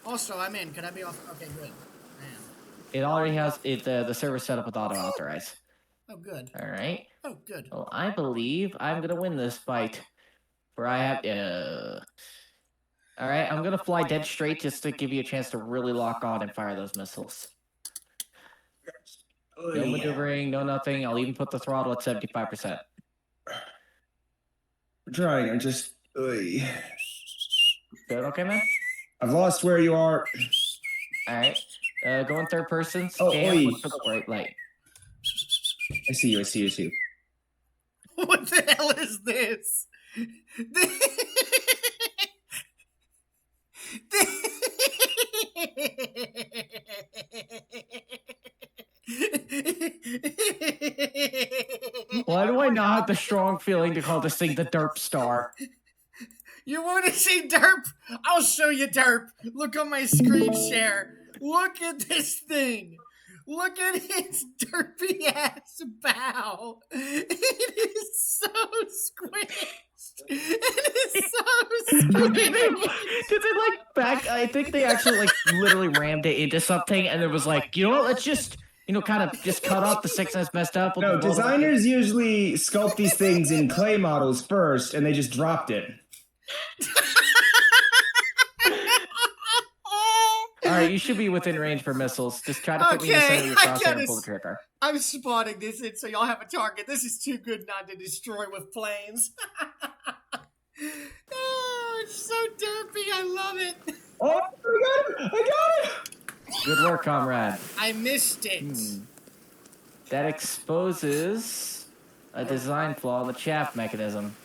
Also, I'm in. Could I be off? Okay, good. Man. It already has it. The server set up with auto authorize. Oh, good. All right. Oh, good. Well, I believe I'm gonna win this fight. Where I have. All right, I'm gonna fly dead straight just to give you a chance to really lock on and fire those missiles. No maneuvering, no nothing. I'll even put the throttle at 75%. I'm trying. I'm just. Good, okay, man? I've lost where you are. All right. Go in third person. Oh, Scan, look for the white light. I see you. I see you. I see you. What the hell is this? Why do I not have the strong feeling to call this thing the Derp Star? You want to see Derp? I'll show you Derp. Look on my screen share. Look at this thing. Look at its derpy ass bow. It is so squished. It is so squished. Did they like back? I think they actually like literally rammed it into something, and it was like, you know what? Let's just kind of just cut off the six that's messed up. No, designers usually sculpt these things in clay models first, and they just dropped it. All right, you should be within range for missiles. Just try to put me in the center of your crosshair and pull the trigger. I'm spotting this in so y'all have a target. This is too good not to destroy with planes. Oh, it's so derpy. I love it. Oh, I got it! Good work, comrade. I missed it. That exposes a design flaw in the chaff mechanism.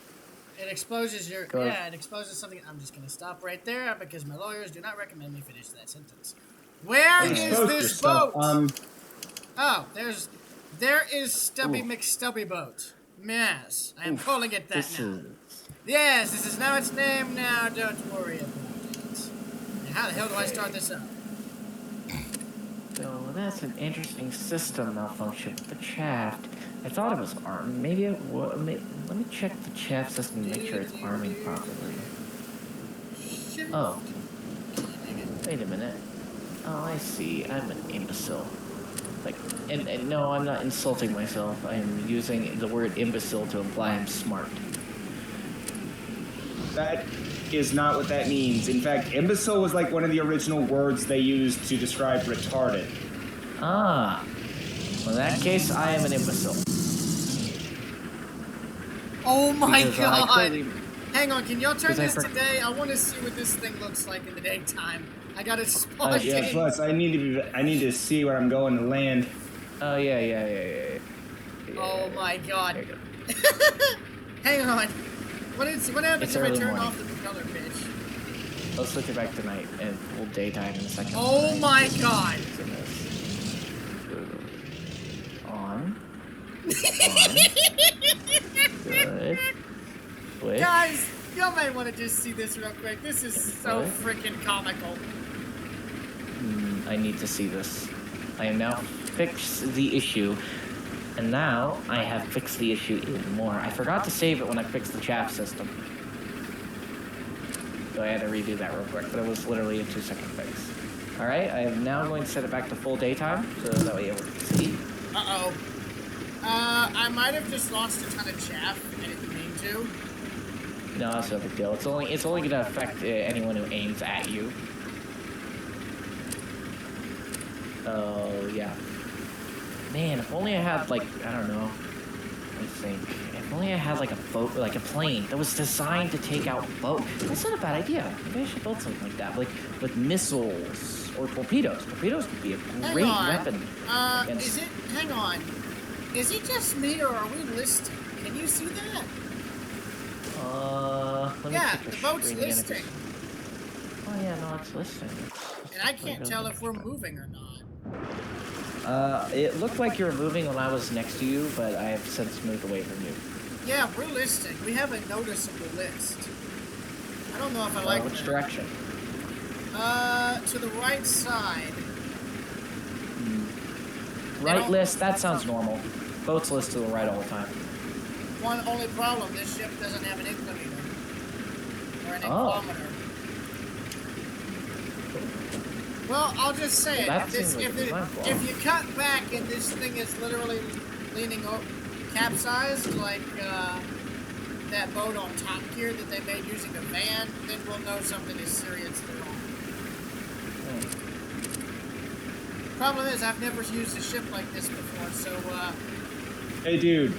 It exposes your... Yeah, it exposes something... I'm just going to stop right there because my lawyers do not recommend me finish that sentence. Where is this boat? Oh, there is Stubby McStubby boat. Yes, I am calling it that now. Yes, this is now its name now. Don't worry about it. Now, how the hell do I start this up? So that's an interesting system malfunction with the shaft. I thought it was armed. Maybe it was. Let me check the shaft system to make sure it's arming properly. Oh. Wait a minute. Oh, I see. I'm an imbecile. Like, and no, I'm not insulting myself. I'm using the word imbecile to imply I'm smart. That is not what that means. In fact, imbecile was like one of the original words they used to describe retarded. Ah. Well, in that case, I am an imbecile. Oh my god! Hang on, can y'all turn this today? I want to see what this thing looks like in the daytime. I gotta spawn yeah, plus I need to see where I'm going to land. Oh yeah. Oh my god. Hang on. What happens if I turn off the propeller pitch? Let's switch it back to night and we'll daytime in a second. Oh my god. On. Good. Switch. Guys, y'all might want to just see this real quick. This is so freaking comical. I need to see this. I am now fixed the issue, and now I have fixed the issue even more. I forgot to save it when I fixed the chaff system. So I had to redo that real quick, but it was literally a 2-second fix. Alright, I am now going to set it back to full daytime, so that way everyone can see. Uh-oh. I might have just lost a ton of chaff. I didn't mean to. No, that's no big deal. It's only going to affect anyone who aims at you. Oh, yeah. Man, if only I had, like, I don't know. Let me think. If only I had, like, a boat, like a plane that was designed to take out boats. That's not a bad idea. Maybe I should build something like that, like with missiles or torpedoes. Torpedoes would be a great weapon. Hang on. Is it just me or are we listing? Can you see that? Let me check the boat's listing. Oh yeah, no, it's listing. And I can't tell if we're moving or not. It looked like you were moving when I was next to you, but I have since moved away from you. Yeah, we're listing. We have a noticeable list. I don't know if I like which direction? To the right side. Right list, that sounds normal. Boats list to the right all the time. One only problem, this ship doesn't have an inclinometer. Or an inclometer. Well, I'll just say it. That If you cut back and this thing is literally leaning over, capsized like that boat on Top Gear that they made using a van, then we'll know something is seriously wrong. Problem is, I've never used a ship like this before, so Hey, dude.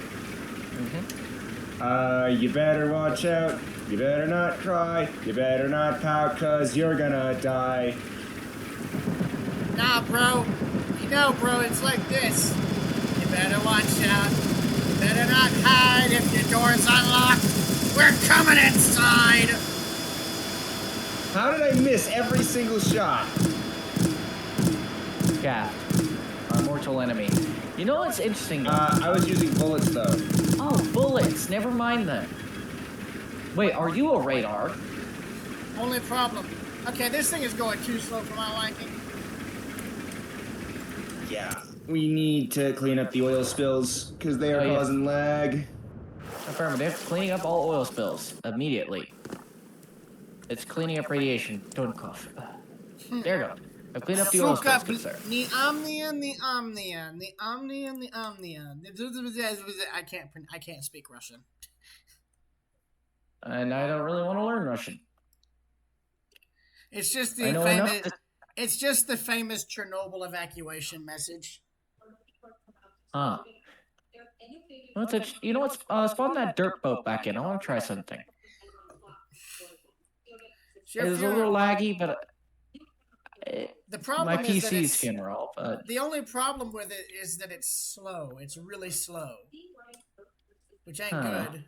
Mm-hmm. You better watch out. You better not cry. You better not pout, cause you're gonna die. Nah, bro. You know, bro, it's like this. You better watch out. You better not hide if your door's unlocked. We're coming inside! How did I miss every single shot? Yeah. Our mortal enemy. You know what's interesting? I was using bullets, though. Oh, bullets. Never mind then. Wait, are you a radar? Only problem. Okay, this thing is going too slow for my liking. Yeah. We need to clean up the oil spills, because they are causing lag. Affirmative. Cleaning up all oil spills. Immediately. It's cleaning up radiation. Don't cough. There you go. I've cleaned up the oil spills, good sir. The Omnia. I can't speak Russian. And I don't really want to learn Russian. It's just the famous. It's just the famous Chernobyl evacuation message. Huh. You know what's? Spawn that dirt boat back in. I want to try something. It's a little laggy, but the problem my PC's funeral. But the only problem with it is that it's slow. It's really slow, which ain't good.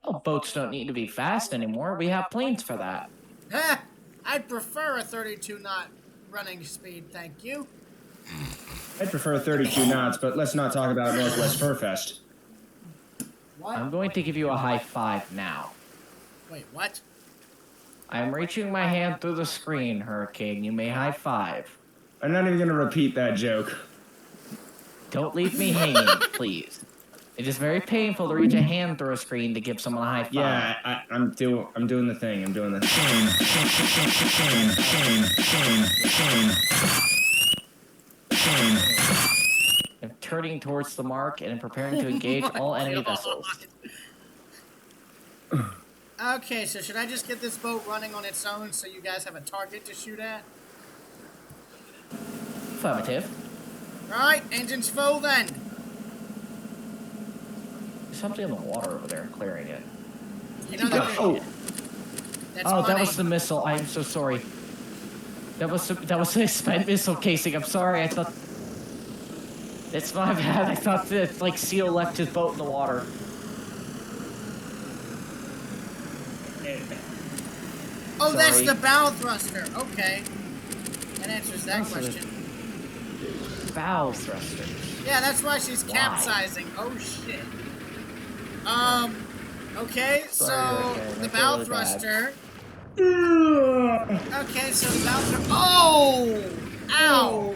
Oh, boats don't need to be fast anymore. We have planes for that. I'd prefer a 32-knot running speed, thank you. I'd prefer 32 knots, but let's not talk about Northwest Furfest. What? I'm going to give you a high five now. Wait, what? I'm reaching my hand through the screen, Hurricane. You may high five. I'm not even going to repeat that joke. Don't leave me hanging, please. It is very painful to reach a hand through a screen to give someone a high five. Yeah, I'm doing the thing. I'm doing the I'm turning towards the mark and preparing to engage all enemy vessels. Okay, so should I just get this boat running on its own so you guys have a target to shoot at? Affirmative. Alright, engines full then. There's something in the water over there clearing it. You know that that was the missile. I am so sorry. That was a spent missile casing. I'm sorry. I thought it's my bad. I thought that like Seal left his boat in the water. Oh, that's the bow thruster. Okay, that answers that question. Bow thruster. Yeah, that's why she's capsizing. Oh shit. Okay, so the bow thruster. Okay, so the bow thruster. Oh! Ow!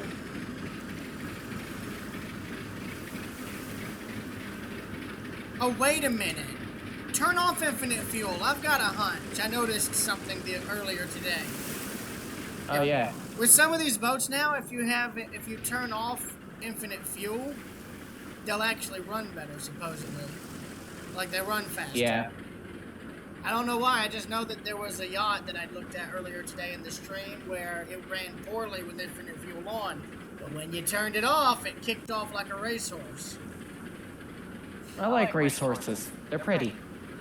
Oh, wait a minute. Turn off infinite fuel. I've got a hunch. I noticed something earlier today. Oh yeah. With some of these boats now, if you turn off infinite fuel, they'll actually run better, supposedly. Like they run faster. Yeah. I don't know why. I just know that there was a yacht that I looked at earlier today in the stream where it ran poorly with infinite fuel on, but when you turned it off, it kicked off like a racehorse. I like racehorses. They're pretty.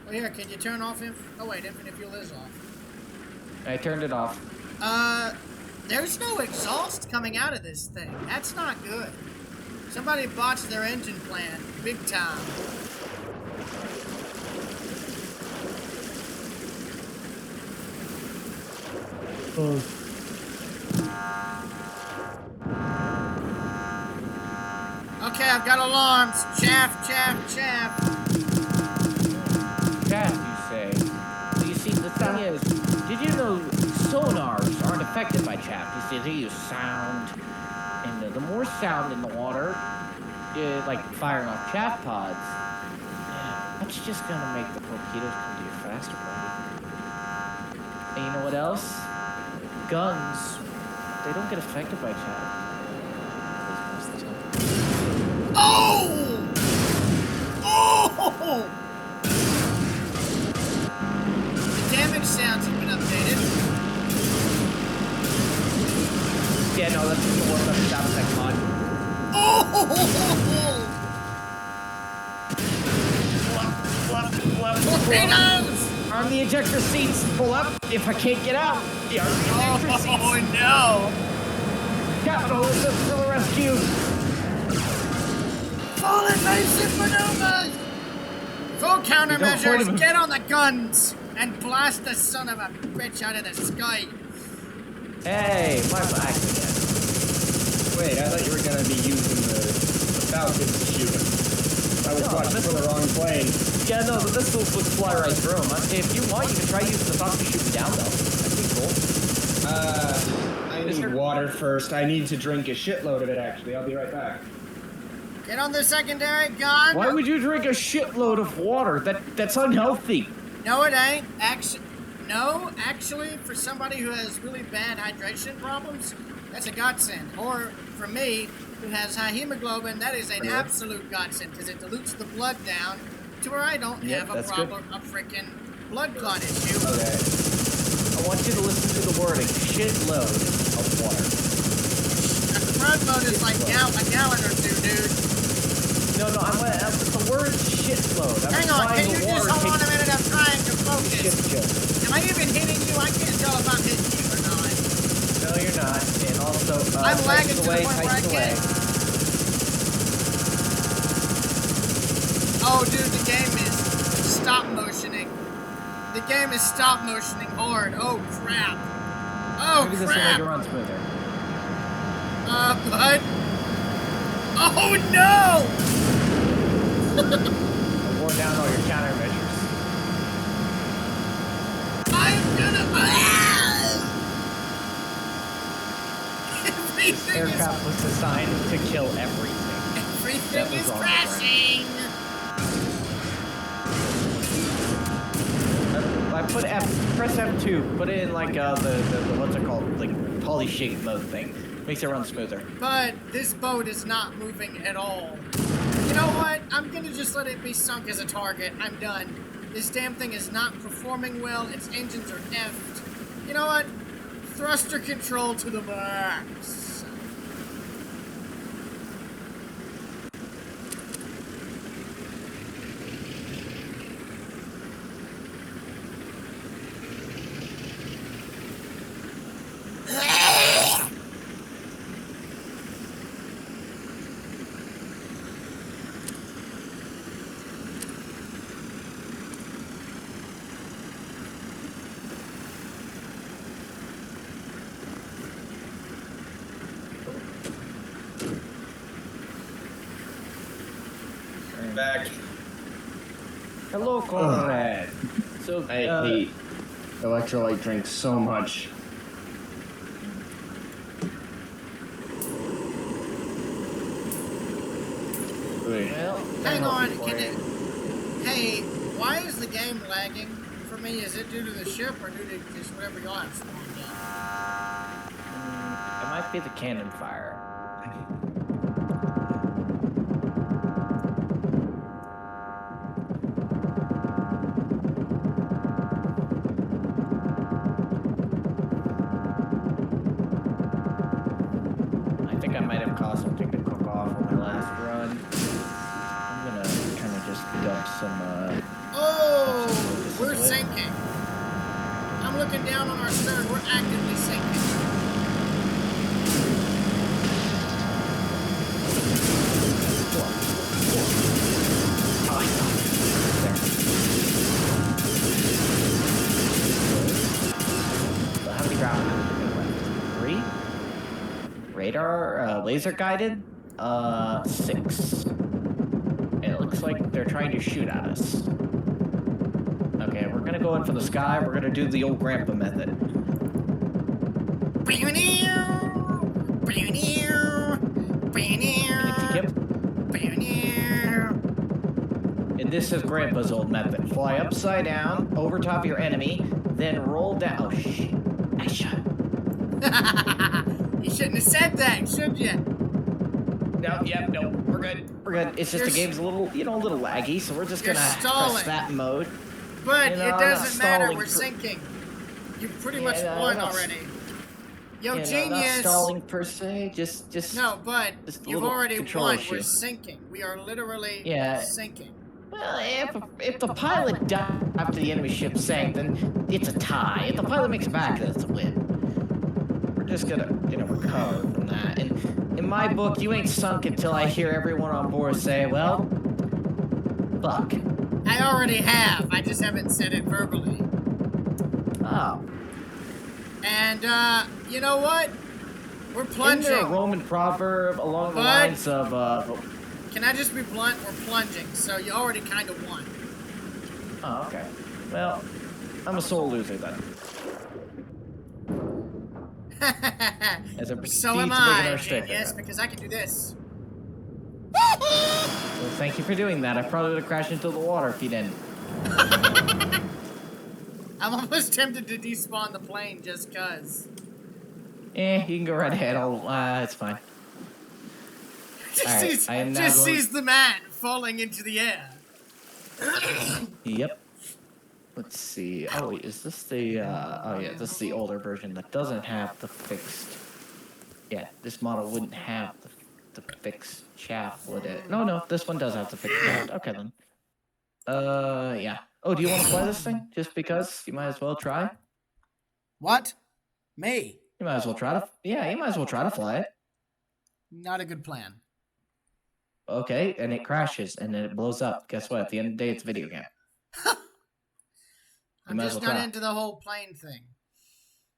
Well, here, can you turn off oh wait, infinite fuel is off. I turned it off. There's no exhaust coming out of this thing. That's not good. Somebody botched their engine plan big time. Okay, I've got alarms. Chaff, chaff, chaff. Chaff, you say? Well, you see, the thing is, did you know sonars aren't affected by chaff? You see, they use sound, and the more sound in the water, like firing off chaff pods, that's just gonna make the torpedoes come to you faster, buddy. And you know what else? guns, they don't get affected by chaff. Oh! Oh! The damage sounds have been updated. Yeah, no, that's the one that sound effect mod. Oh! Torpedoes! Arm the ejector seats. Pull up. If I can't get out, the arm the ejector seats. Oh no! Capitalism for the rescue. Full invasive maneuvers! Full countermeasures, get on the guns and blast the son of a bitch out of the sky. Hey, my back again. Wait, I thought you were gonna be using the Falcon to shoot him. I was watching for the wrong plane. Yeah, no, the missiles would fly right through him. If you want, you can try using the Falcon to shoot me down, though. That'd be cool. I need water first. I need to drink a shitload of it, actually. I'll be right back. Get on the secondary gun. Why would you drink a shitload of water? That's unhealthy. No, it ain't. Actually, for somebody who has really bad hydration problems, that's a godsend. Or for me, who has high hemoglobin, that is an absolute godsend because it dilutes the blood down to where I don't have a problem, a freaking blood clot issue. Okay. I want you to listen to the wording. Shitload of water. The front mode is like a gallon or two, dude. No, the word shitload. Hang on, can you just hold on a minute? I'm trying to focus. Am I even hitting you? I can't tell if I'm hitting you or not. No, you're not. And also, I'm lagging to the point where I can't. Oh, dude, the game is stop motioning. The game is stop motioning hard. Oh, crap. Oh, maybe crap. this will make it run smoother. Bud. Oh, no! Wore down all your countermeasures. I'm gonna... Everything This aircraft was designed to kill everything. Everything is crashing! Press F2, put it in like the what's it called, like poly shape mode thing. Makes it run smoother. But this boat is not moving at all. You know what? I'm gonna just let it be sunk as a target. I'm done. This damn thing is not performing well. Its engines are effed. You know what? Thruster control to the max. Back. Hello, comrade. So I hate electrolyte drinks so much. well, Hang on, hey, why is the game lagging for me? Is it due to the ship or due to just whatever y'all have spawned in? It might be the cannon fire. I think I might have caused something to cook off on my last run. I'm gonna kind of just dump some, Oh, we're sinking. I'm looking down on our stern. We're actively sinking. So how many ground mounts are we left? 3? Radar, laser guided? 6. And it looks like they're trying to shoot at us. Okay, we're gonna go in for the sky. We're gonna do the old grandpa method. And this is grandpa's old method. Fly upside down, over top of your enemy, then roll down. Oh, shit. I shot. You shouldn't have said that, should you? No, we're good. We're good. It's just the game's a little, a little laggy, so we're just gonna press that mode. But it doesn't matter. We're sinking. You pretty much won already. Yo, genius. Not stalling per se. Just no, but you've already won. Issue. We're sinking. We are literally sinking. Well, if the pilot died after the enemy ship sank, then it's a tie. If the pilot makes it back, then it's a win. We're just gonna, recover from that. And in my book, you ain't sunk until I hear everyone on board say, well, fuck. I already have. I just haven't said it verbally. Oh. And, you know what? We're plunging. Isn't there a Roman proverb along the lines of, Can I just be blunt? We're plunging, so you already kind of won. Oh, okay. Well, I'm a sole loser then. As I so am I, yes, because I can do this. Well, thank you for doing that. I probably would have crashed into the water if you didn't. I'm almost tempted to despawn the plane just cuz. You can go right ahead. It's fine. Just sees the man falling into the air. Yep. Let's see. Oh, wait, is this the, this is the older version that doesn't have the fixed... Yeah, this model wouldn't have the fixed shaft, would it? No, this one does have the fixed shaft. Okay, then. Yeah. Oh, do you want to fly this thing? Just because? You might as well try? What? Me? You might as well try to... Yeah, you might as well try to fly it. Not a good plan. Okay, and it crashes, and then it blows up. Guess what? At the end of the day, it's a video game. I'm just not into the whole plane thing.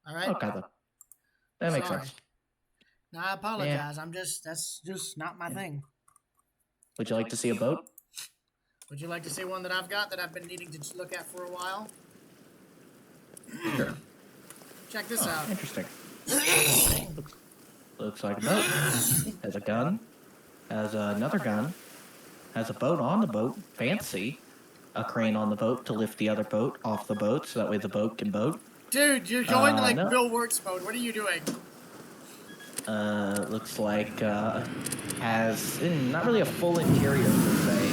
All right? Okay, then. That makes sense. No, I apologize. Yeah. That's just not my thing. Would you like to see a boat? Would you like to see one that I've got that I've been needing to look at for a while? Sure. Check this out. Interesting. Looks like a boat. Has a gun. Has another gun. Has a boat on the boat. Fancy. A crane on the boat to lift the other boat off the boat so that way the boat can boat. Dude, you're going like Bill Works mode. What are you doing? Looks like, has not really a full interior per se.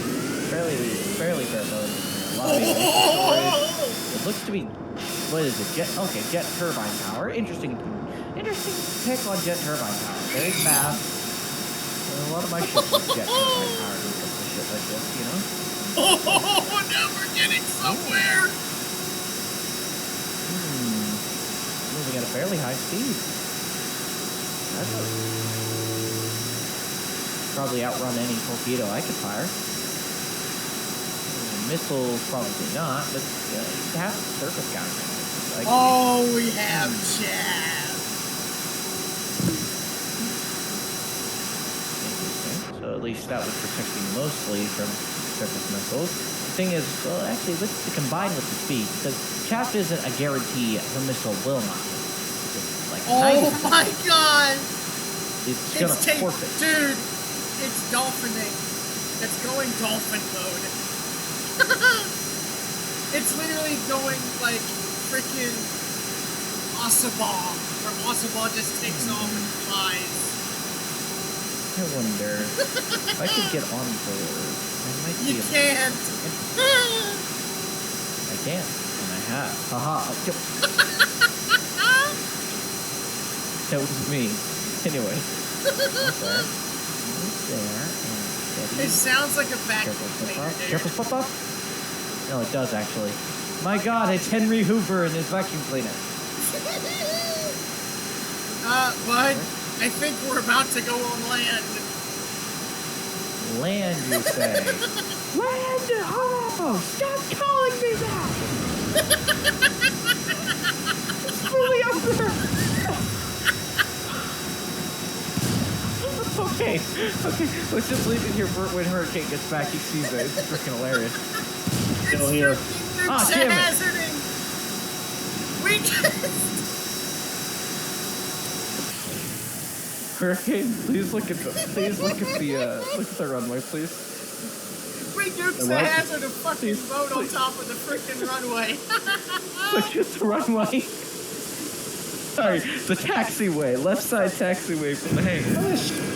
Fairly bare bones. A lot of storage. It looks to be, what is it? Jet turbine power. Interesting pick on jet turbine power. Very fast. A lot of my ships are jet turbine power because of shit like this, Oh, now we're getting somewhere. Moving at a fairly high speed. Probably outrun any torpedo I could fire. Missiles, probably not, but you have surface counter. We have chaff. Interesting. So at least that was protecting mostly from surface missiles. The thing is, well, actually, let's combine with the speed, because chaff isn't a guarantee the missile will not hit. My god! It's gonna forfeit. Dude, it's dolphining. It's going dolphin mode. It's literally going like freaking Osabah, where Osabah just takes off and flies. I wonder if I could get on board. You can't. I can, and I have. Haha. That was me. Anyway. There. It sounds like a vacuum cleaner. Careful, flip up. No, it does actually. My god, it's Henry Hoover and his vacuum cleaner. Bud, I think we're about to go on land. Land, you say? Land! Oh, stop calling me that! It's fully up there! Okay, let's just leave it here for when Hurricane gets back, he sees it. It's freaking hilarious. Still here. Ah, damn it. We just... Hurricane, please look at the runway, please. We dukes the hazard a fucking boat on top of the freaking runway. Look at the runway. Sorry, the taxiway. Left side taxiway from the hangar. Oh, shit,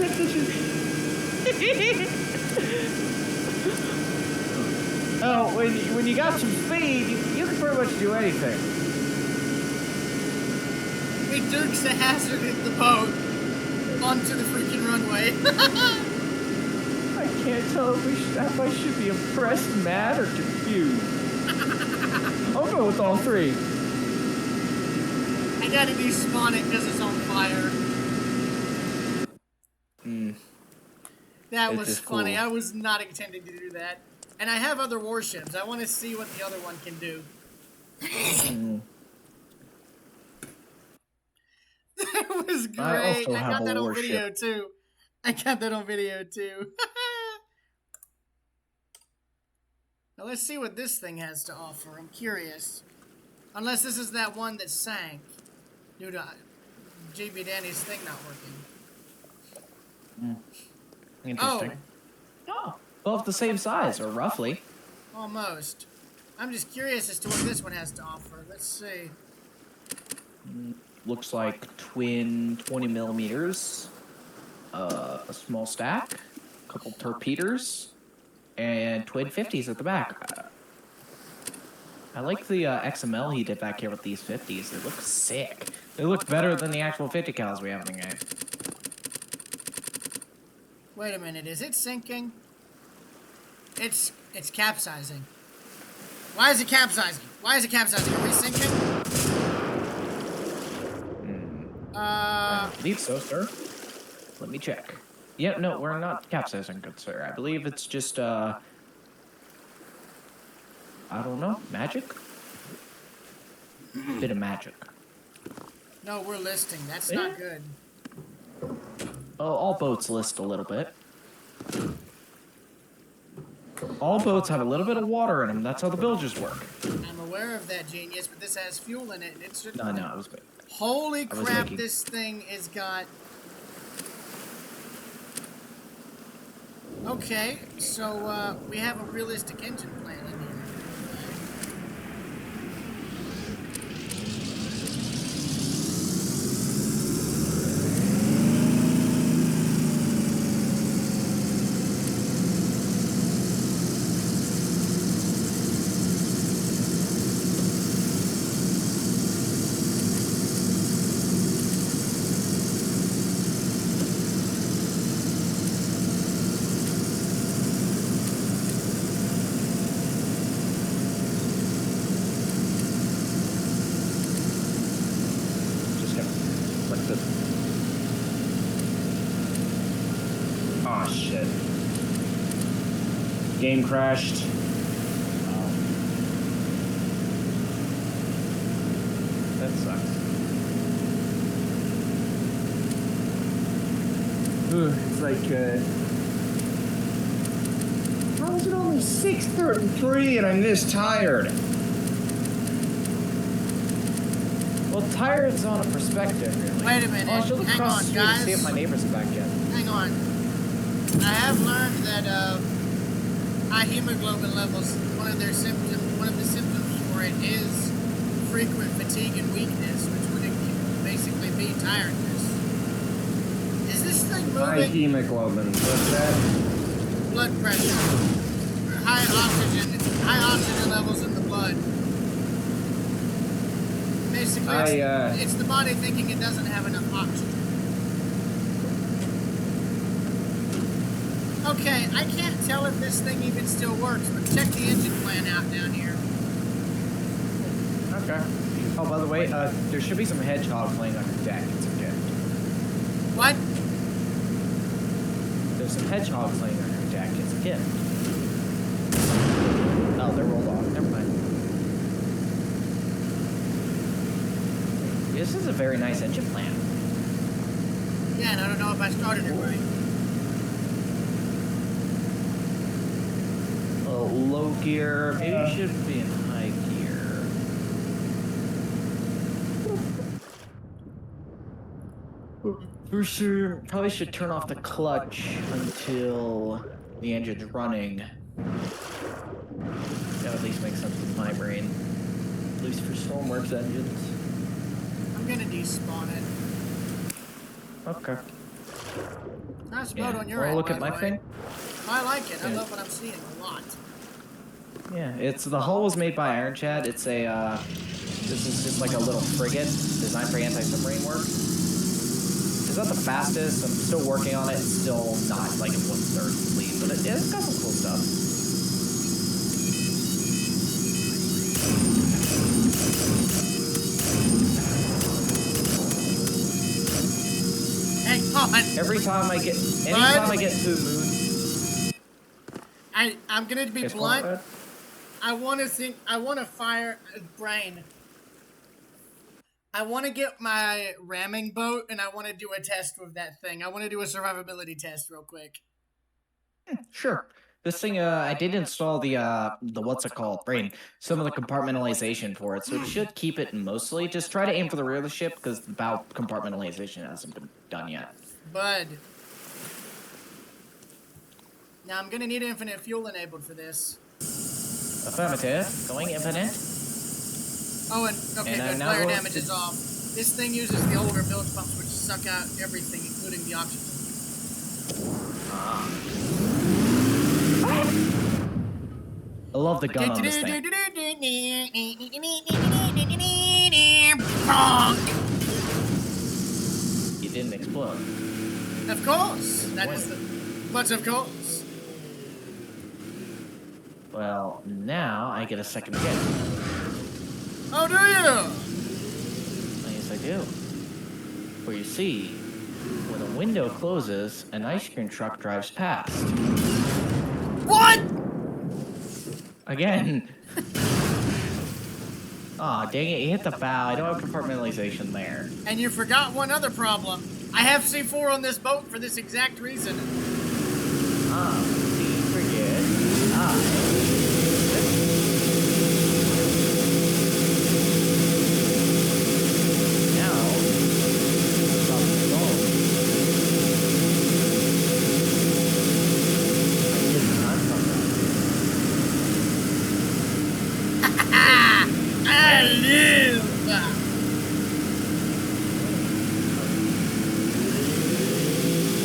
Oh, when you got some speed, you can pretty much do anything. We Dukes a hazarded the boat onto the freaking runway. I can't tell if I should be impressed, mad, or confused. I'll go with all three. I gotta despawn it because it's on fire. That was funny. Cool. I was not intending to do that. And I have other warships. I want to see what the other one can do. That was great. I also I have got a that on warship. video too. I got that on video too. Now let's see what this thing has to offer. I'm curious. Unless this is that one that sank due to JB Danny's thing not working. Interesting. Oh, both the same size, or roughly. Almost. I'm just curious as to what this one has to offer. Let's see. Looks like twin 20 millimeters, a small stack, a couple torpedoes, and twin 50s at the back. I like the XML he did back here with these 50s. They look sick. They look better than the actual 50 cals we have in the game. Wait a minute, is it sinking? It's capsizing. Why is it capsizing? Why is it capsizing? Are we sinking? I believe so, sir. Let me check. Yeah, no, we're not capsizing, good sir. I believe it's just, I don't know, magic? Bit of magic. No, we're listing. That's not good. Oh, all boats list a little bit. All boats have a little bit of water in them. That's how the bilges work. I'm aware of that, genius, but this has fuel in it. And it's No, it was good. Holy crap, this thing has got... Okay, so we have a realistic engine plan in here. Oh shit. Game crashed. That sucks. It's like, How is it only 6:33 and I'm this tired? well, tired's on a perspective, really. Wait a minute. Oh, I'll look Hang across on, the street to guys. see if my neighbors are back yet. Hang on. I have learned that high hemoglobin levels, one of the symptoms for it is frequent fatigue and weakness, which would basically be tiredness. Is this thing moving? High hemoglobin. What's that? Blood pressure. Or high oxygen levels in the blood. Basically, it's the body thinking it doesn't have enough oxygen. Okay, I can't tell if this thing even still works, but check the engine plan out down here. Okay. Oh, by the way, there should be some hedgehog playing on your deck. It's a gift. What? There's some hedgehog playing on your deck. It's a gift. Oh, they're rolled off. Never mind. This is a very nice engine plan. Yeah, and I don't know if I started it right. Oh, low gear. Maybe you should be in high gear. For sure, probably should turn off the clutch until the engine's running. That would at least make sense with my brain. At least for stormworks engines. I'm I'm gonna despawn it. Okay. Nice boat on your Wanna end, look by at the my way. thing? I like it. I Yeah. love what I'm seeing a lot. Yeah, the hull was made by Iron Chad. It's a this is just like a little frigate designed for anti-submarine work. It's not the fastest. I'm still working on it. It's still not like in one-third complete, but it's got some cool stuff. Hey, come on. Anytime I get to the moon, I'm gonna be it's blunt. quiet. I want to fire a brain. I want to get my ramming boat and I want to do a test with that thing. I want to do a survivability test real quick. Sure. This thing, I did install the what's it called, brain, some of the compartmentalization for it, so it should keep it mostly. Just try to aim for the rear of the ship because the bow compartmentalization hasn't been done yet. Bud. Now I'm gonna need infinite fuel enabled for this. Affirmative. Going infinite. Oh, and okay, good. Flare damage is off. This thing uses the older bilge pumps, which suck out everything, including the oxygen. I love the gun on this thing. You didn't explode. Of course. That is the... But of course. Well, now I get a second hit. Oh, do you? Yes, I do. For you see, when a window closes, an ice cream truck drives past. What? Again. Aw, dang it, you hit the bow. I don't have compartmentalization there. And you forgot one other problem. I have C4 on this boat for this exact reason. Ah, see, forget. Now, stop the phone. I did not stop I live!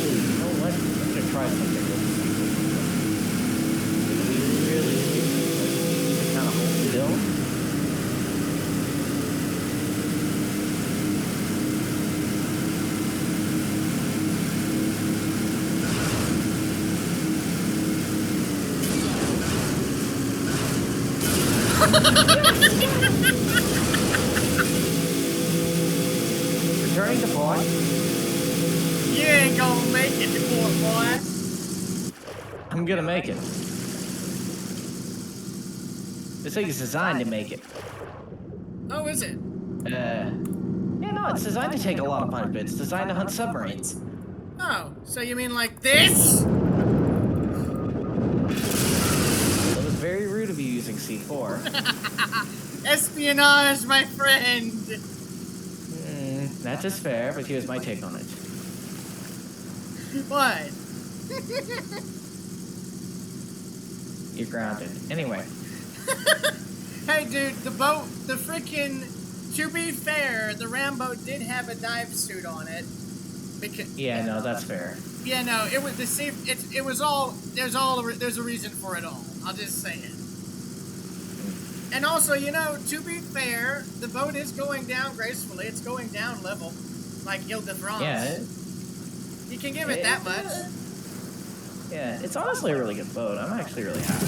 You know what? I'm gonna try something real really keep it kind of hold still. Returning to port. You ain't gonna make it to port, boy. I'm gonna make it. This thing is designed to make it. Oh, is it? Yeah, no, it's designed to take a lot of punch, but it's designed to hunt submarines. Oh, so you mean like this? It was very rude of you using C4. Espionage, my friend. That is fair, but here's my take on it. What? You're grounded. Anyway. Hey, dude, the boat, the freaking... To be fair, the Rambo did have a dive suit on it. Because... Yeah, no, that's fair. Yeah, no, it was the safe... It was all... There's a reason for it all. I'll just say it. And also, you know, to be fair, the boat is going down gracefully. It's going down level. Like Ile-de-France. Yeah. You can give it that much. Yeah, it's honestly a really good boat. I'm actually really happy.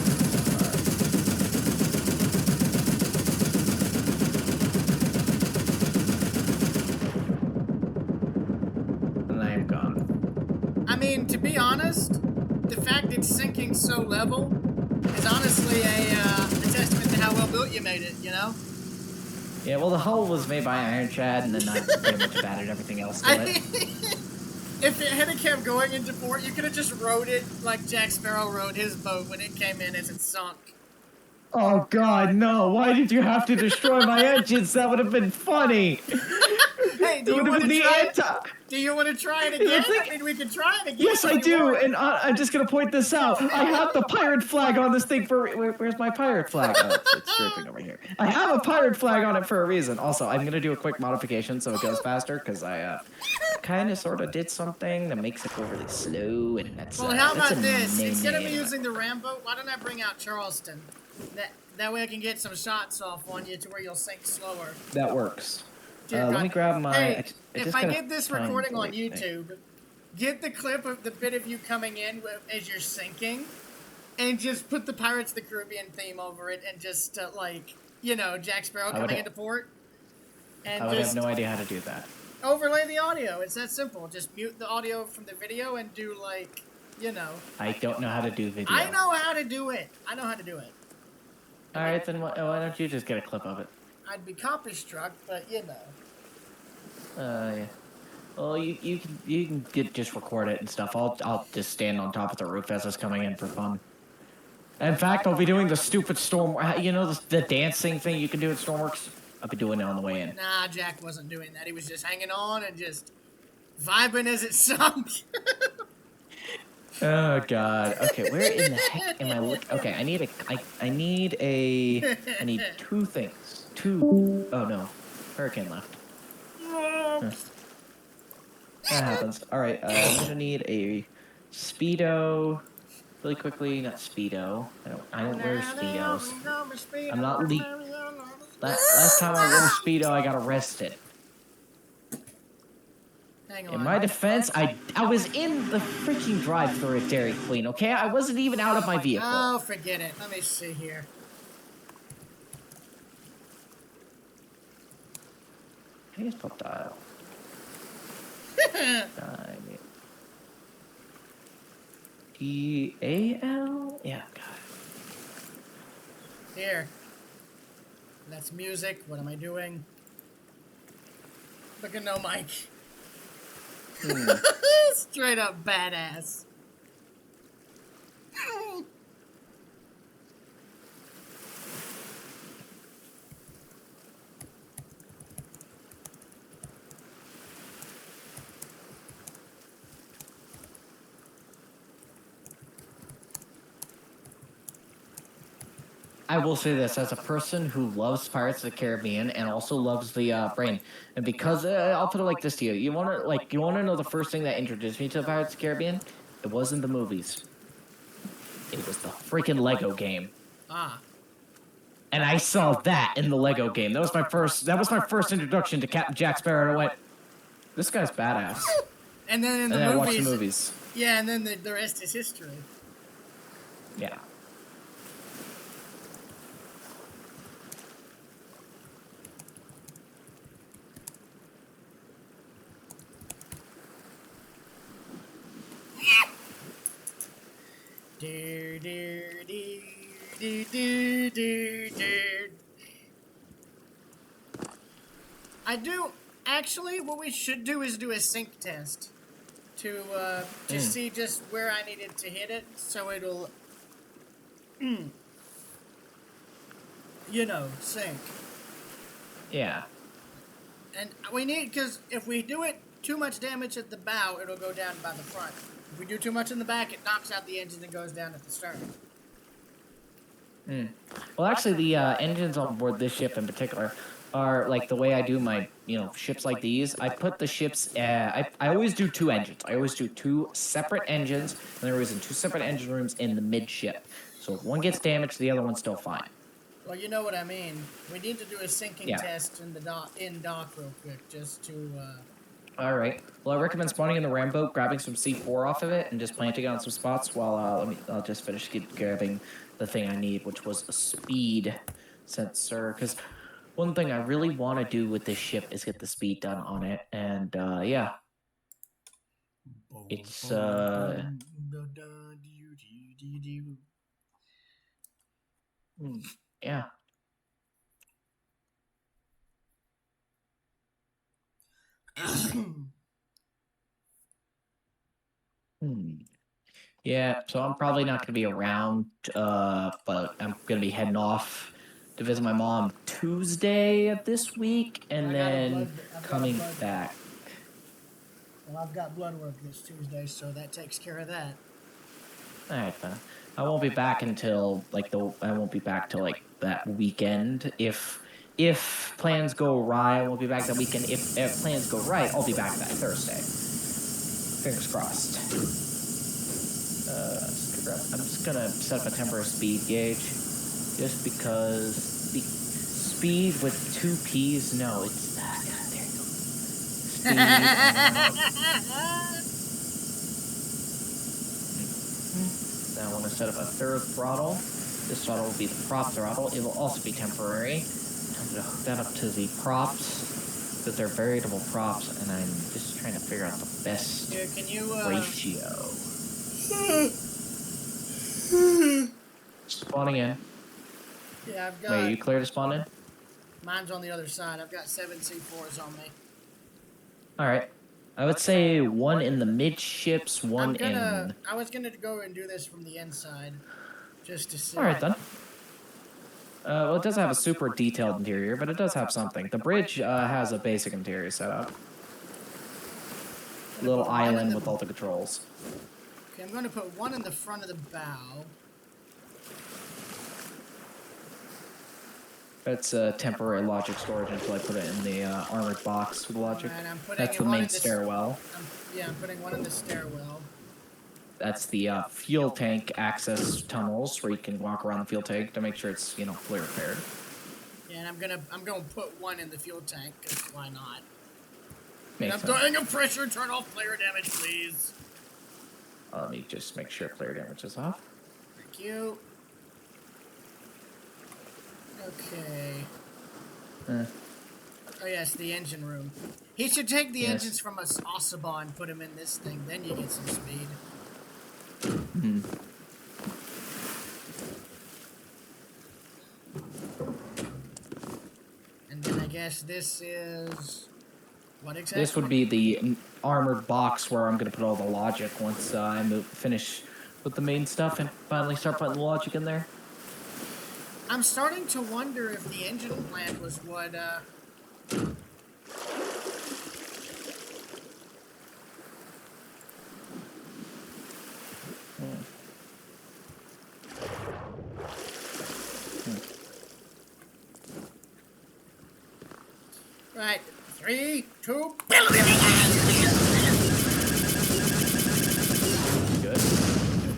And I am gone. I mean, to be honest, the fact it's sinking so level is honestly a testament to how well built you made it, you know? Yeah, well, the hull was made by Iron Chad, and then I pretty much added everything else to it. If it had kept going into port, you could have just rode it like Jack Sparrow rode his boat when it came in as it sunk. Oh God, no! Why did you have to destroy my engines? That would have been funny. Hey, do you want to try it? Do you want to try it again? I mean, we can try it again. Yes, I do, and I'm just gonna point this out. I have the pirate flag on this thing for. Where's my pirate flag? Oh, it's dripping over here. I have a pirate flag on it for a reason. Also, I'm gonna do a quick modification so it goes faster because I kind of sort of did something that makes it go really slow, and that's. Well, how about this? Instead of me using the Rambo, why don't I bring out Charleston? That way I can get some shots off on you to where you'll sink slower. That works. Let me grab my. Hey, if I get this recording on YouTube, get the clip of the bit of you coming in as you're sinking, and just put the Pirates of the Caribbean theme over it, and just like Jack Sparrow coming into port. And I would have no idea how to do that. Overlay the audio. It's that simple. Just mute the audio from the video and do I don't know how to do video. I know how to do it. I know how to do it. All right, then why don't you just get a clip of it? I'd be copy struck, but Yeah. Well, you can just record it and stuff. I'll just stand on top of the roof as it's coming in for fun. In fact, I'll be doing the stupid storm. The dancing thing you can do at Stormworks. I'll be doing it on the way in. Nah, Jack wasn't doing that. He was just hanging on and just vibing as it sunk. Oh God. Okay, where in the heck am I looking? Okay, I need two things. Oh no, hurricane left. Huh. That happens. All right, I'm gonna need a speedo. Really quickly, not speedo. I don't wear speedos. I'm not Last time I wore speedo, I got arrested. In my defense, I was in the freaking drive-thru at Dairy Queen, okay? I wasn't even out of my vehicle. Oh, forget it. Let me see here. Can you spell dial? D-A-L? Yeah, God. Here. That's music. What am I doing? Look at no mic. Straight up badass. I will say this, as a person who loves Pirates of the Caribbean and also loves the brain, and because I'll put it like this to you, you want to know the first thing that introduced me to the Pirates of the Caribbean? It wasn't the movies. It was the freaking Lego game. Ah. And I saw that in the Lego game. That was my first introduction to Captain Jack Sparrow, and I went, this guy's badass. And then I watched the movies. Yeah, and then the rest is history. Yeah. Actually, what we should do is do a sync test to see just where I needed to hit it, so it'll, sync. Yeah. And we need, because if we do it too much damage at the bow, it'll go down by the front. If we do too much in the back, it knocks out the engine and goes down at the stern. Well, actually, the engines on board this ship in particular are like the way I do my, ships like these. I put the ships, I always do two engines. I always do two separate engines, and they're always in two separate engine rooms in the midship. So if one gets damaged, the other one's still fine. Well, you know what I mean. We need to do a sinking test in the dock real quick, just to. All right. Well, I recommend spawning in the Rambo, grabbing some C4 off of it, and just planting it on some spots. While I'll just finish grabbing the thing I need, which was a speed sensor. Because one thing I really want to do with this ship is get the speed done on it, and yeah, it's yeah. Yeah, so I'm probably not going to be around, but I'm going to be heading off to visit my mom Tuesday of this week, and then coming back. Well, I've got blood work this Tuesday, so that takes care of that. Alright then. I won't be back until I won't be back till like that weekend. If plans go awry, I won't be back that weekend. If plans go right, I'll be back that Thursday. Fingers crossed. I'm just gonna set up a temporary speed gauge, just because speed with 2 P's. No, it's God. There you go. Speed. Now I want to set up a 3rd throttle. This throttle will be the prop throttle. It will also be temporary. I'm going to hook that up to the props, because they're variable props, and I'm just trying to figure out the best ratio. Spawning in. Yeah, I've got... Wait, are you clear to spawn in? Mine's on the other side. I've got 7 C4s on me. Alright. I would say 1 in the midships, 1 in... I was gonna go and do this from the inside, just to see. Alright then. Well, it doesn't have a super detailed interior, but it does have something. The bridge has a basic interior setup. Little island with all the controls. Okay, I'm going to put 1 in the front of the bow. That's temporary logic storage until I put it in the armored box with logic. Right, that's the main stairwell. I'm putting 1 in the stairwell. That's the fuel tank access tunnels where you can walk around the fuel tank to make sure it's, you know, fully repaired. Yeah, and I'm gonna put 1 in the fuel tank, because why not? And I'm dying of pressure. Turn off player damage, please. Let me just make sure player damage is off. Thank you. Okay. Oh yes, the engine room. He should take the engines from us Osaba and put them in this thing. Then you get some speed. And then I guess this is... What exactly? This would be the armored box where I'm going to put all the logic once I finish with the main stuff and finally start putting the logic in there. I'm starting to wonder if the engine plant was what, Right. 3, 2... Good.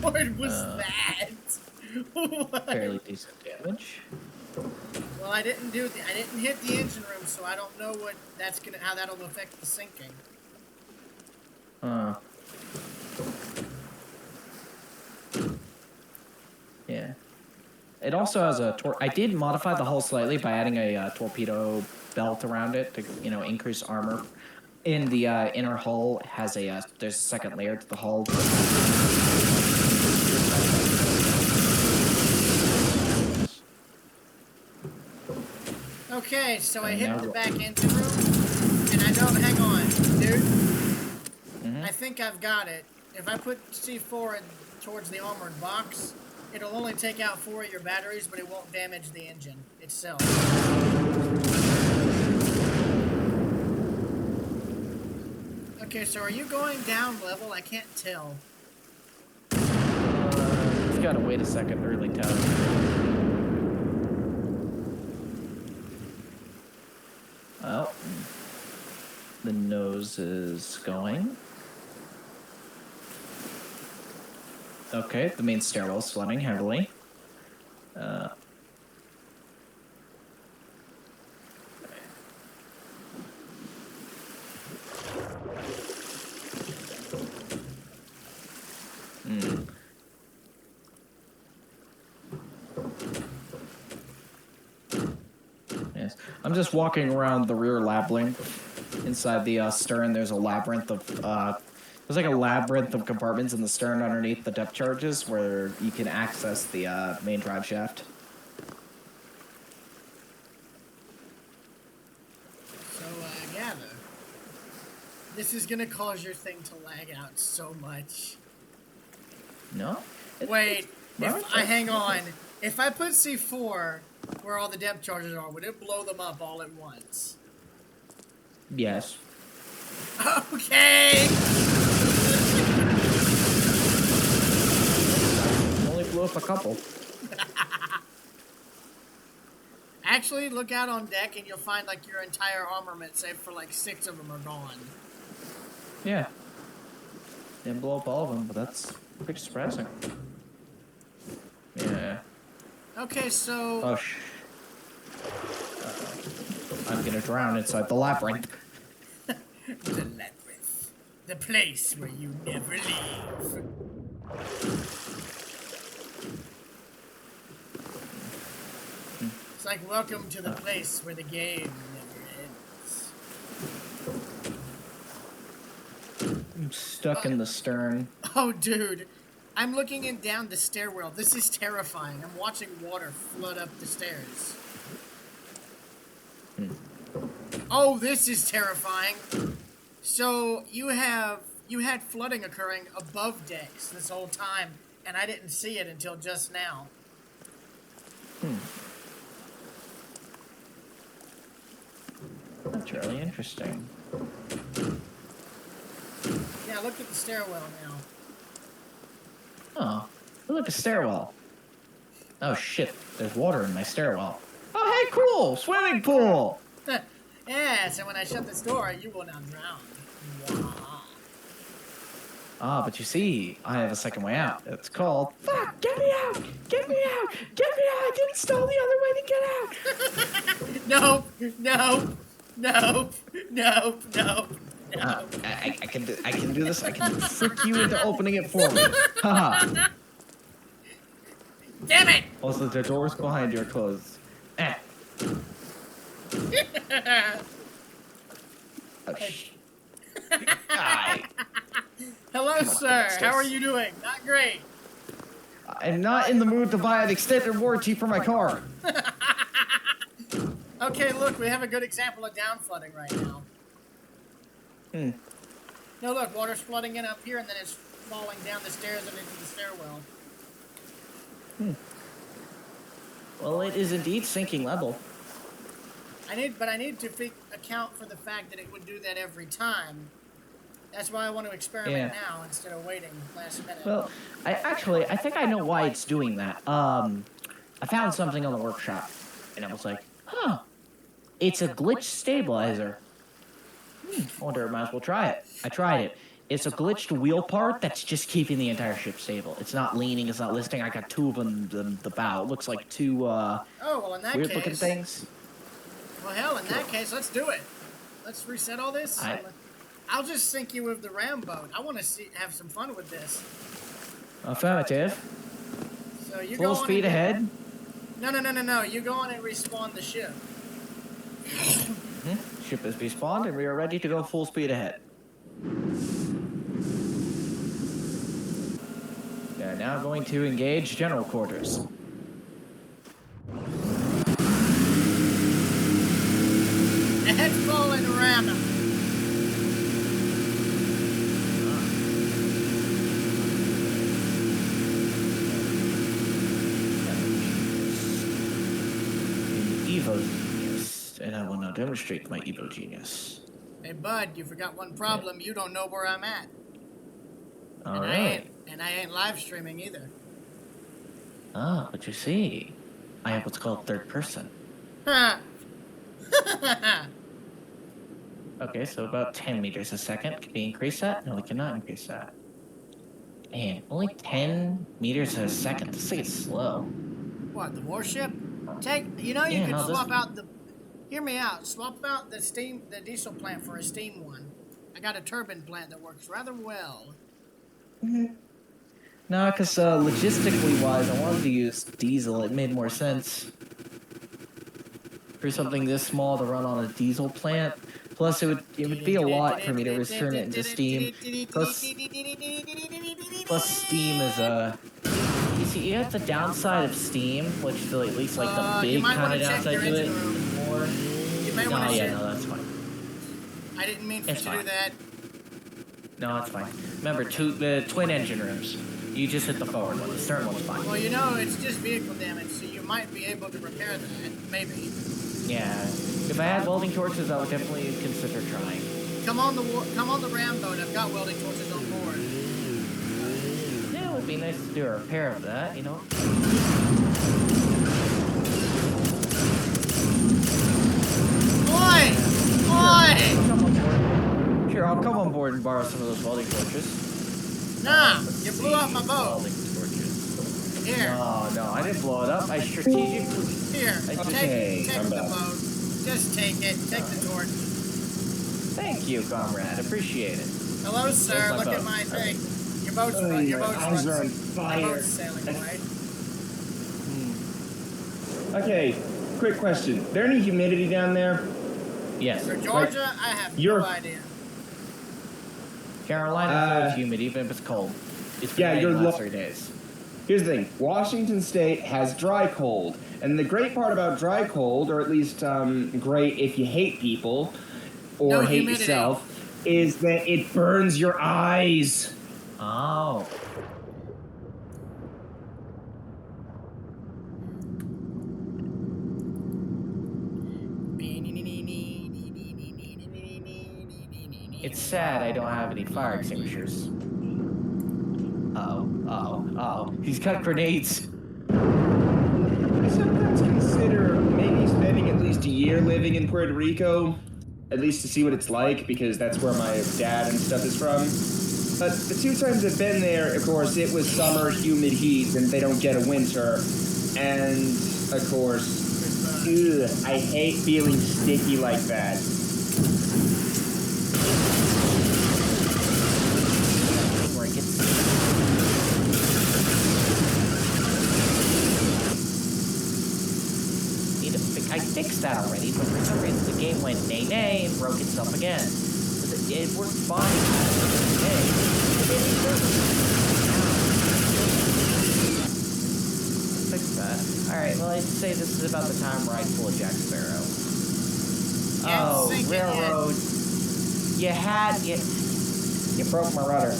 What was that? Fairly decent damage. Well, I didn't hit the engine room, so I don't know how that'll affect the sinking. Yeah. It also has a I did modify the hull slightly by adding a torpedo belt around it to, you know, increase armor. In the inner hull has there's a second layer to the hull. Okay, so I hit the back engine room, and I don't... Hang on, dude. I think I've got it. If I put C4 towards the armored box, it'll only take out 4 of your batteries, but it won't damage the engine itself. Okay, so are you going down level? I can't tell. Just gotta wait a second to really tell. Well, the nose is going. Okay, the main stairwell's flooding heavily. Yes, I'm just walking around the rear labyrinth. Inside the stern, there's a labyrinth of there's like a labyrinth of compartments in the stern underneath the depth charges where you can access the main drive shaft. So, yeah, this is gonna cause your thing to lag out so much. No? Wait, hang on. If I put C4 where all the depth charges are, would it blow them up all at once? Yes. Okay. Only blew up a couple. Actually, look out on deck and you'll find like your entire armament, save for like 6 of them, are gone. Yeah. Didn't blow up all of them, but that's pretty surprising. Yeah. Okay, so... Oh, I'm gonna drown inside the labyrinth. The labyrinth. The place where you never leave. It's like welcome to the place where the game never ends. I'm stuck in the stern. Oh, dude. I'm looking in down the stairwell. This is terrifying. I'm watching water flood up the stairs. Oh, this is terrifying. So you had flooding occurring above decks this whole time, and I didn't see it until just now. That's really interesting. Yeah, look at the stairwell now. Oh, look, a stairwell. Oh shit, there's water in my stairwell. Oh hey, cool, swimming pool! Yeah, so when I shut this door, you will now drown. Wow. Ah, but you see, I have a second way out. It's called, fuck, get me out! Get me out! Get me out! I didn't stall the other way to get out! Nope, nope, nope, nope, nope. No. I can do this. I can trick you into opening it for me. Haha. Damn it! Also, the doors behind you are closed. Eh. Oh, Hi. Hello, sir. How are you doing? Not great. I'm not in the mood to buy an extended warranty for my car. Okay, look, we have a good example of down flooding right now. No, look, water's flooding in up here, and then it's falling down the stairs and into the stairwell. Well, it is indeed sinking level. I need to account for the fact that it would do that every time. That's why I want to experiment now instead of waiting last minute. Well, I think I know why it's doing that. I found something on the workshop, and I was like, huh, it's a glitch stabilizer. I wonder if I might as well try it. I tried it. It's a glitched wheel part that's just keeping the entire ship stable. It's not leaning, it's not listing. I got 2 of them in the bow. It looks like 2 weird looking things. Well, hell, in that case, let's do it. Let's reset all this. I'll just sink you with the ram boat. I want to have some fun with this. Affirmative. So you Full speed ahead. No. You go on and respawn the ship. Ship is respawned and we are ready to go full speed ahead. We are now going to engage general quarters. Headfall and ram. Evil genius, and I will now demonstrate my evil genius. Hey, bud, you forgot one problem. You don't know where I'm at. All right. And I ain't live streaming either. Ah, but you see, I have what's called third person. Ha! Okay, so about 10 meters a second. Can we increase that? No, we cannot increase that. Man, only 10 meters a second. This thing is slow. What, the warship? You can swap out the... Hear me out. Swap out the diesel plant for a steam one. I got a turbine plant that works rather well. No, because logistically wise, I wanted to use diesel. It made more sense for something this small to run on a diesel plant. Plus, it would be a lot for me to turn it into steam. Plus steam is you see, you have the downside of steam, which is at least like the big kind of downside to it. You may want to check. No, that's fine. I didn't mean for you to do that. No, that's fine. Remember, the twin engine rooms. You just hit the forward one. The stern one's fine. Well, it's just vehicle damage, so you might be able to repair that, maybe. Yeah. If I had welding torches, I would definitely consider trying. come on the ram boat. I've got welding torches on board. Yeah, it would be nice to do a repair of that, you know? Oi! Oi! Sure, I'll come on board and borrow some of those welding torches. Nah, you blew up my boat. Welding torches. Here. No, I didn't blow it up. I strategically... Here, Okay, take I'm the back. boat. Just take it. Take the torch. Thank you, comrade. Appreciate it. Hello, sir. Where's my Look at boat? my thing. Your boat's Oh, run. Your your boat's eyes run. are on My fire. boat's sailing away. Okay, quick question. There any humidity down there? Yes. For Georgia, I have you're- no idea. Carolina is humid, even if it's cold. It's been Yeah, raining you're the last 3 days. Here's the thing. Washington State has dry cold. And the great part about dry cold, or at least great if you hate people or No hate humidity. yourself, is that it burns your eyes. Oh. It's sad I don't have any fire extinguishers. Uh-oh. He's got grenades. I sometimes consider maybe spending at least a year living in Puerto Rico, at least to see what it's like, because that's where my dad and stuff is from. But the 2 times I've been there, of course, it was summer, humid heat, and they don't get a winter. And, of course, I hate feeling sticky like that. Where it gets... I fixed that already, but for some reason the game went nay and broke itself again. It worked fine. Fix that. Alright, well, I'd say this is about the time where I'd pull a Jack Sparrow. Oh, sink it railroad. You broke my rudder.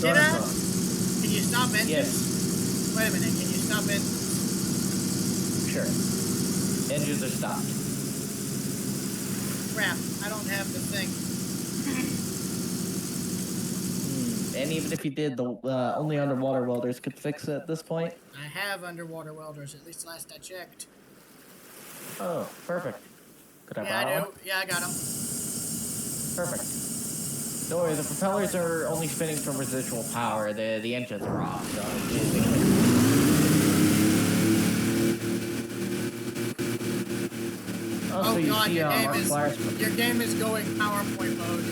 Get out. Can you stop engines? Yes. Wait a minute. Can you stop engines? Sure. Engines are stopped. Crap. I don't have the thing. And even if you did, the only underwater welders could fix it at this point. I have underwater welders, at least last I checked. Oh, perfect. Could I Yeah, I borrow do. one? Yeah, I got them. Perfect. Don't worry, the propellers are only spinning from residual power. The engines are off. So Oh so you god, see, your game is going PowerPoint mode.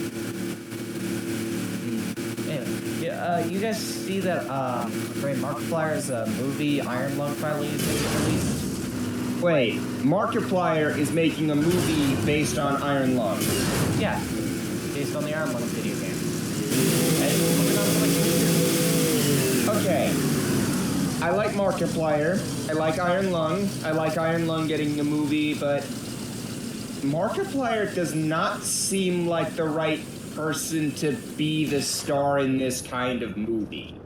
You guys see that Markiplier's movie Iron Lung finally is being released? Wait, Markiplier is making a movie based on Iron Lung. Yeah, based on the Iron Lung video game. And it's coming out in like 2 years. Okay. I like Markiplier. I like Iron Lung. I like Iron Lung getting a movie, but Markiplier does not seem like the right person to be the star in this kind of movie.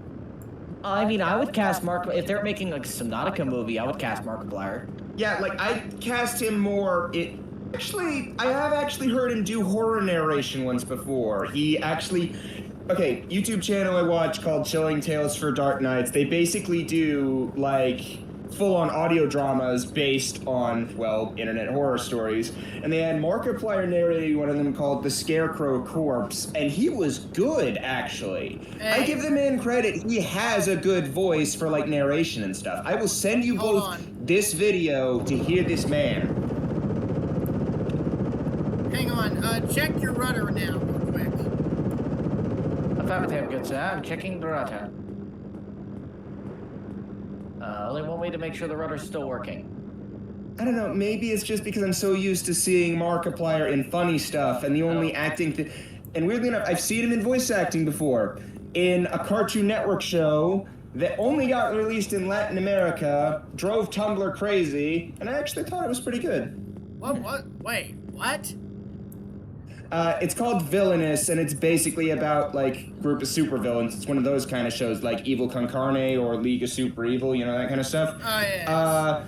I mean, I would cast if they're making like a Subnautica movie, I would cast Markiplier. Yeah, like, I'd cast him more... Actually, I have actually heard him do horror narration once before. He actually... Okay, YouTube channel I watch called Chilling Tales for Dark Nights. They basically do, like, full-on audio dramas based on, well, internet horror stories. And they had Markiplier narrating one of them called The Scarecrow Corpse, and he was good, actually. I give the man credit. He has a good voice for, like, narration and stuff. I will send you both this video to hear this man. Hang on, check your rudder now, real quick. Affirmative, good sir. I'm checking the rudder. Only one way to make sure the rudder's still working. I don't know, maybe it's just because I'm so used to seeing Markiplier in funny stuff, and the only acting... And weirdly enough, I've seen him in voice acting before. In a Cartoon Network show that only got released in Latin America, drove Tumblr crazy, and I actually thought it was pretty good. What? Wait, what? It's called Villainous, and it's basically about, like, group of supervillains. It's one of those kind of shows, like Evil Con Carne or League of Super Evil, you know, that kind of stuff. Oh, yeah.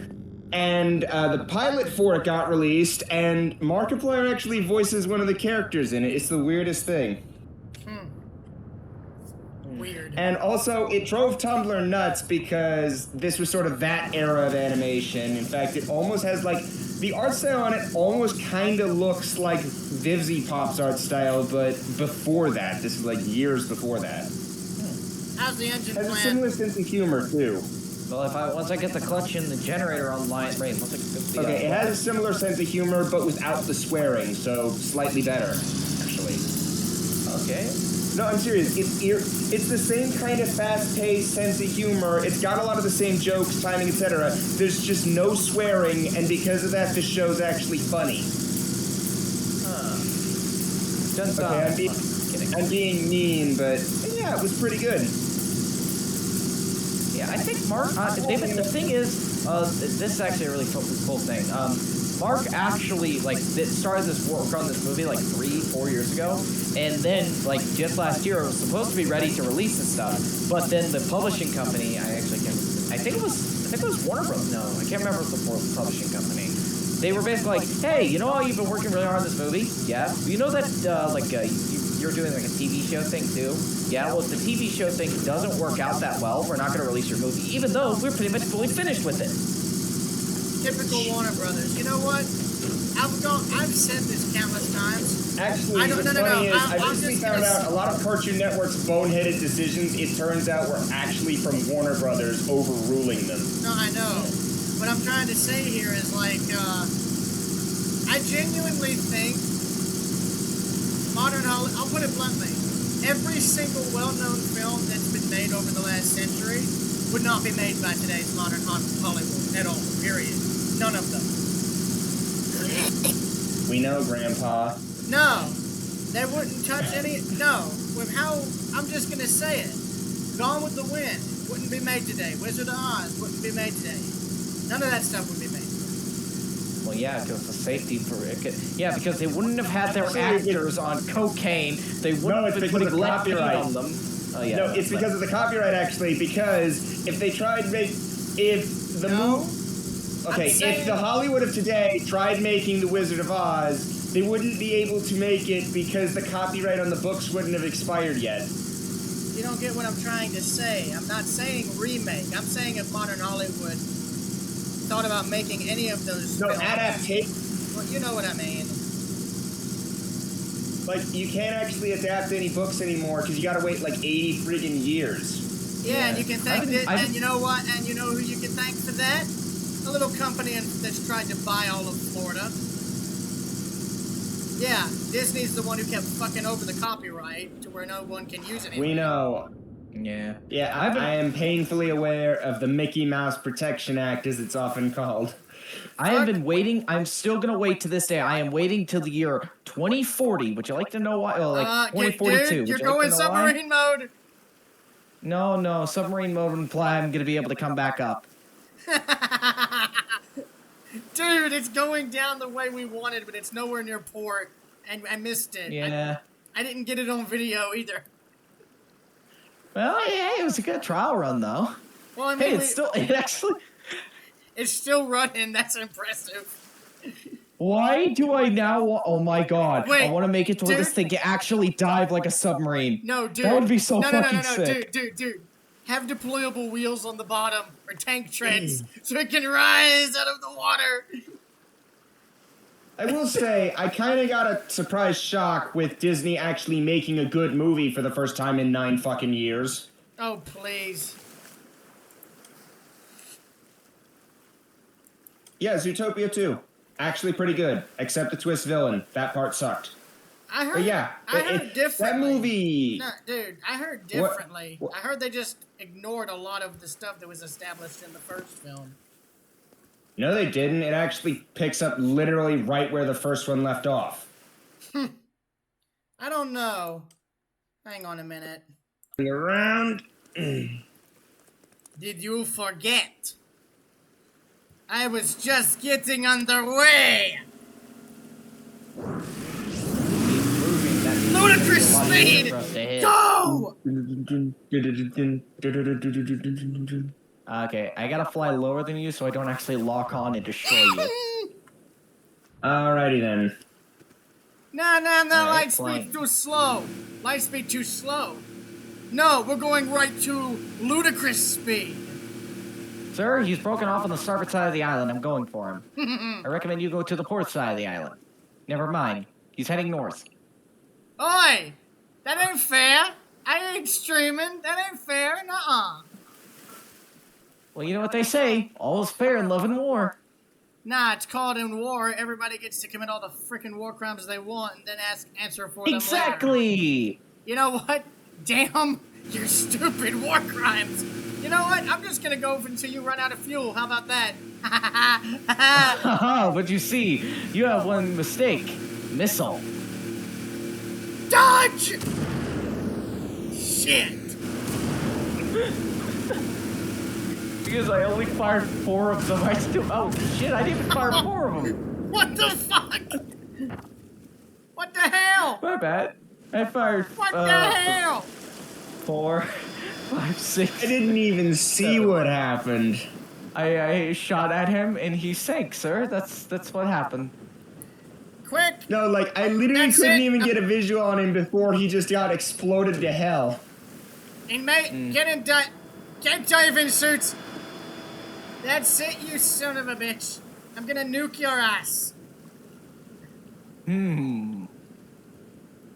And the pilot for it got released, and Markiplier actually voices one of the characters in it. It's the weirdest thing. Weird. And also, it drove Tumblr nuts because this was sort of that era of animation. In fact, it almost has like the art style on it almost kind of looks like Vivzy Pop's art style, but before that. This is like years before that. How's the engine It has a plant? similar sense of humor too. Well, once I get the clutch and the generator online, right? Once I get the, Okay, it has a similar sense of humor, but without the swearing, so slightly better, actually. Okay. No, I'm serious. It's the same kind of fast-paced sense of humor. It's got a lot of the same jokes, timing, etc. There's just no swearing, and because of that, the show's actually funny. Doesn't sound Okay, I'm being mean, but yeah, it was pretty good. Yeah, I think Mark. David, the thing is, this is actually a really cool thing. Mark actually started this work on this movie like 3-4 years ago, and then like just last year it was supposed to be ready to release and stuff, but then the publishing company, I think it was Warner Bros. No, I can't remember the publishing company. They were basically like, hey, you know how you've been working really hard on this movie? Yeah. You know that you're doing like a TV show thing too? Yeah. Well, if the TV show thing doesn't work out that well, we're not going to release your movie, even though we're pretty much fully finished with it. Typical Warner Brothers. You know what? I've said this countless times. Actually, what's funny is I recently found out a lot of Cartoon Network's boneheaded decisions, it turns out, were actually from Warner Brothers overruling them. No, I know. What I'm trying to say here is like, I genuinely think I'll put it bluntly, every single well-known film that's been made over the last century would not be made by today's modern Hollywood at all, period. None of them. We know, Grandpa. No, they wouldn't touch any. No, with how I'm just gonna say it. Gone with the Wind wouldn't be made today. Wizard of Oz wouldn't be made today. None of that stuff would be made. Well, yeah, because the safety for it. Yeah, because they wouldn't have had their actors on cocaine. They wouldn't have been putting lead paint on them. Oh, yeah, no, it's because of the copyright, actually. Because if they tried if the Hollywood of today tried making The Wizard of Oz, they wouldn't be able to make it because the copyright on the books wouldn't have expired yet. You don't get what I'm trying to say. I'm not saying remake. I'm saying if modern Hollywood thought about making any of those films. Adaptation. Well, you know what I mean. Like, you can't actually adapt any books anymore because you gotta wait like 80 friggin' years. Yeah, and you can thank and you know what? And you know who you can thank for that? A little company that's tried to buy all of Florida. Yeah, Disney's the one who kept fucking over the copyright to where no one can use it anymore. We know. Yeah. Yeah, I am painfully aware of the Mickey Mouse Protection Act, as it's often called. I have been waiting. I'm still going to wait to this day. I am waiting till the year 2040. Would you like to know why? Oh, like 2042. Dude, you're going submarine mode. No. Submarine mode imply I'm going to be able to come back up. Dude, it's going down the way we wanted, but it's nowhere near port, and I missed it. Yeah. I didn't get it on video either. Well, yeah, it was a good trial run, though. Well, I mean, it's still running. That's impressive. Why do I now? Oh my god! Wait, I want to make it to where this thing can actually dive like a submarine. No, dude. That would be so fucking sick. Dude. Have deployable wheels on the bottom or tank treads so it can rise out of the water. I will say, I kind of got a surprise shock with Disney actually making a good movie for the first time in 9 fucking years. Oh, please. Yeah, Zootopia 2. Actually pretty good, except the twist villain. That part sucked. I heard differently. That movie... No, dude, I heard differently. I heard they just ignored a lot of the stuff that was established in the first film. No, they didn't. It actually picks up literally right where the first one left off. I don't know. Hang on a minute. Around. Did you forget? I was just getting underway. Ludicrous speed! Go! Okay, I gotta fly lower than you so I don't actually lock on and destroy you. Alrighty then. No, Alright, light flying. speed too slow. Light speed too slow. No, we're going right to ludicrous speed. Sir, he's broken off on the starboard side of the island. I'm going for him. I recommend you go to the port side of the island. Never mind. He's heading north. Oi! That ain't fair. I ain't streaming. That ain't fair. Nuh-uh. Well, you know what they say. All is fair in love and war. Nah, it's called in war. Everybody gets to commit all the freaking war crimes they want and then answer for them later. Exactly! You know what? Damn your stupid war crimes. You know what? I'm just gonna go until you run out of fuel. How about that? Haha, but you see, you have one mistake. Missile. Dodge! Shit. Because I only fired 4 of them, I still... Oh, shit, I didn't even fire 4 of them. What the fuck? What the hell? My bad. I fired... What the hell? 4, 5, 6... I didn't even see what happened. I shot at him and he sank, sir. That's what happened. Quick! No, like, I literally That's couldn't it. even get a visual on him before he just got exploded to hell. Inmate, get diving suits. That's it, you son of a bitch. I'm gonna nuke your ass.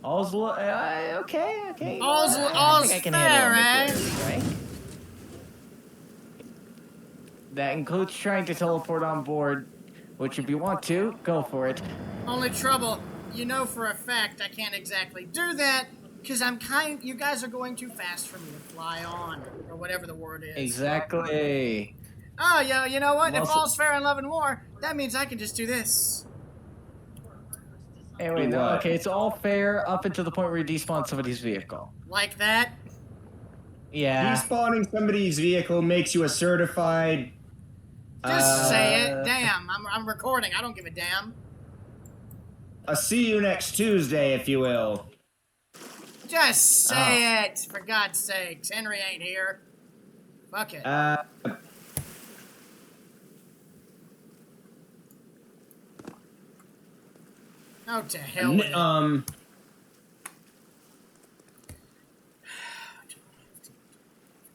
All's okay. All's I think I can fair, handle eh? it, right? That includes trying to teleport on board, which if you want to, go for it. Only trouble, you know for a fact I can't exactly do that, because you guys are going too fast for me to fly on, or whatever the word is. Exactly. Oh, yeah, you know what? Well, If all's fair in love and war, that means I can just do this. Hey, wait, no, What? okay, it's all fair up until the point where you despawn somebody's vehicle. Like that? Yeah. Despawning somebody's vehicle makes you a certified... Just say it. Damn, I'm recording. I don't give a damn. I'll see you next Tuesday, if you will. Just say it, for God's sakes. Henry ain't here. Fuck it. Oh, to hell with it.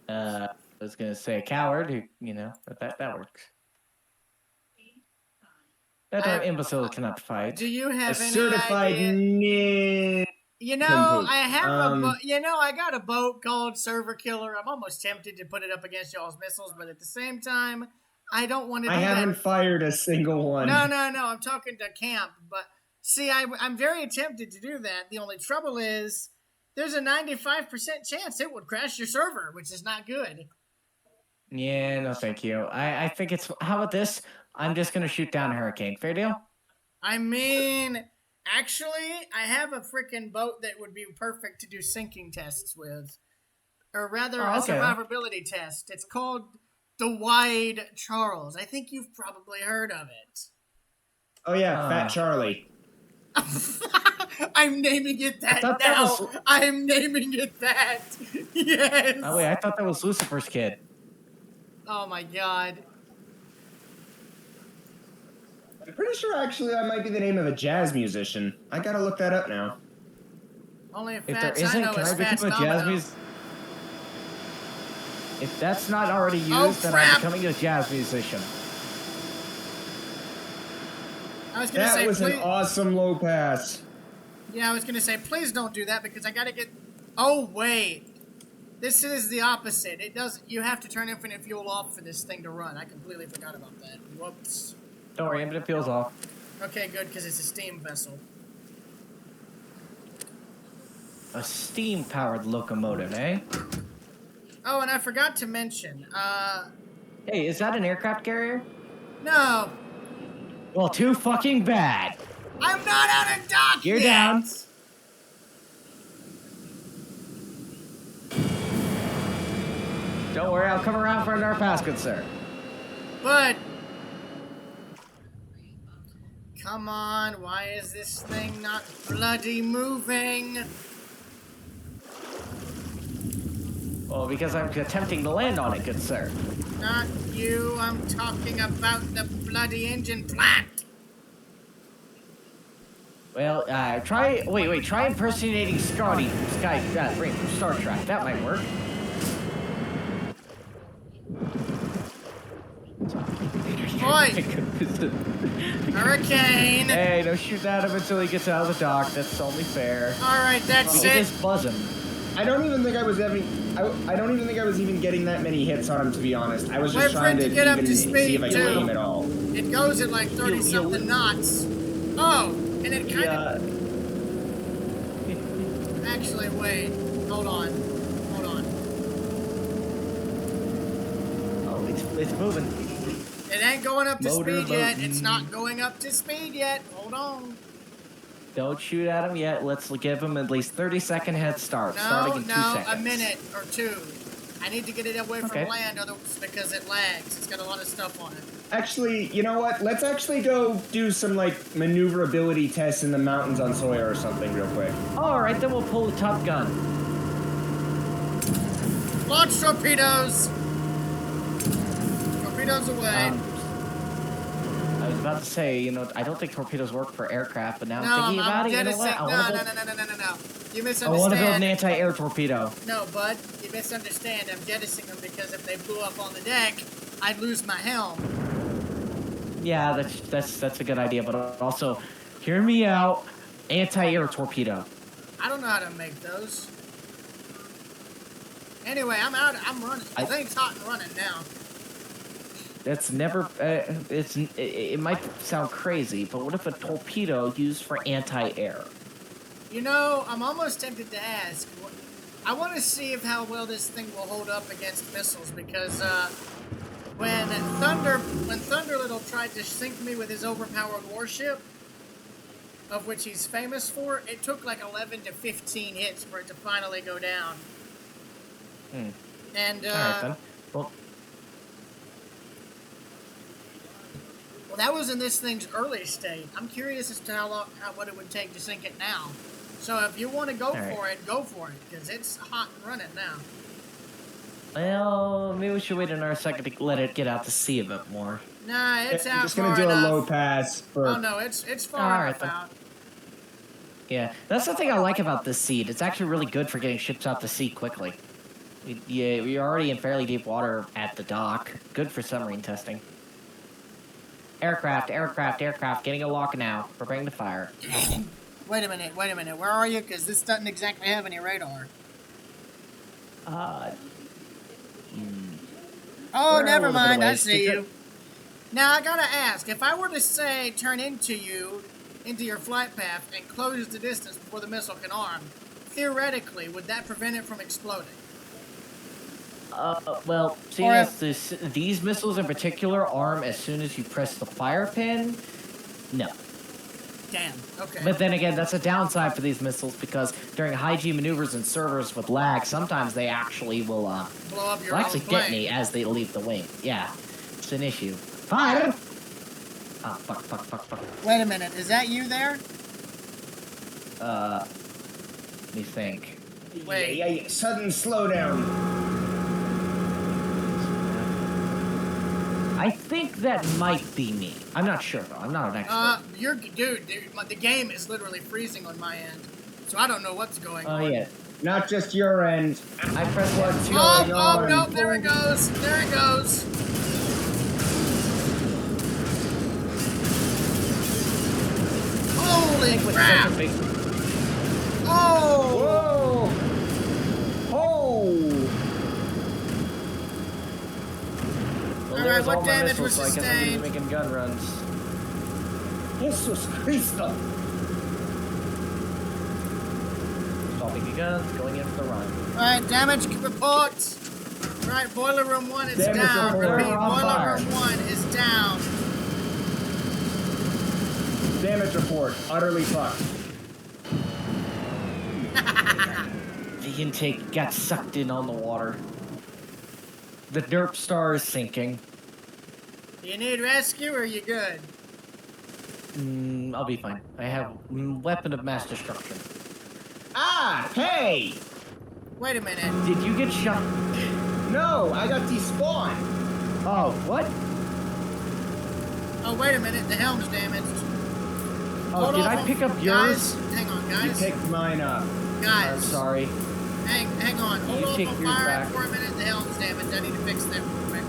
I was gonna say a coward who, but that works. That imbecile cannot fight. Do you A have any certified idea? You know, Complete. I have a boat. You know, I got a boat called Server Killer. I'm almost tempted to put it up against y'all's missiles, but at the same time, I don't want to do I that. haven't fired a single one. No. I'm talking to camp. But see, I'm very tempted to do that. The only trouble is there's a 95% chance it would crash your server, which is not good. Yeah, no thank you. I think it's... How about this? I'm just gonna shoot down a hurricane. Fair deal? I mean, actually, I have a freaking boat that would be perfect to do sinking tests with. Or rather, a survivability test. It's called the Wide Charles. I think you've probably heard of it. Oh yeah, Fat Charlie. I'm naming it that now. I'm naming it that. Yes. Oh wait, I thought that was Lucifer's kid. Oh my god. I'm pretty sure actually that might be the name of a jazz musician. I gotta look that up now. Only if If there Fats I isn't, know can is I Fats become a jazz Domino. musician? If that's not already used, Oh, then crap. I'm becoming a jazz musician. I was gonna That say, was please. an awesome low pass. Yeah, I was gonna say, please don't do that because I gotta get. Oh wait, this is the opposite. It does. You have to turn infinite fuel off for this thing to run. I completely forgot about that. Whoops. Don't worry, infinite fuel's off. Okay, good because it's a steam vessel. A steam-powered locomotive, eh? Oh, and I forgot to mention. Hey, is that an aircraft carrier? No, Well, too fucking bad. I'm not out of dock You're yet. down. Don't worry, I'll come around for another pass, good sir. But come on, why is this thing not bloody moving? Well, because I'm attempting to land on it, good sir. Not you. I'm talking about the bloody engine plant. Well, try impersonating Scotty from Star Trek. That might work. Oi! Hurricane! Hey, don't shoot at him until he gets out of the dock. That's only fair. Alright, that's You it. can just buzz him. I don't even think I was even getting that many hits on him, to be honest. I was just trying to get up to even speed, see if I could hit him at all. It goes at like 30-something knots. Oh, and it kind of... Actually, wait. Hold on. Oh, it's moving. It ain't going up to Motor speed yet. boat. It's not going up to speed yet. Hold on. Don't shoot at him yet. Let's give him at least 30-second head start. Starting in 2 seconds. A minute or two. I need to get it away from land because it lags. It's got a lot of stuff on it. Actually, you know what? Let's actually go do some, like, maneuverability tests in the mountains on Sawyer or something real quick. Alright, then we'll pull the Top Gun. Launch torpedoes! Torpedoes away. I was about to say, I don't think torpedoes work for aircraft, but now I'm thinking No. You know what? No. You misunderstand. I want to build an anti-air torpedo. No, bud. You misunderstand. I'm jettisoning them because if they blew up on the deck, I'd lose my helm. Yeah, that's a good idea, but also, hear me out, anti-air torpedo. I don't know how to make those. Anyway, I'm out. I'm running. The thing's hot and running now. That's never. It might sound crazy, but what if a torpedo used for anti-air? I'm almost tempted to ask. I want to see how well this thing will hold up against missiles because when Thunder Little tried to sink me with his overpowered warship, of which he's famous for, it took like 11 to 15 hits for it to finally go down. And all right, then. Well, that was in this thing's early state. I'm curious as to what it would take to sink it now. So if you want to go for it, go for it, because it's hot and running now. Well, maybe we should wait another second to let it get out to sea a bit more. Nah, it's out. I'm just gonna do a low pass for. Oh no, it's far enough out. Yeah, that's the thing I like about this seed. It's actually really good for getting ships out to sea quickly. We're already in fairly deep water at the dock. Good for submarine testing. Aircraft, getting a lock now. Preparing to fire. Wait a minute. Where are you? Because this doesn't exactly have any radar. Oh, never mind. I see you. Now, I gotta ask. If I were to say turn into your flight path, and close the distance before the missile can arm, theoretically, would that prevent it from exploding? Well, seeing as these missiles in particular arm as soon as you press the fire pin, no. Damn, okay. But then again, that's a downside for these missiles because during high-G maneuvers and servers with lag, sometimes they actually will, blow up your actually own plane. detonate as they leave the wing. Yeah, it's an issue. Fire! Ah, fuck. Wait a minute, is that you there? Let me think. Wait. Yeah, sudden slowdown. I think that might be me. I'm not sure though. I'm not an expert. Dude, the game is literally freezing on my end, so I don't know what's going on. Oh yeah. Not just your end. I pressed what's going on. No, there it goes. Holy crap! Oh! Well, Alright, what damage missiles, was so I guess I'm gonna be sustained? making gun runs. Jesus Cristo. Stopping the guns, going in for the run. Alright, damage reports. Alright, boiler room 1 is Damage down. report. Repeat, On boiler fire. room 1 is down. Damage report. Utterly fucked. The intake got sucked in on the water. The derp star is sinking. You need rescue or are you good? I'll be fine. I have weapon of mass destruction. Ah, hey! Wait a minute. Did you get shot? No, I got despawned. Oh, what? Oh, wait a minute. The helm's damaged. Oh, did I pick up yours? Guys, hang on, guys. You picked mine up. Guys. I'm sorry. Hang on. Hold off on yours fire back. for a minute. The helm's damaged. I need to fix that real quick.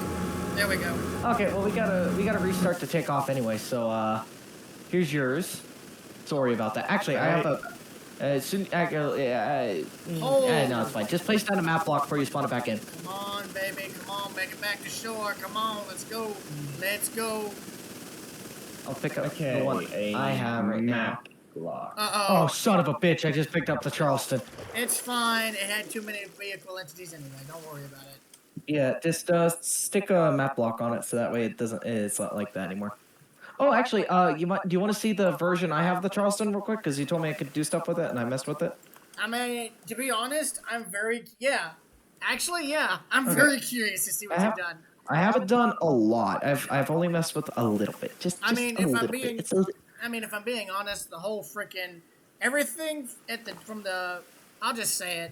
There we go. Okay, well we gotta restart the takeoff anyway. So here's yours. Sorry about that. Actually, I have a. No, it's fine. Just place down a map block before you spawn it back in. Come on, baby. Come on. Make it back to shore. Come on. Let's go. Let's go. I'll pick up the one I have right now. Block. Oh, son of a bitch! I just picked up the Charleston. It's fine. It had too many vehicle entities anyway. Don't worry about it. Yeah, just stick a map block on it so that way it's not like that anymore. Oh, actually, do you want to see the version I have of the Charleston real quick? Because you told me I could do stuff with it and I messed with it. I mean, to be honest, I'm very I'm Okay. very curious to see what you've done. I haven't done a lot. I've only messed with a little bit. Just I mean, a little bit. It's a if I'm being honest, the whole freaking everything I'll just say it.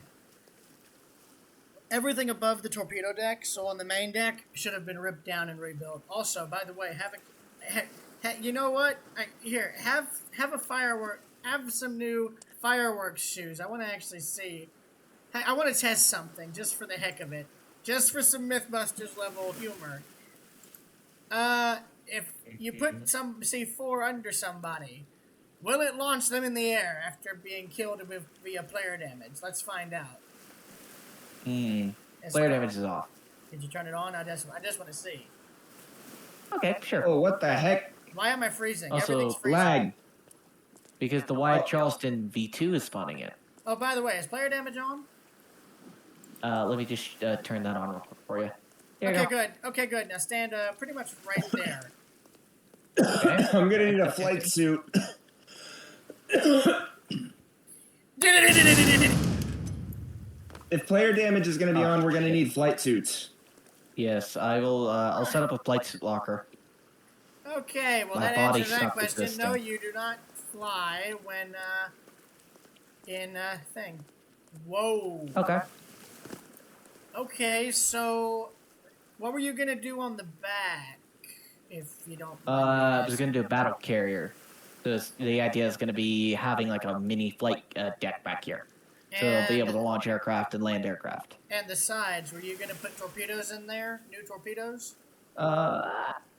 Everything above the torpedo deck, so on the main deck, should have been ripped down and rebuilt. Also, by the way, you know what? Have some new fireworks shoes. I want to actually see. I want to test something just for the heck of it, just for some MythBusters level humor. If you put some C4 under somebody, will it launch them in the air after being killed via player damage? Let's find out. Player damage is off. Did you turn it on? I just want to see. Okay, sure. Oh, what the heck? Why am I freezing? Also, Everything's freezing. Lag. Because the Wyatt Charleston V2 is spawning it. Oh, by the way, is player damage on? Let me just turn that on real quick for you. There you Okay, go. good. Okay, good. Now stand pretty much right there. Okay. I'm gonna need a flight suit. If player damage is gonna be on, we're gonna need flight suits. Yes, I will. I'll set up a flight suit locker. Okay, well My that body answers that sucked question. this No, thing. you do not fly when thing. Whoa. Okay. Okay, so what were you gonna do on the back? If you don't. I was gonna do a battle carrier. The idea is gonna be having like a mini flight deck back here, so they'll be able to launch aircraft and land aircraft. And the sides, were you gonna put torpedoes in there? New torpedoes?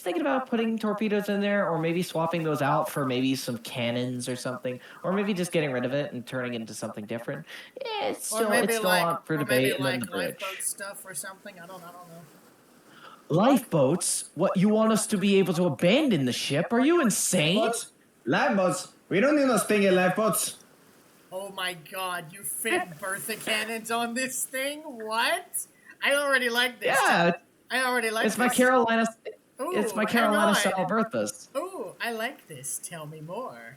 Thinking about putting torpedoes in there, or maybe swapping those out for maybe some cannons or something, or maybe just getting rid of it and turning it into something different. Yeah, it's still up for debate. And then the bridge. Lifeboat stuff or something. I don't know. Lifeboats? What, you want us to be able to abandon the ship? Are you insane? Lifeboats? We don't need no stingy lifeboats. Oh my god, you fit Bertha cannons on this thing? What? I already like this. Yeah, I already like it's this. my Carolina. Ooh, It's my hang Carolina on. style Berthas. Ooh, I like this. Tell me more.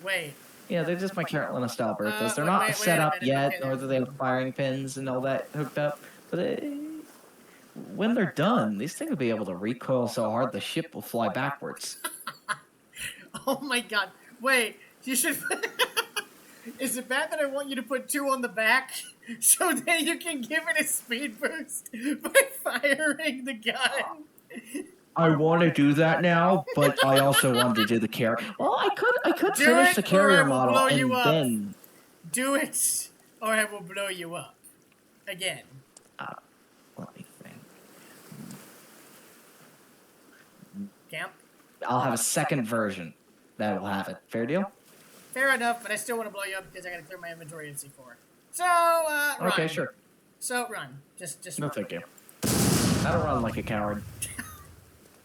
Wait. Yeah, they're just my Carolina style Berthas. They're wait, not wait set a up minute, yet, okay, nor do they have firing pins and all that hooked up. But when they're done, these things will be able to recoil so hard the ship will fly backwards. Oh my god. Wait, you should... Is it bad that I want you to put 2 on the back so that you can give it a speed boost by firing the gun? I want to do that now, but I also want to do the carrier. Well, I could Do finish it, the or I carrier will model blow and you up. then. Do it, or I will blow you up. Again. Let me think. Camp? I'll have a second version that will have it. Fair deal? Fair enough, but I still want to blow you up because I gotta clear my inventory in C4. So, run. Okay, sure. So, run. Just No, run. thank you. I don't run like a coward.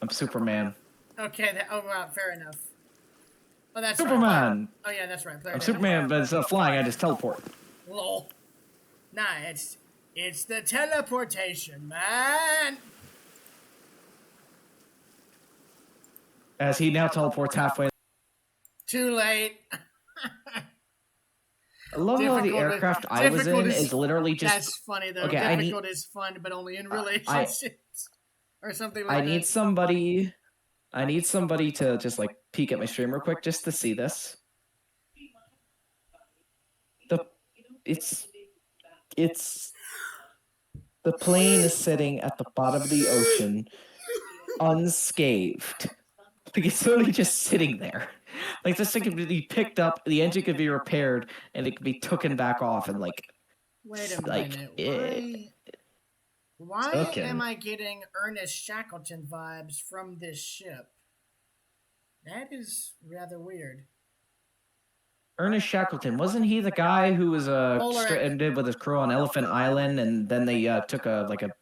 I'm Superman. Okay, wow, fair enough. Oh, that's right. Superman! Oh, yeah, that's right. I'm Superman, but instead of flying, I just teleport. Lol. Nah, it's the teleportation, man. As he now teleports halfway. Too late. I love how the aircraft I was in is literally just. That's funny though. Okay, Difficult is fun, but only in relationships or something like I that. need somebody. I need somebody to just like peek at my stream real quick just to see this. It's the plane is sitting at the bottom of the ocean unscathed. Like, it's literally just sitting there. Like, this thing could be picked up, the engine could be repaired, and it could be taken back off, and like... Wait a like, minute, why Okay. am I getting Ernest Shackleton vibes from this ship? That is rather weird. Ernest Shackleton, wasn't he the guy who was stranded with his crew on Elephant Island, and then they took a lifeboat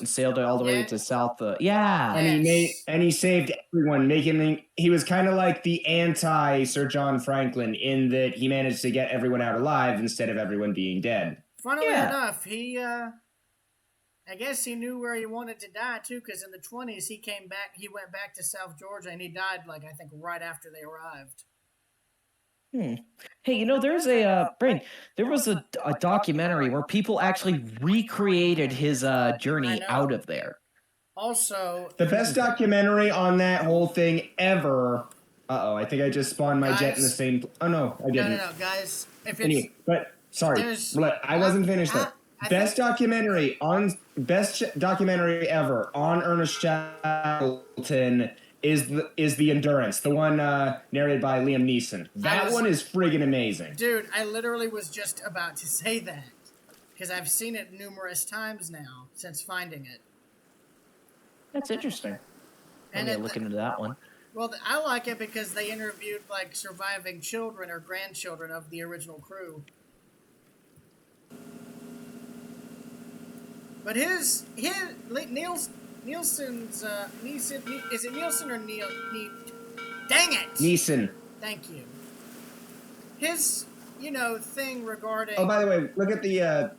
and sailed all the way to South? Yeah, and he saved everyone, he was kind of like the anti Sir John Franklin in that he managed to get everyone out alive instead of everyone being dead. Funnily enough, he I guess he knew where he wanted to die too, because in the 20s he went back to South Georgia, and he died I think right after they arrived. Hey, there's Brain. There was a documentary where people actually recreated his journey out of there. Also, the best documentary on that whole thing ever. I think I just spawned my jet in the same. Oh no, I didn't. No, guys. If it's anyway, but sorry, but I wasn't finished though. Best documentary ever on Ernest Shackleton is the Endurance, the one narrated by Liam Neeson. That one is friggin' amazing. Dude, I literally was just about to say that, because I've seen it numerous times now since finding it. That's interesting. Maybe I'll look into that one. Well, I like it because they interviewed surviving children or grandchildren of the original crew. But Nielsen's, is it Nielsen or Neil? Dang it! Neeson. Thank you. His, thing regarding... Oh, by the way, look at the,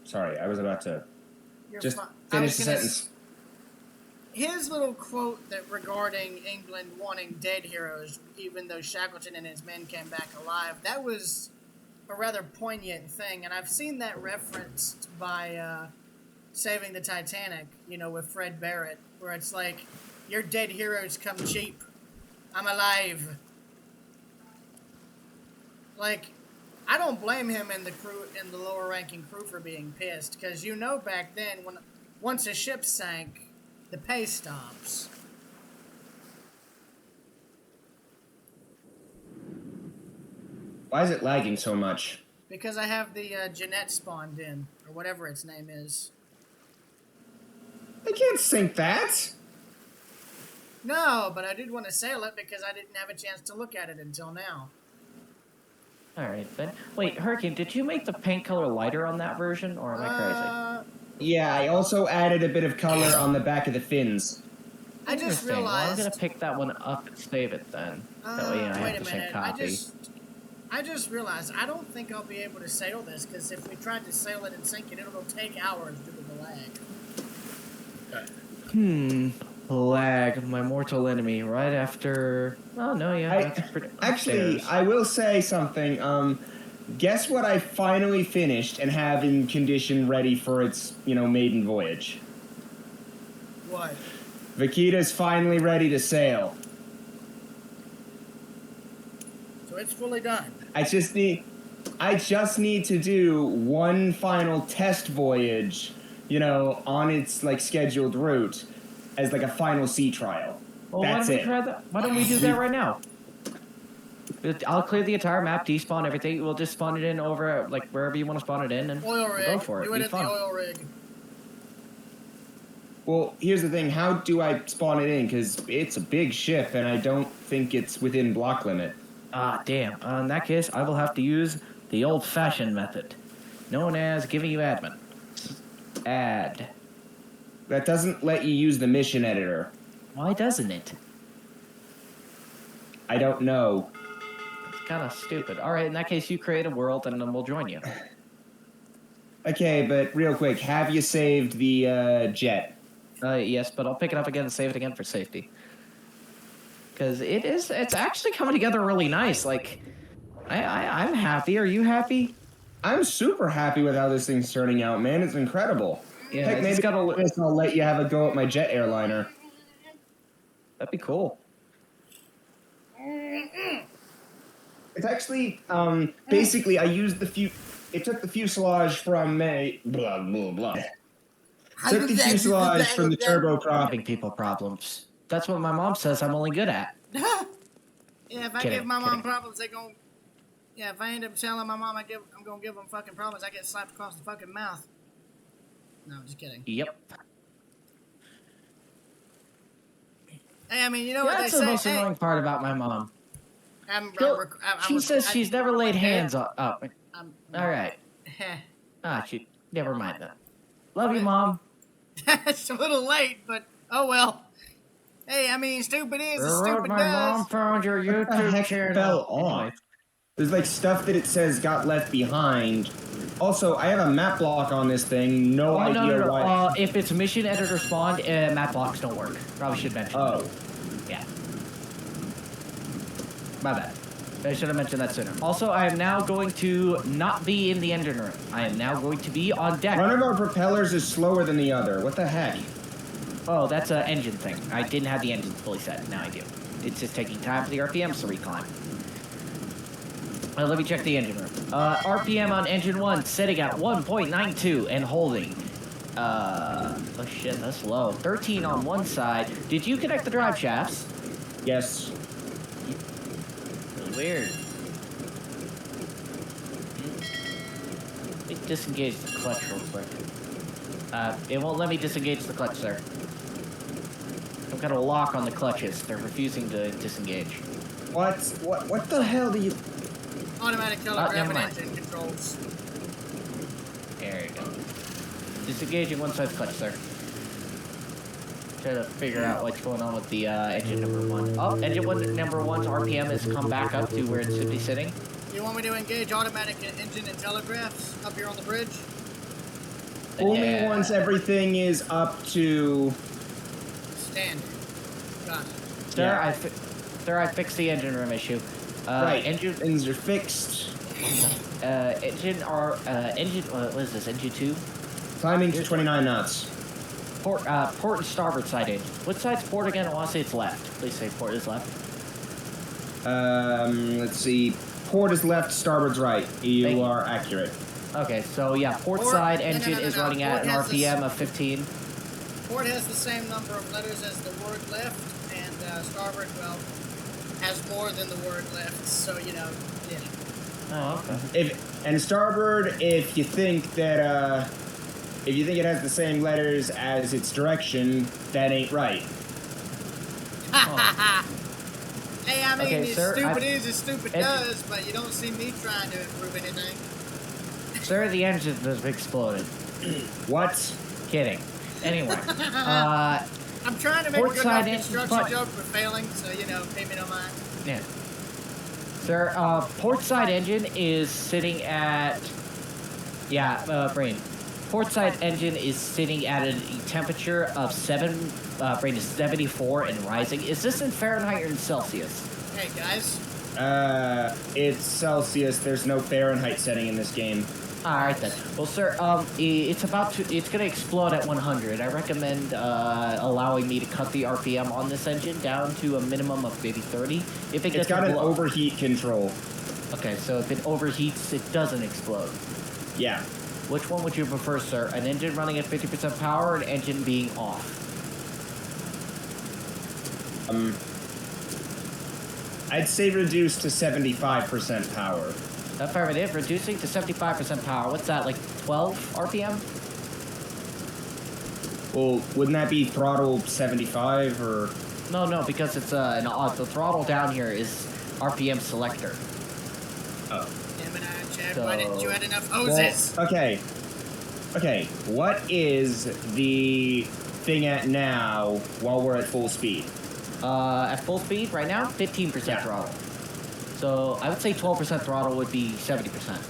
sorry, I was about to finish the sentence. His little quote regarding England wanting dead heroes, even though Shackleton and his men came back alive, that was a rather poignant thing, and I've seen that referenced by, Saving the Titanic, with Fred Barrett, where it's like, your dead heroes come cheap. I'm alive. I don't blame him and the crew, and the lower ranking crew, for being pissed, because back then, once a ship sank, the pay stops. Why is it lagging so much? Because I have the Jeanette spawned in, or whatever its name is. I can't sync that. No, but I did want to sail it because I didn't have a chance to look at it until now. Alright, Ben. Wait, Hurricane, did you make the paint color lighter on that version, or am I crazy? Yeah, I also added a bit of color on the back of the fins. I just realized... Well, I'm going to pick that one up and save it then. That way I have the same copy. I just realized I don't think I'll be able to sail this, because if we tried to sail it and sink it, it'll take hours due to the lag. Lag, my mortal enemy, right after... Oh, no, yeah. Actually, I will say something. Guess what I finally finished and have in condition ready for its, maiden voyage? What? Vaquita's finally ready to sail. So it's fully done. I just need to do one final test voyage, on its scheduled route as a final sea trial. Well, That's it. Why don't we do that right now? I'll clear the entire map, despawn everything. We'll just spawn it in over wherever you want to spawn it in, and oil rig. We'll go for it. Do it at the oil rig. Well, here's the thing. How do I spawn it in? Because it's a big ship, and I don't think it's within block limit. Ah, damn. In that case, I will have to use the old-fashioned method, known as giving you admin. Add. That doesn't let you use the mission editor. Why doesn't it? I don't know. It's kind of stupid. All right, in that case, you create a world, and then we'll join you. Okay, but real quick, have you saved the jet? Yes, but I'll pick it up again and save it again for safety. Because it's actually coming together really nice. I'm happy. Are you happy? I'm super happy with how this thing's turning out, man. It's incredible. Yeah, heck, maybe I'll let you have a go at my jet airliner. That'd be cool. It's actually, basically, I used it took the fuselage from a, blah, blah, blah. Took the fuselage from the turboprop. Solving people problems. That's what my mom says I'm only good at. Yeah, if I Kidding, give my mom kidding. problems, they gon'. Yeah, if I end up telling my mom I'm gonna give them fucking problems, I get slapped across the fucking mouth. No, I'm just kidding. Yep. Hey, I mean, you know what they That's the say. most Hey, annoying part about my mom. I'm She says she's never laid hands on. Oh, all right. Heh. She. Never mind that. Love you, Mom. It's a little late, but oh well. Hey, I mean, stupid is as stupid My does. mom found your What the YouTube heck channel. fell off? There's like stuff that it says got left behind. Also, I have a map block on this thing. No idea no. why. If it's mission editor spawned, map blocks don't work. Probably should mention. Oh. Yeah. My bad. I should have mentioned that sooner. Also, I am now going to not be in the engine room. I am now going to be on deck. One of our propellers is slower than the other. What the heck? Oh, that's an engine thing. I didn't have the engine fully set. Now I do. It's just taking time for the RPMs to reclimb. Let me check the engine room. RPM on engine 1 sitting at 1.92 and holding. Oh shit, that's low. 13 on one side. Did you connect the drive shafts? Yes. Really weird. Let me disengage the clutch real quick. It won't let me disengage the clutch, sir. I've got a lock on the clutches. They're refusing to disengage. What the hell do you... Automatic never telegraph and mind. engine controls. There you go. Disengaging one side clutch, sir. Try to figure out what's going on with the engine number 1. Oh, engine number 1's RPM has come back up to where it should be sitting. You want me to engage automatic engine and telegraphs up here on the bridge? Only once everything is up to... Standard. Got it. Sir, Yeah. Sir, I fixed the engine room issue. Right, Engine, are fixed. what is this, engine 2? Climbing to 29 knots. Port and starboard side engine. What side's port again? I want to say it's left. Please say port is left. Let's see. Port is left, starboard's right. You are accurate. Okay, so yeah, port side engine is running at an Port has RPM of 15. Port has the same number of letters as the word left, and starboard, well, has more than the word left, so, you know, yeah. Oh, okay. And starboard, if you think that, if you think it has the same letters as its direction, that ain't right. Hey, I mean, Okay, as sir, stupid is as stupid does, but you don't see me trying to improve anything. Sir, the engine has exploded. What? Kidding. Anyway, I'm trying to make a port good side enough engine, construction joke for failing, so, you know, pay me no mind. yeah. Sir, port side engine is sitting at, Brain. Port side engine is sitting at a temperature of 74 and rising. Is this in Fahrenheit or in Celsius? Hey, guys. It's Celsius. There's no Fahrenheit setting in this game. Alright then. Well, sir, it's gonna explode at 100. I recommend, allowing me to cut the RPM on this engine down to a minimum of maybe 30. If it gets It's got an below. overheat control. Okay, so if it overheats, it doesn't explode. Yeah. Which one would you prefer, sir? An engine running at 50% power or an engine being off? I'd say reduce to 75% power. Affirmative. Reducing to 75% power. What's that, like 12 RPM? Well, wouldn't that be throttle 75 or... No, because it's the throttle down here is RPM selector. Oh. Damn it, Chad, So- why didn't you add enough hoses? Well, okay. Okay, what is the thing at now while we're at full speed? At full speed right now, 15% Yeah. throttle. So I would say 12% throttle would be 70%.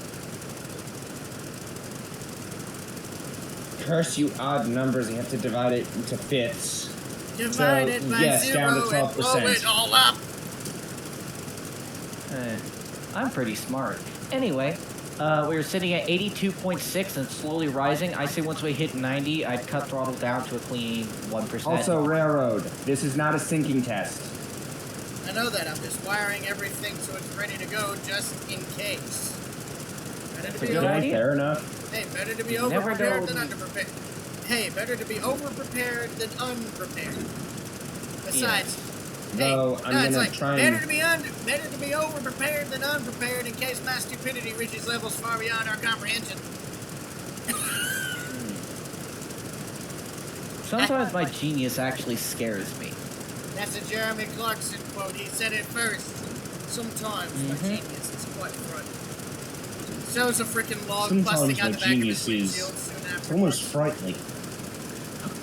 Curse you odd numbers, you have to divide it into fifths. Divide it by yes, zero down to and roll 12%. it all up. I'm pretty smart. Anyway, we were sitting at 82.6 and slowly rising. I say once we hit 90, I'd cut throttle down to a clean 1%. Also, railroad, this is not a sinking test. I know that. I'm just wiring everything so it's ready to go just in case. Better to That's a be good over. idea. Fair enough. Hey, better to be You never over-prepared know. than under-prepared. hey, better to be over-prepared than unprepared. Besides, hey, no, I'm it's gonna like, try better and... to be over-prepared than unprepared in case my stupidity reaches levels far beyond our comprehension. Sometimes my genius actually scares me. That's a Jeremy Clarkson quote. He said it first. Sometimes my genius is quite frightening. Shows a freaking log busting out the back of his windshield soon after. It's almost frightening.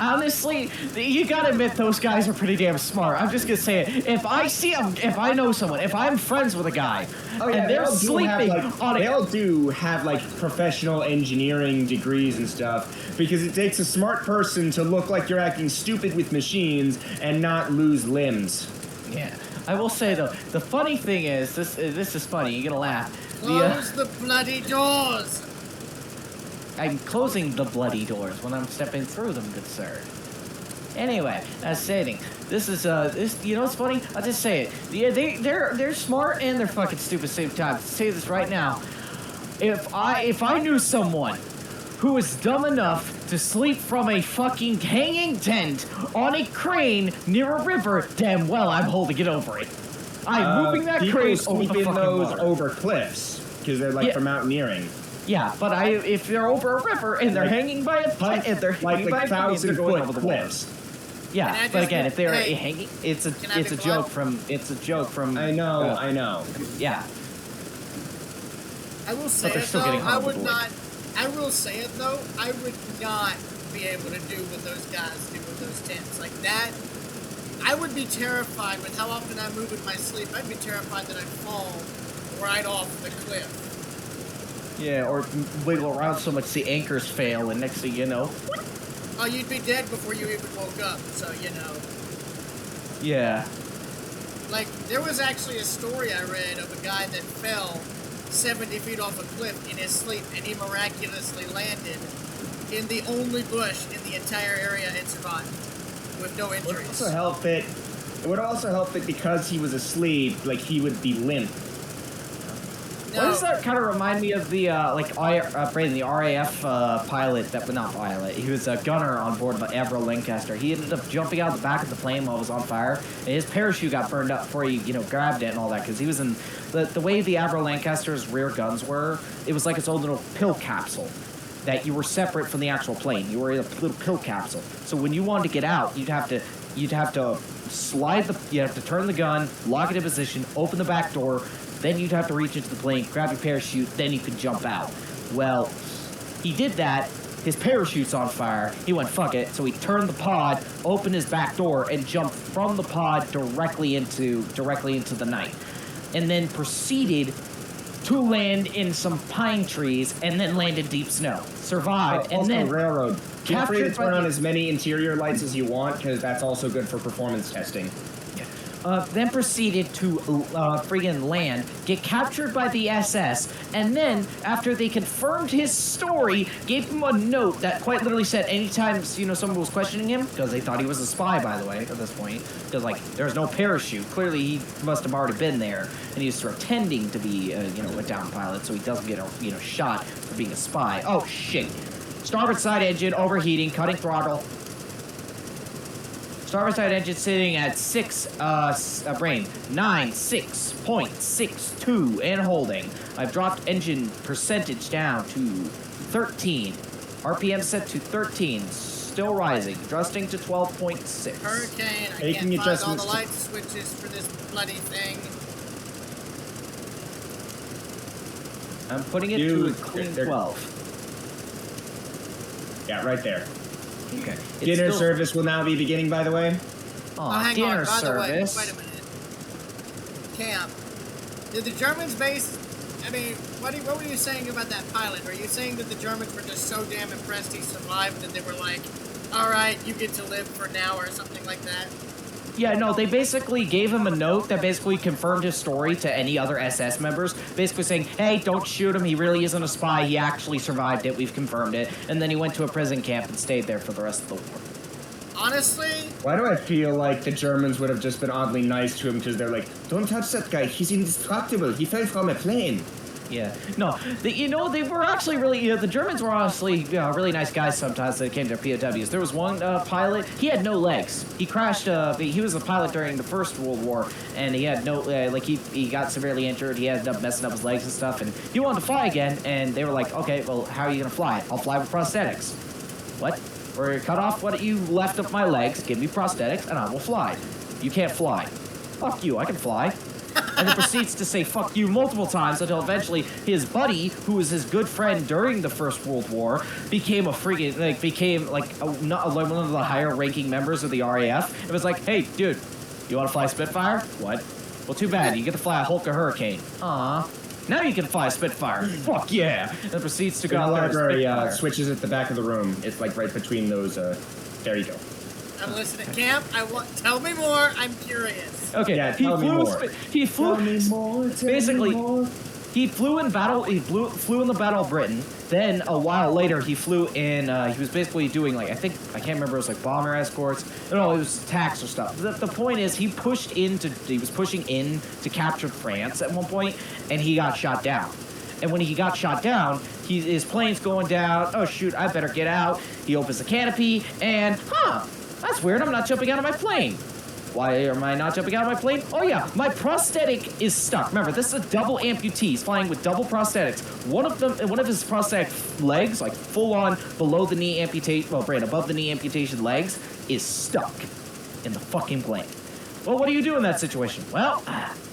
Honestly, you gotta admit those guys are pretty damn smart. I'm just gonna say it. If I see them, if I know someone, if I'm friends with a guy, and they're sleeping on it. They all do have, like, professional engineering degrees and stuff, because it takes a smart person to look like you're acting stupid with machines and not lose limbs. Yeah. I will say, though, the funny thing is, this is funny, you're gonna laugh. Close the bloody doors! I'm closing the bloody doors when I'm stepping through them, good sir. Anyway, as saying, this is you know what's funny? I'll just say it. Yeah, they're smart and they're fucking stupid at the same time. To say this right now, if I knew someone who was dumb enough to sleep from a fucking hanging tent on a crane near a river, damn well I'm holding it over it. I'm moving that crane over the fucking water. Over cliffs, because they're like for mountaineering. Yeah, but if they're over a river and they're hanging by a tent, and they're hanging by a crane, they're going over the cliffs. Yeah, but again, if they're hanging, it's a joke from I know. Yeah. I will say it though. I will say it though. I would not be able to do what those guys do with those tents like that. I would be terrified with how often I move in my sleep. I'd be terrified that I'd fall right off the cliff. Yeah, or wiggle around so much the anchors fail, and next thing you know... Oh, you'd be dead before you even woke up, so you know. Yeah. Like, there was actually a story I read of a guy that fell 70 feet off a cliff in his sleep, and he miraculously landed in the only bush in the entire area and survived with no injuries. It would also help that because he was asleep, like, he would be limp. No. Why does that kind of remind me of the, Brandon, the RAF pilot not pilot, he was a gunner on board the Avro Lancaster. He ended up jumping out the back of the plane while it was on fire, and his parachute got burned up before he, grabbed it and all that, because he was in, the way the Avro Lancaster's rear guns were, it was like its own little pill capsule, that you were separate from the actual plane. You were in a little pill capsule. So when you wanted to get out, you'd have to turn the gun, lock it in position, open the back door, then you'd have to reach into the plane, grab your parachute, then you could jump out. Well, he did that, his parachute's on fire, he went fuck it, so he turned the pod, opened his back door, and jumped from the pod directly into the night. And then proceeded to land in some pine trees, and then land in deep snow. Survived, and then... railroad. Feel free to turn on as many interior lights as you want, because that's also good for performance testing. Then proceeded to friggin' land, get captured by the SS, and then, after they confirmed his story, gave him a note that quite literally said anytime, someone was questioning him, because they thought he was a spy, by the way, at this point, because, there's no parachute. Clearly, he must have already been there, and he was pretending to be, a down pilot, so he doesn't get, shot for being a spy. Oh, shit. Starboard side engine overheating, cutting throttle. Starboard side engine sitting at 96.62 and holding. I've dropped engine percentage down to 13. RPM set to 13. Still rising. Adjusting to 12.6. Hurricane, I can't find all the light switches for this bloody thing. I'm putting it to a clean 12. Yeah, right there. Okay. Dinner service will now be beginning, by the way. Oh, hang dinner on. By service. the way, wait a minute. Camp. Did the Germans base... I mean, what were you saying about that pilot? Are you saying that the Germans were just so damn impressed he survived that they were like, alright, you get to live for now or something like that? Yeah, no, they basically gave him a note that basically confirmed his story to any other SS members, basically saying, hey, don't shoot him, he really isn't a spy, he actually survived it, we've confirmed it, and then he went to a prison camp and stayed there for the rest of the war. Honestly? Why do I feel like the Germans would have just been oddly nice to him because they're like, don't touch that guy, he's indestructible, he fell from a plane. Yeah. No, they were actually really, the Germans were honestly really nice guys sometimes that came to POWs. There was one pilot, he had no legs. He crashed, he was a pilot during the First World War, and he had no, he got severely injured. He ended up messing up his legs and stuff, and he wanted to fly again, and they were like, okay, well, how are you going to fly? I'll fly with prosthetics. What? Or cut off what you left of my legs, give me prosthetics, and I will fly. You can't fly. Fuck you, I can fly. And then proceeds to say fuck you multiple times until eventually his buddy, who was his good friend during the First World War, became one of the higher ranking members of the RAF. It was like, hey, dude, you want to fly Spitfire? What? Well, too bad. You get to fly a Hulk or Hurricane. Aw. Now you can fly a Spitfire. Fuck yeah. And then proceeds to go out there. The library switches at the back of the room. It's like right between those. There you go. I'm listening. Camp, tell me more. I'm curious. Okay, yeah, tell me more. He flew. Basically, he flew in battle. He flew in the Battle of Britain. Then a while later, he flew in. He was basically doing I can't remember. It was like bomber escorts. No, it was attacks or stuff. The point is, he was pushing in to capture France at one point, and he got shot down. And when he got shot down, his plane's going down. Oh shoot! I better get out. He opens the canopy, and that's weird. I'm not jumping out of my plane. Why am I not jumping out of my plane? Oh yeah, my prosthetic is stuck. Remember, this is a double amputee. He's flying with double prosthetics. One of his prosthetic legs, like full on below the knee amputation, above the knee amputation legs, is stuck in the fucking plane. Well, what do you do in that situation? Well,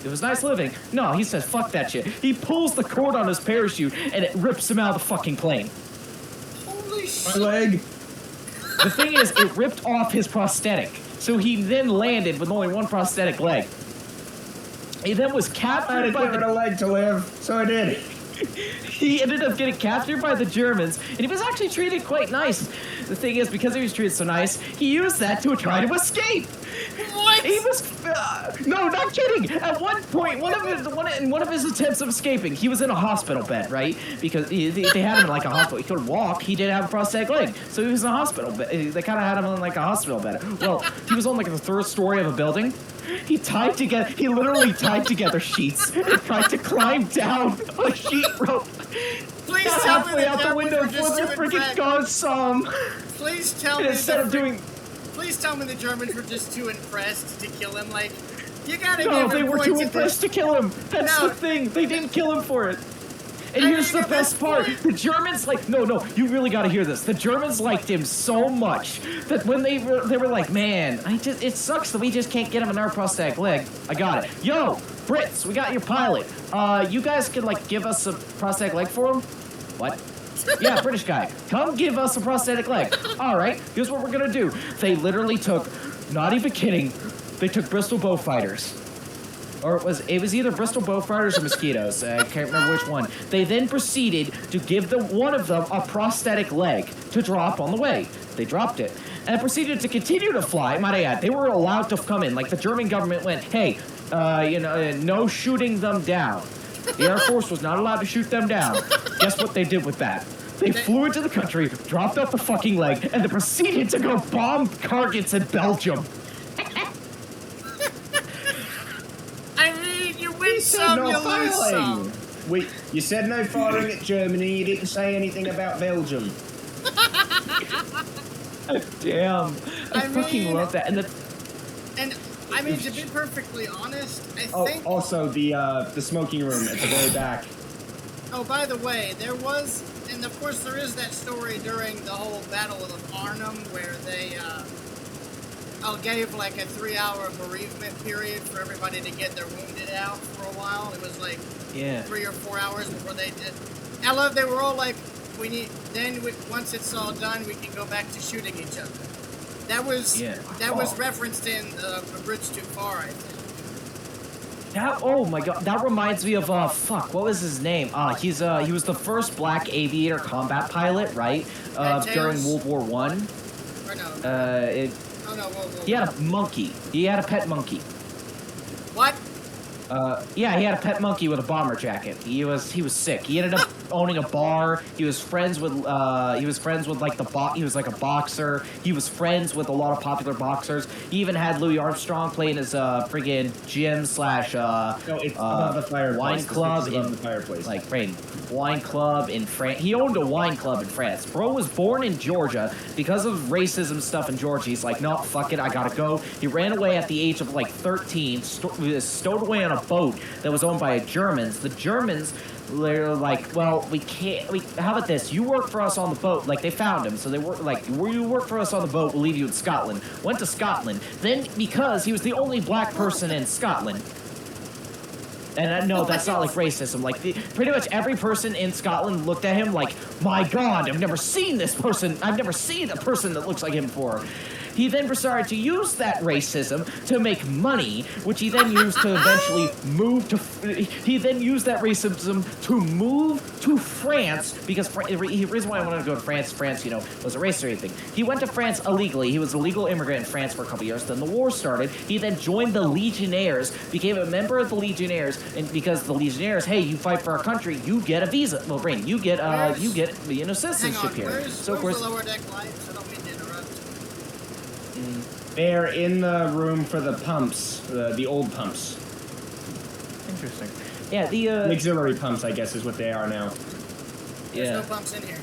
it was nice living. No, he says, fuck that shit. He pulls the cord on his parachute and it rips him out of the fucking plane. Holy shit. My leg. The thing is, it ripped off his prosthetic. So he then landed with only one prosthetic leg. He then was captured by a leg to live, so I did. He ended up getting captured by the Germans, and he was actually treated quite nice. The thing is, because he was treated so nice, he used that to try to escape. What? He was no, not kidding. At one point, one of his attempts of escaping, he was in a hospital bed, right? Because they had him in like a hospital. He couldn't walk. He didn't have a prosthetic leg, so he was in a hospital bed. They kind of had him in like a hospital bed. Well, he was on like the third story of a building. He literally tied together sheets and tried to climb down a sheet rope. Please tell me out the window before the freaking guards saw him. Please tell me Please tell me the Germans were just too impressed to kill him. Like, you gotta give him they were too impressed to kill him. That's the thing. They didn't kill him for it. And here's the best part. The Germans, no, you really gotta hear this. The Germans liked him so much that when they were like, man, it sucks that we just can't get him another prosthetic leg. I got it. Yo, Brits, we got your pilot. You guys could, give us a prosthetic leg for him? What? Yeah, British guy. Come give us a prosthetic leg. All right, here's what we're gonna do. They literally took, not even kidding, they took Bristol Bowfighters. Or it was either Bristol Bowfighters or Mosquitoes. I can't remember which one. They then proceeded to give one of them a prosthetic leg to drop on the way. They dropped it. And proceeded to continue to fly, might I add. They were allowed to come in. Like, the German government went, hey, no shooting them down. The Air Force was not allowed to shoot them down. Guess what they did with that? They flew into the country, dropped off the fucking leg, and then proceeded to go bomb targets in Belgium. I mean, you win some, you lose some. Wait, you said no firing at Germany, you didn't say anything about Belgium. Damn. I fucking love that. And I mean, to be perfectly honest, I think... Also, the smoking room at the very back. Oh, by the way, there was... And, of course, there is that story during the whole Battle of Arnhem where they, gave, like, a 3-hour bereavement period for everybody to get their wounded out for a while. It was, like, 3 or 4 hours before they did... I love they were all like, once it's all done, we can go back to shooting each other. That was was referenced in A Bridge Too Far, I think. Oh my god, that reminds me of what was his name? He was the first black aviator combat pilot, right? During World War I. Or no? He had a monkey. He had a pet monkey. What? Yeah, he had a pet monkey with a bomber jacket. He was sick. He ended up owning a bar. He was friends with like he was like a boxer. He was friends with a lot of popular boxers. He even had Louis Armstrong playing his friggin' gym slash no, it's above the fireplace. Wine club in the fireplace. Like brain wine club in France. He owned a wine club in France. Bro was born in Georgia. Because of racism stuff in Georgia, he's like, no, fuck it, I gotta go. He ran away at the age of like 13, stowed away on a boat that was owned by Germans. The Germans were like, well, how about this? You work for us on the boat. Like, they found him, so they were like, you work for us on the boat, we'll leave you in Scotland. Went to Scotland. Then, because he was the only black person in Scotland, and no, that's not like racism. Like, pretty much every person in Scotland looked at him like, my God, I've never seen this person. I've never seen a person that looks like him before. He then started to use that racism to make money, which he then used to eventually move to. He then used that racism to move to France because the reason why I wanted to go to France, was a racist thing. He went to France illegally. He was a legal immigrant in France for a couple years. Then the war started. He then joined the Legionnaires, became a member of the Legionnaires, and because the Legionnaires, hey, you fight for our country, you get a visa. Well, Brain, you get citizenship here. Where's the lower deck lights? I don't mean to interrupt. They're in the room for the pumps, the old pumps. Interesting. Yeah, the auxiliary pumps, I guess, is what they are now. There's no pumps in here.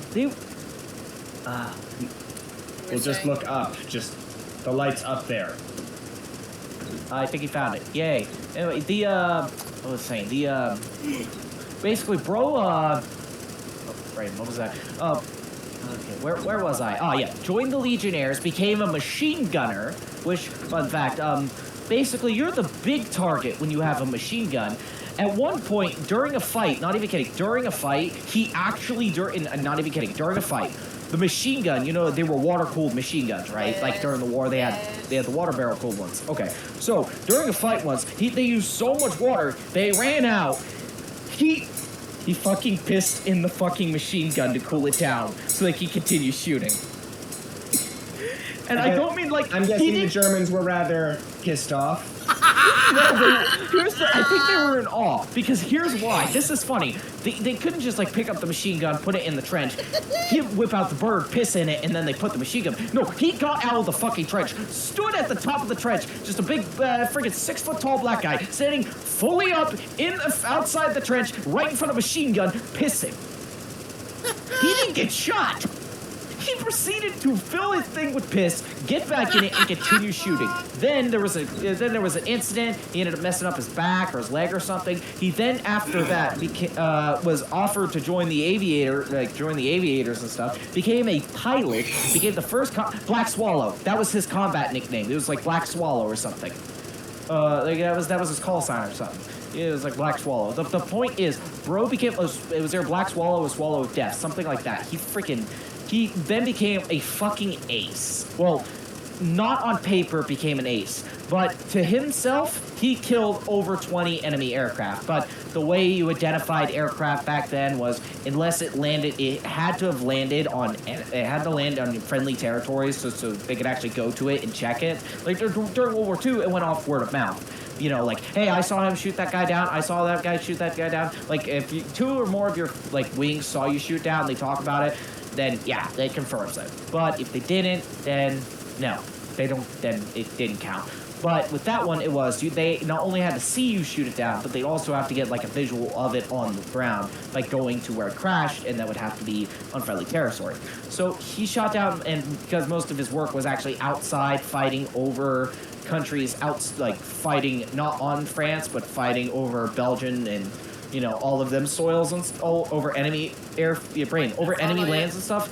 We'll just look up. Just the lights up there. I think he found it. Yay. Anyway, what was I saying? Basically, bro, right, what was that? Okay, where was I? Oh, yeah. Joined the Legionnaires, became a machine gunner, which, fun fact, basically, you're the big target when you have a machine gun. At one point, during a fight, not even kidding, during a fight, he actually, not even kidding, during a fight, the machine gun, you know, they were water-cooled machine guns, right? Yes. Like, during the war, they had the water barrel-cooled ones. Okay, so, during a fight once, they used so much water, they ran out. He fucking pissed in the fucking machine gun to cool it down so that he could continue shooting. And I don't mean like... I'm guessing the Germans were rather pissed off. I think they were in awe, because here's why. This is funny. They couldn't just like pick up the machine gun, put it in the trench, he'd whip out the bird, piss in it, and then they put the machine gun. No, he got out of the fucking trench, stood at the top of the trench, just a big friggin' 6 foot tall black guy, standing fully up outside the trench, right in front of a machine gun, pissing. He didn't get shot. He proceeded to fill his thing with piss, get back in it, and continue shooting. Then there was an incident. He ended up messing up his back or his leg or something. He then, after that, was offered to join the aviators and stuff. Became a pilot. Became the first Black Swallow. That was his combat nickname. It was like Black Swallow or something. That was his call sign or something. It was like Black Swallow. The point is, bro became it was either Black Swallow or Swallow of Death, something like that. He then became a fucking ace. Well, not on paper became an ace, but to himself, he killed over 20 enemy aircraft. But the way you identified aircraft back then was, unless it landed, it had to land on friendly territories so they could actually go to it and check it. Like during World War II, it went off word of mouth. You know, like, hey, I saw him shoot that guy down. I saw that guy shoot that guy down. Like, if 2 or more of your like wings saw you shoot down, they talk about it, then yeah, they confirms it. But if they didn't, then no, they don't. Then it didn't count. But with that one, it was they not only had to see you shoot it down, but they'd also have to get like a visual of it on the ground, like going to where it crashed, and that would have to be unfriendly territory. So he shot down, and because most of his work was actually outside fighting over countries, fighting not on France, but fighting over Belgium and, you know, all of them soils and all over enemy enemy lands and stuff.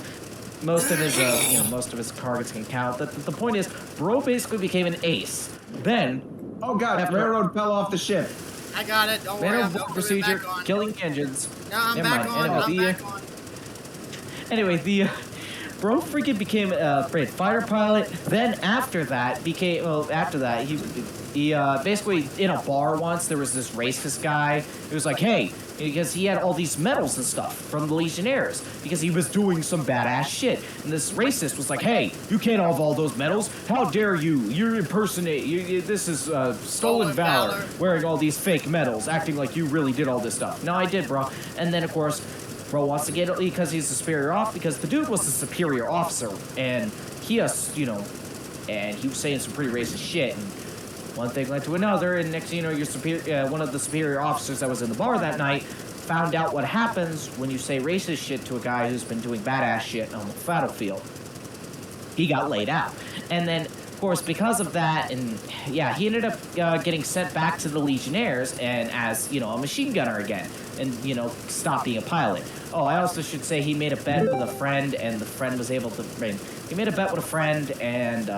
Most of his targets can count. The point is, bro basically became an ace. Then, oh god, railroad fell off the ship. I got it. Don't worry. Procedure, killing engines. No, I'm back on. Anyway, Bro freaking became a fighter pilot. Then after that, he basically in a bar once, there was this racist guy who was like, hey, because he had all these medals and stuff from the Legionnaires because he was doing some badass shit. And this racist was like, hey, you can't have all those medals. How dare you? You're impersonating. This is stolen valor. Wearing all these fake medals, acting like you really did all this stuff. No, I did, bro. And then, of course, bro wants to get it because he's a superior officer, because the dude was a superior officer, and he has, and he was saying some pretty racist shit, and one thing led to another, and next thing you know, one of the superior officers that was in the bar that night found out what happens when you say racist shit to a guy who's been doing badass shit on the battlefield. He got laid out. And then, of course, because of that, and yeah, he ended up getting sent back to the Legionnaires, and as, a machine gunner again, and, stopped being a pilot. Oh, I also should say he made a bet with a friend, and the friend was able to, he made a bet with a friend, and,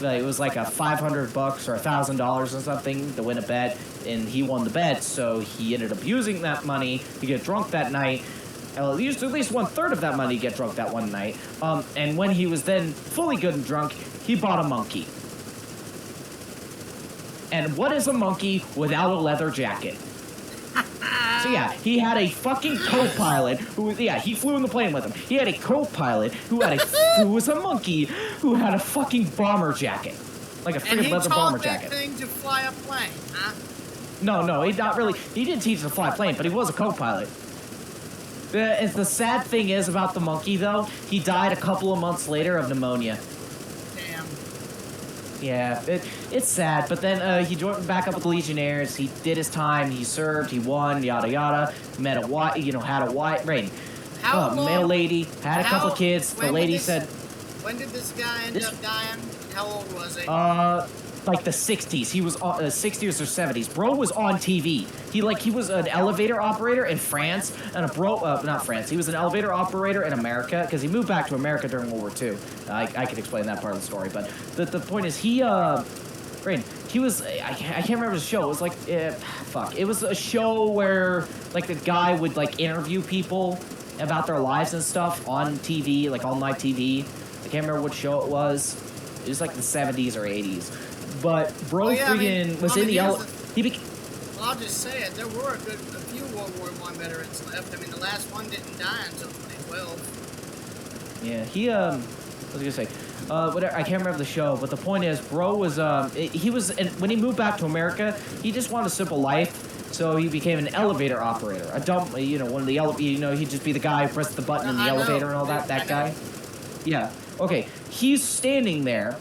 it was like a $500 or $1,000 or something to win a bet, and he won the bet, so he ended up using that money to get drunk that night. He used at least 1/3 of that money to get drunk that one night. And when he was then fully good and drunk, he bought a monkey. And what is a monkey without a leather jacket? So yeah, he had a fucking co-pilot who, he flew in the plane with him. He had a co-pilot who was a monkey who had a fucking bomber jacket. Like a freaking leather bomber jacket. And he taught that thing to fly a plane, huh? No, he not really. He didn't teach to fly a plane, but he was a co-pilot. The sad thing is about the monkey, though, he died a couple of months later of pneumonia. Damn. Yeah, it's sad, but then he joined back up with the Legionnaires. He did his time. He served. He won. Yada yada. Met a had a male lady. Had a couple kids. The lady said. When did this guy end up dying? How old was he? Like the 60s. He was 60s or 70s. Bro was on TV. He was an elevator operator in France, and not France. He was an elevator operator in America because he moved back to America during World War II. I could explain that part of the story, but the point is he was, I can't remember the show. It was like, it was a show where like the guy would like interview people about their lives and stuff on TV, like all night TV. I can't remember what show it was. It was like the 70s or 80s. But bro was in the Well, I'll just say it. There were a few World War I veterans left. I mean, the last one didn't die until 2012. Yeah, what was I gonna say? Whatever. I can't remember the show, but the point is, bro was when he moved back to America, he just wanted a simple life. So he became an elevator operator. One of the he'd just be the guy who pressed the button in the elevator and all that. That guy. Yeah. Okay. He's standing there.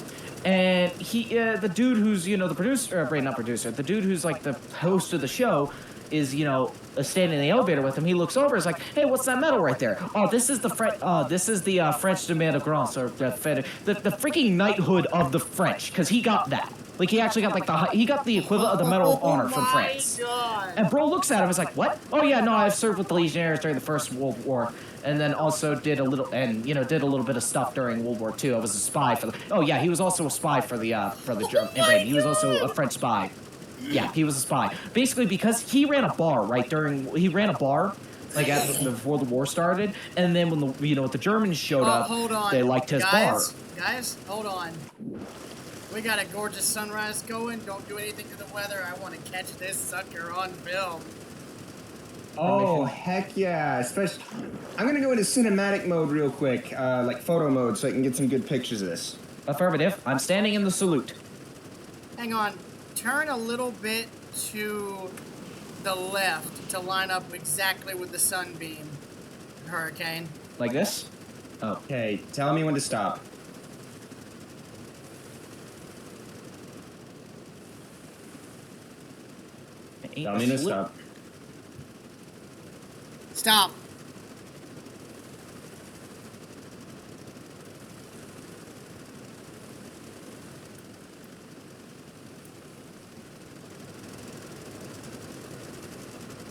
And the dude who's, the producer, not producer, the dude who's like the host of the show is, standing in the elevator with him. He looks over, is like, hey, what's that medal right there? Oh, this is the French Dame de Grâce, or the freaking knighthood of the French, because he got that. Like, he actually got he got the equivalent of the Medal of Honor from France. God. And bro looks at him, is like, what? Oh yeah, no, I've served with the Legionnaires during the First World War. And then also did a little bit of stuff during World War II. I was a spy for he was also a spy for the German. He was also a French spy. Yeah, he was a spy. Basically, because he ran a bar before the war started, and then when the Germans showed up, they liked his bar. Guys, hold on. We got a gorgeous sunrise going. Don't do anything to the weather. I want to catch this sucker on film. Oh, heck yeah. Especially, I'm going to go into cinematic mode real quick, like photo mode, so I can get some good pictures of this. Affirmative. I'm standing in the salute. Hang on. Turn a little bit to the left to line up exactly with the sunbeam, Hurricane. Like this? Oh. Okay, tell me when to stop. Tell me to stop. Stop.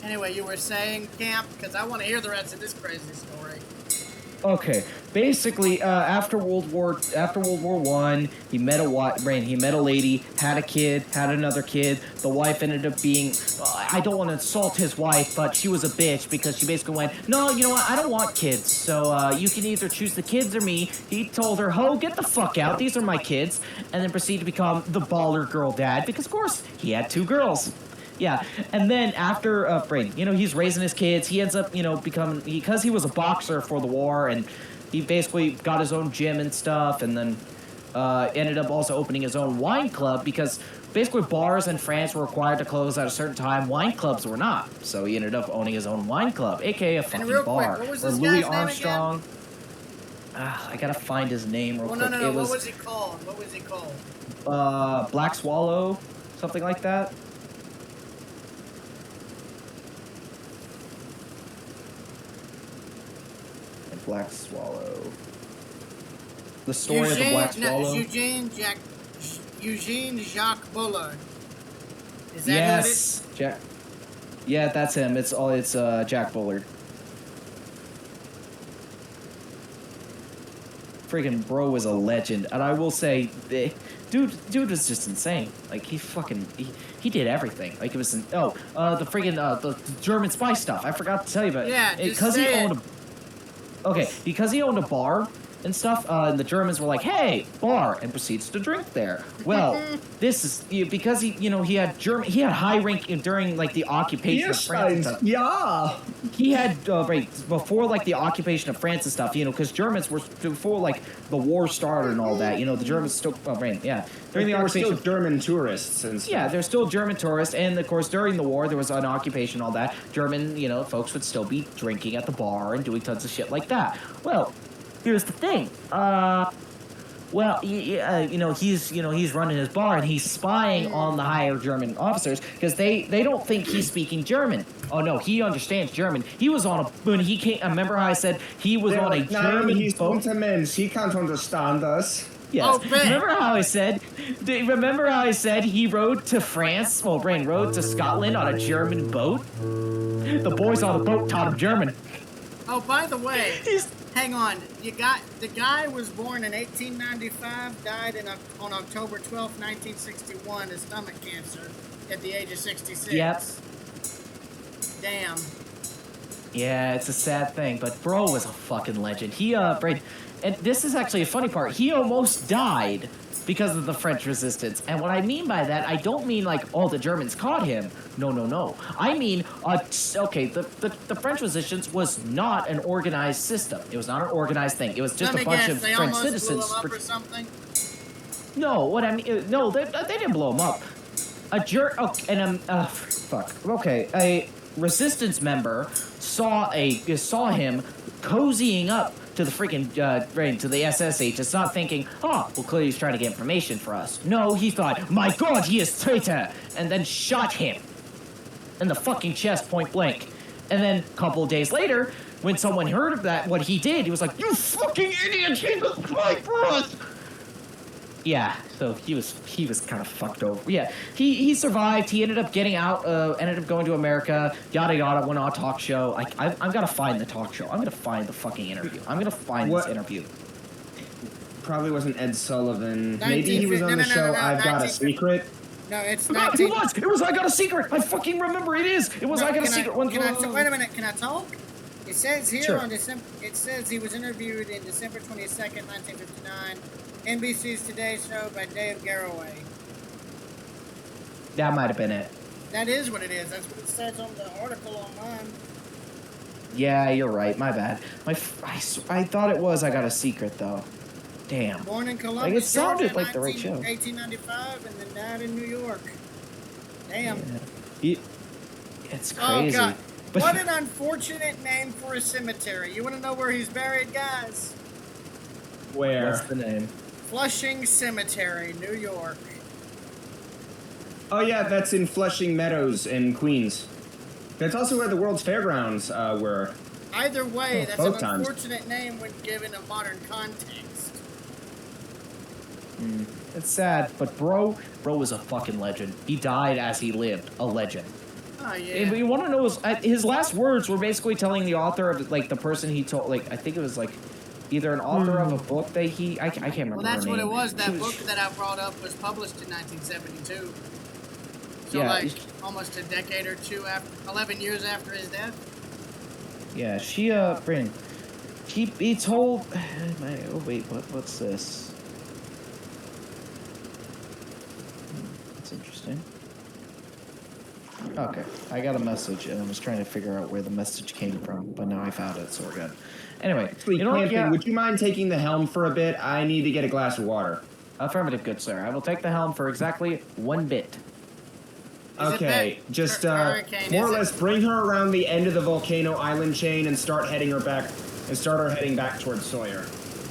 Anyway, you were saying, Camp, because I want to hear the rest of this crazy story. Okay, basically, after World War One, he met a lady, had a kid, had another kid. The wife ended up being, I don't want to insult his wife, but she was a bitch because she basically went, no, you know what, I don't want kids, so you can either choose the kids or me. He told her, ho, get the fuck out, these are my kids, and then proceeded to become the baller girl dad because, of course, he had 2 girls. Yeah, and then after he's raising his kids. He ends up, becoming, because he was a boxer for the war, and he basically got his own gym and stuff, and then ended up also opening his own wine club because basically bars in France were required to close at a certain time. Wine clubs were not, so he ended up owning his own wine club, aka a fucking bar. What was or this Louis guy's Armstrong. I gotta find his name real quick. No. What was he called? Black Swallow, something like that. Black Swallow. The story of the Black Swallow. Eugene Jacques Bullard. Is that yes, Jack. Yeah, that's him. It's Jack Bullard. Freaking bro was a legend, and I will say, dude was just insane. Like he did everything. Like it was the German spy stuff. I forgot to tell you about it. Yeah, because he owned a bar and stuff, and the Germans were like, hey, bar, and proceeds to drink there. Well, this is, because he had high rank during, like, the occupation of France and stuff. Yeah! He had, before, like, the occupation of France and stuff, because Germans were, before, like, the war started and all that, the Germans still, during the occupation. There were still German tourists and stuff. Yeah, there's still German tourists, and, of course, during the war, there was an occupation and all that. German, folks would still be drinking at the bar and doing tons of shit like that. Well, here's the thing. He's running his bar and he's spying on the higher German officers because they don't think he's speaking German. Oh no, he understands German. He was on when he came. Remember how I said he was on a German boat? He can't understand us. Yes. Oh, remember how I said? He rode to France? Well, Brain rode to Scotland on a German boat. The boys on the boat taught him German. Oh, by the way. Hang on, the guy was born in 1895, died on October 12, 1961 of stomach cancer at the age of 66. Yep. Damn. Yeah, it's a sad thing, but bro was a fucking legend. He, and this is actually a funny part, he almost died because of the French resistance. And what I mean by that, I don't mean like, oh, the Germans caught him. No. I mean, the French resistance was not an organized system. It was not an organized thing. It was just a bunch of French citizens. Blew him up or something? No, what I mean, no, they didn't blow him up. A resistance member saw him cozying up to the freaking, to the SS agents, not thinking, well, clearly he's trying to get information for us. No, he thought, my God, he is traitor, and then shot him in the fucking chest, point blank. And then, a couple of days later, when someone heard of that, what he did, he was like, you fucking idiot, he was spying for us! Yeah, so he was kind of fucked over. Yeah, he survived. He ended up getting out. Ended up going to America. Yada yada. Went on a talk show. I'm gonna find the talk show. I'm gonna find the fucking interview. I'm gonna find this interview. Probably wasn't Ed Sullivan. Maybe he was on the show. I've Got a Secret. No, it's not. It was I Got a Secret. I fucking remember it is. It was I Got a Secret. Wait a minute. Can I talk? It says here on December. It says he was interviewed in December 22nd, 1959. NBC's Today Show by Dave Garroway. That might have been it. That is what it is. That's what it says on the article online. Yeah, you're right. My bad. I thought it was I Got a Secret, though. Damn. Born in Columbus, like it sounded Georgia, like the right show. 1895, and then died in New York. Damn. Yeah. It's crazy. Oh, God. But what an unfortunate name for a cemetery. You want to know where he's buried, guys? Where? What's the name? Flushing Cemetery, New York. Oh yeah, that's in Flushing Meadows in Queens. That's also where the World's Fairgrounds were. Either way, that's an unfortunate name when given a modern context. It's sad, but bro was a fucking legend. He died as he lived, a legend. Oh, yeah. But you want to know his last words were basically telling the author of like the person he told, like I think it was like either an author of a book that I can't remember. Well, that's her what name. it was. That book that I brought up was published in 1972. So yeah, like almost a decade or two after, 11 years after his death. Yeah, Brandon. He told. Oh wait, what's this? That's interesting. Okay, I got a message, and I was trying to figure out where the message came from, but now I found it, so we're good. Anyway, you know what? Yeah. Would you mind taking the helm for a bit? I need to get a glass of water. Affirmative, good sir. I will take the helm for exactly 1 bit. Okay, just more or less bring her around the end of the volcano island chain and start heading her back towards Sawyer.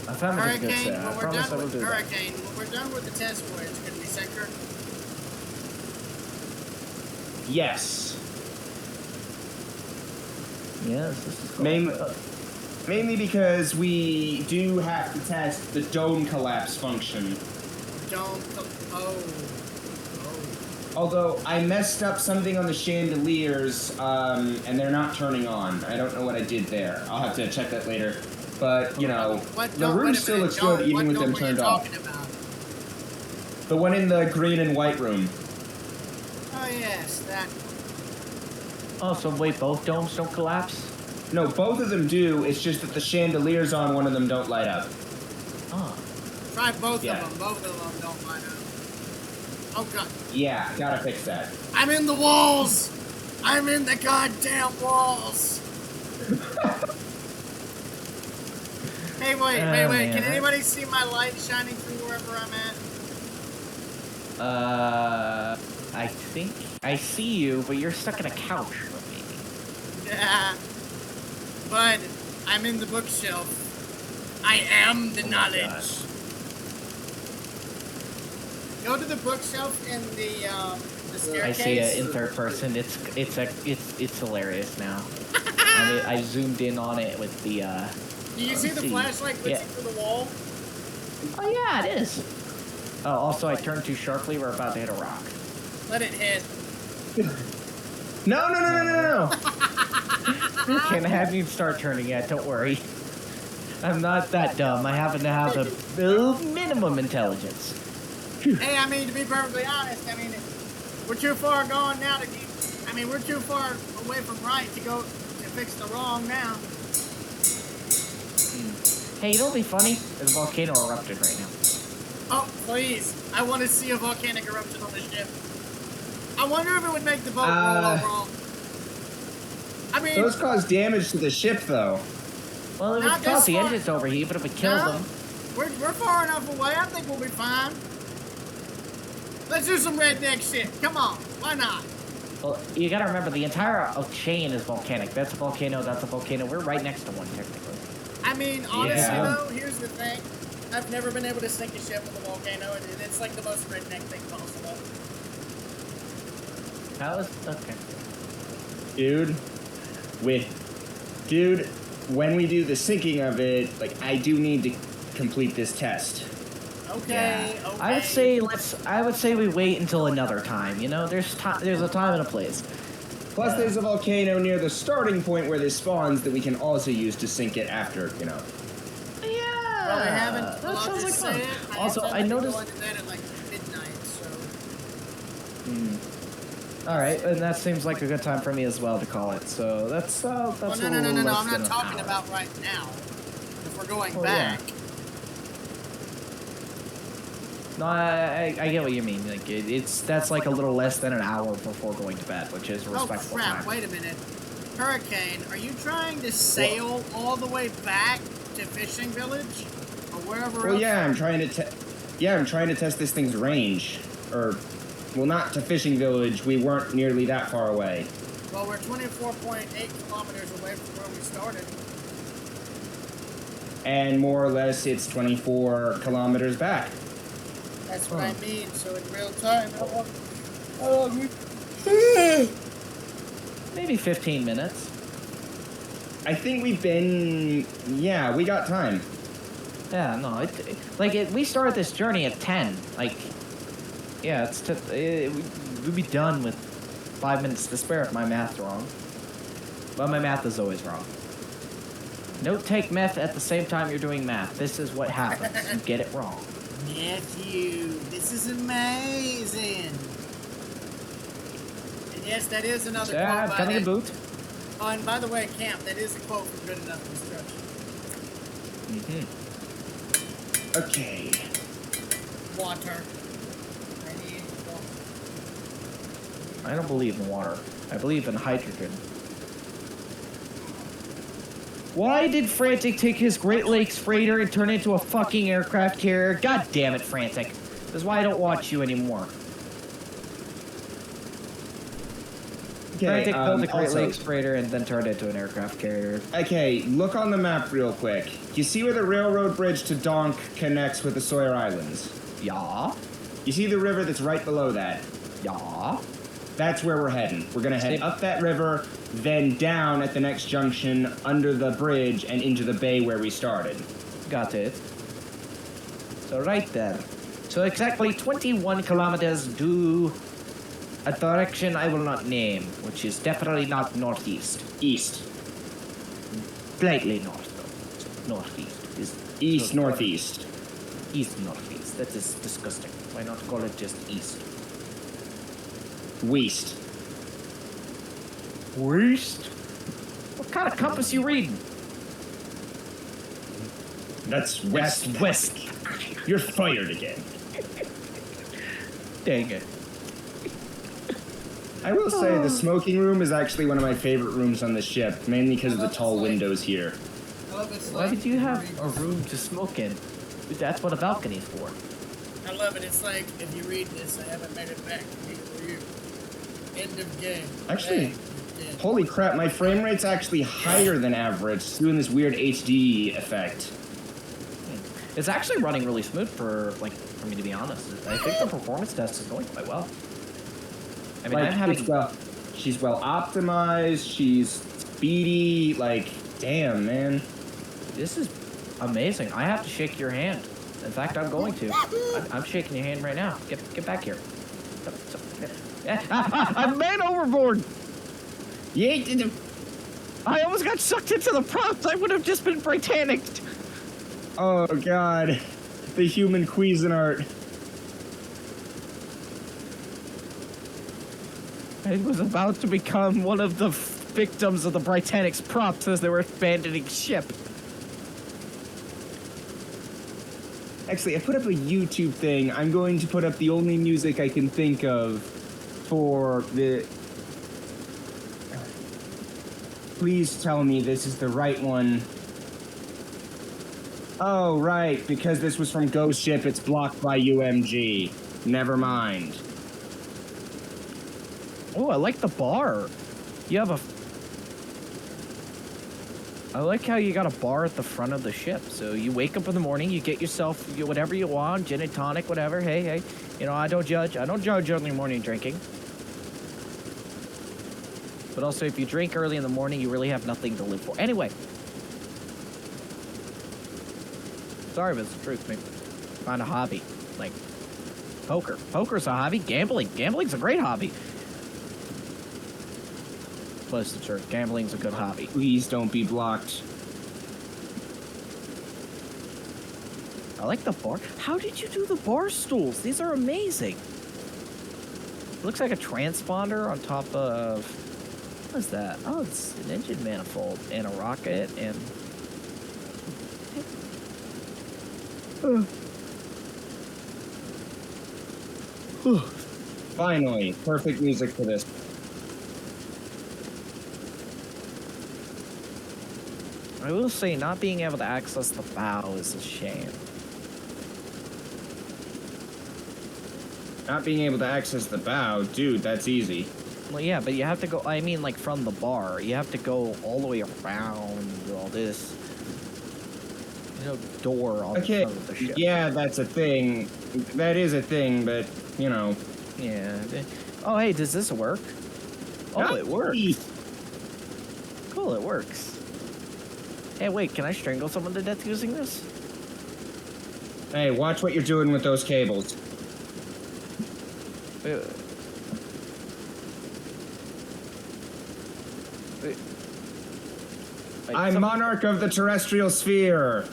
Affirmative, good sir. I promise I will do that. Hurricane, when we're done with the test voyage, can we sink her? Yes. Yes, this is mainly because we do have to test the dome collapse function. Although I messed up something on the chandeliers, and they're not turning on. I don't know what I did there. I'll have to check that later. But, you know, the room still looks good even with them turned off. The one in the green and white room. Oh, yes, that. Oh, so wait, both domes don't collapse? No, both of them do. It's just that the chandeliers on one of them don't light up. Oh. Try both of them. Both of them don't light up. Oh, God. Yeah, gotta fix that. I'm in the walls! I'm in the goddamn walls! Hey, wait. Man. Can anybody see my light shining through wherever I'm at? I think I see you, but you're stuck in a couch with me. Yeah. But I'm in the bookshelf. I am the knowledge. Go to the bookshelf in the staircase. I see it in third person. It's hilarious now. I zoomed in on it with the. Do you see the flashlight glitching through the wall? Oh yeah, it is. Oh, also I turned too sharply. We're about to hit a rock. Let it hit. No. Can't have you start turning yet. Don't worry. I'm not that dumb. I happen to have the minimum intelligence. Hey, I mean, to be perfectly honest, I mean, we're too far gone now to keep. I mean, we're too far away from right to go to fix the wrong now. Hey, you know what'd be funny? There's a volcano erupted right now. Oh, please. I want to see a volcanic eruption on the ship. I wonder if it would make the boat roll over. I mean... Those cause damage to the ship, though. Well, it would cause the engines to overheat, but it would kill them. We're far enough away. I think we'll be fine. Let's do some redneck shit. Come on. Why not? Well, you gotta remember, the entire chain is volcanic. That's a volcano, that's a volcano. We're right next to one, technically. I mean, honestly, though, here's the thing. I've never been able to sink a ship with a volcano, and it's like the most redneck thing possible. That was... okay. Dude, when we do the sinking of it, like, I do need to complete this test. Okay. I would say we wait until another time. You know, there's a time and a place. Plus, there's a volcano near the starting point where this spawns that we can also use to sink it after, you know. Yeah. Well, I haven't. That sounds like fun. Also, I noticed. Go that at like midnight, so. All right, and that seems like a good time for me as well to call it. So that's well, no. I'm not talking about right now. If we're going back. Yeah. No, I get what you mean. Like that's like a little less than an hour before going to bed, which is a respectable time. Oh crap! Wait a minute, Hurricane. Are you trying to sail all the way back to Fishing Village or wherever? Well, yeah, I'm trying to test this thing's range. Or, well, not to Fishing Village. We weren't nearly that far away. Well, we're 24.8 kilometers away from where we started. And more or less, it's 24 kilometers back. That's what I mean. So in real time, how long maybe 15 minutes. I think we've been... Yeah, we got time. Yeah, no, we started this journey at 10. Like, yeah, we'd be done with 5 minutes to spare if my math's wrong. But my math is always wrong. Don't take meth at the same time you're doing math. This is what happens. You get it wrong. Matthew, this is amazing. And yes, that is another quote. I'm coming to boot. Oh, and by the way, Camp, that is a quote from Good Enough Construction. Okay. Water. I need water. I don't believe in water. I believe in hydrogen. Why did Frantic take his Great Lakes freighter and turn it into a fucking aircraft carrier? God damn it, Frantic. This is why I don't watch you anymore. Okay, Frantic built a Great also- Lakes freighter and then turned it into an aircraft carrier. Okay, look on the map real quick. You see where the railroad bridge to Donk connects with the Sawyer Islands? Yeah. You see the river that's right below that? Yeah. That's where we're heading. We're gonna head up that river, then down at the next junction, under the bridge, and into the bay where we started. Got it. So right there. So exactly 21 kilometers due a direction I will not name, which is definitely not northeast. East. Slightly north, though. So northeast is East, northeast. East northeast. That is disgusting. Why not call it just east? West. West? What kind of compass you reading? That's west. That's west. You're fired again. Dang it. I will say the smoking room is actually one of my favorite rooms on the ship, mainly because of the tall windows here. I love it's Why like did you have a room to smoke in? That's what a balcony's for. I love it. It's like, if you read this, I haven't made it back. Neither will you. End of game. Actually, Yeah. holy crap, my frame rate's actually higher than average. It's doing this weird HD effect. It's actually running really smooth for me to be honest. I think the performance test is going quite well. I mean, Like, I'm having she's well optimized, she's speedy, like, damn, man. this is amazing. I have to shake your hand. In fact, I'm going to. I'm shaking your hand right now. Get back here. I'm man overboard. Yeah, I almost got sucked into the props. I would have just been Britannicked. oh god. The human Cuisinart. I was about to become one of the victims of the Britannic's props as they were abandoning ship. Actually, I put up a YouTube thing. I'm going to put up the only music I can think of for the... Please tell me this is the right one. Oh, right, because this was from Ghost Ship, it's blocked by UMG. Never mind. Oh, I like the bar. You have a... I like how you got a bar at the front of the ship. So you wake up in the morning, you get yourself whatever you want, gin and tonic, whatever. Hey. You know, I don't judge. I don't judge early morning drinking. But also, if you drink early in the morning, you really have nothing to live for. Anyway. Sorry, but it's the truth. Maybe find a hobby. Like, poker. Poker's a hobby. Gambling's a great hobby. Close to church. Gambling's a good hobby. Please don't be blocked. I like the bar. How did you do the bar stools? These are amazing. Looks like a transponder on top of... What is that? Oh, it's an engine manifold and a rocket and... Finally, perfect music for this. I will say, not being able to access the bow is a shame. Not being able to access the bow, dude, that's easy. Well, yeah, but you have to go... I mean, like, from the bar. You have to go all the way around all this... door on the front of the ship. Yeah, that's a thing. That is a thing, but, you know. Yeah. Oh, hey, does this work? Oh, it works. Cool, it works. Hey, wait, can I strangle someone to death using this? Hey, watch what you're doing with those cables. Wait, I'm monarch of the terrestrial sphere.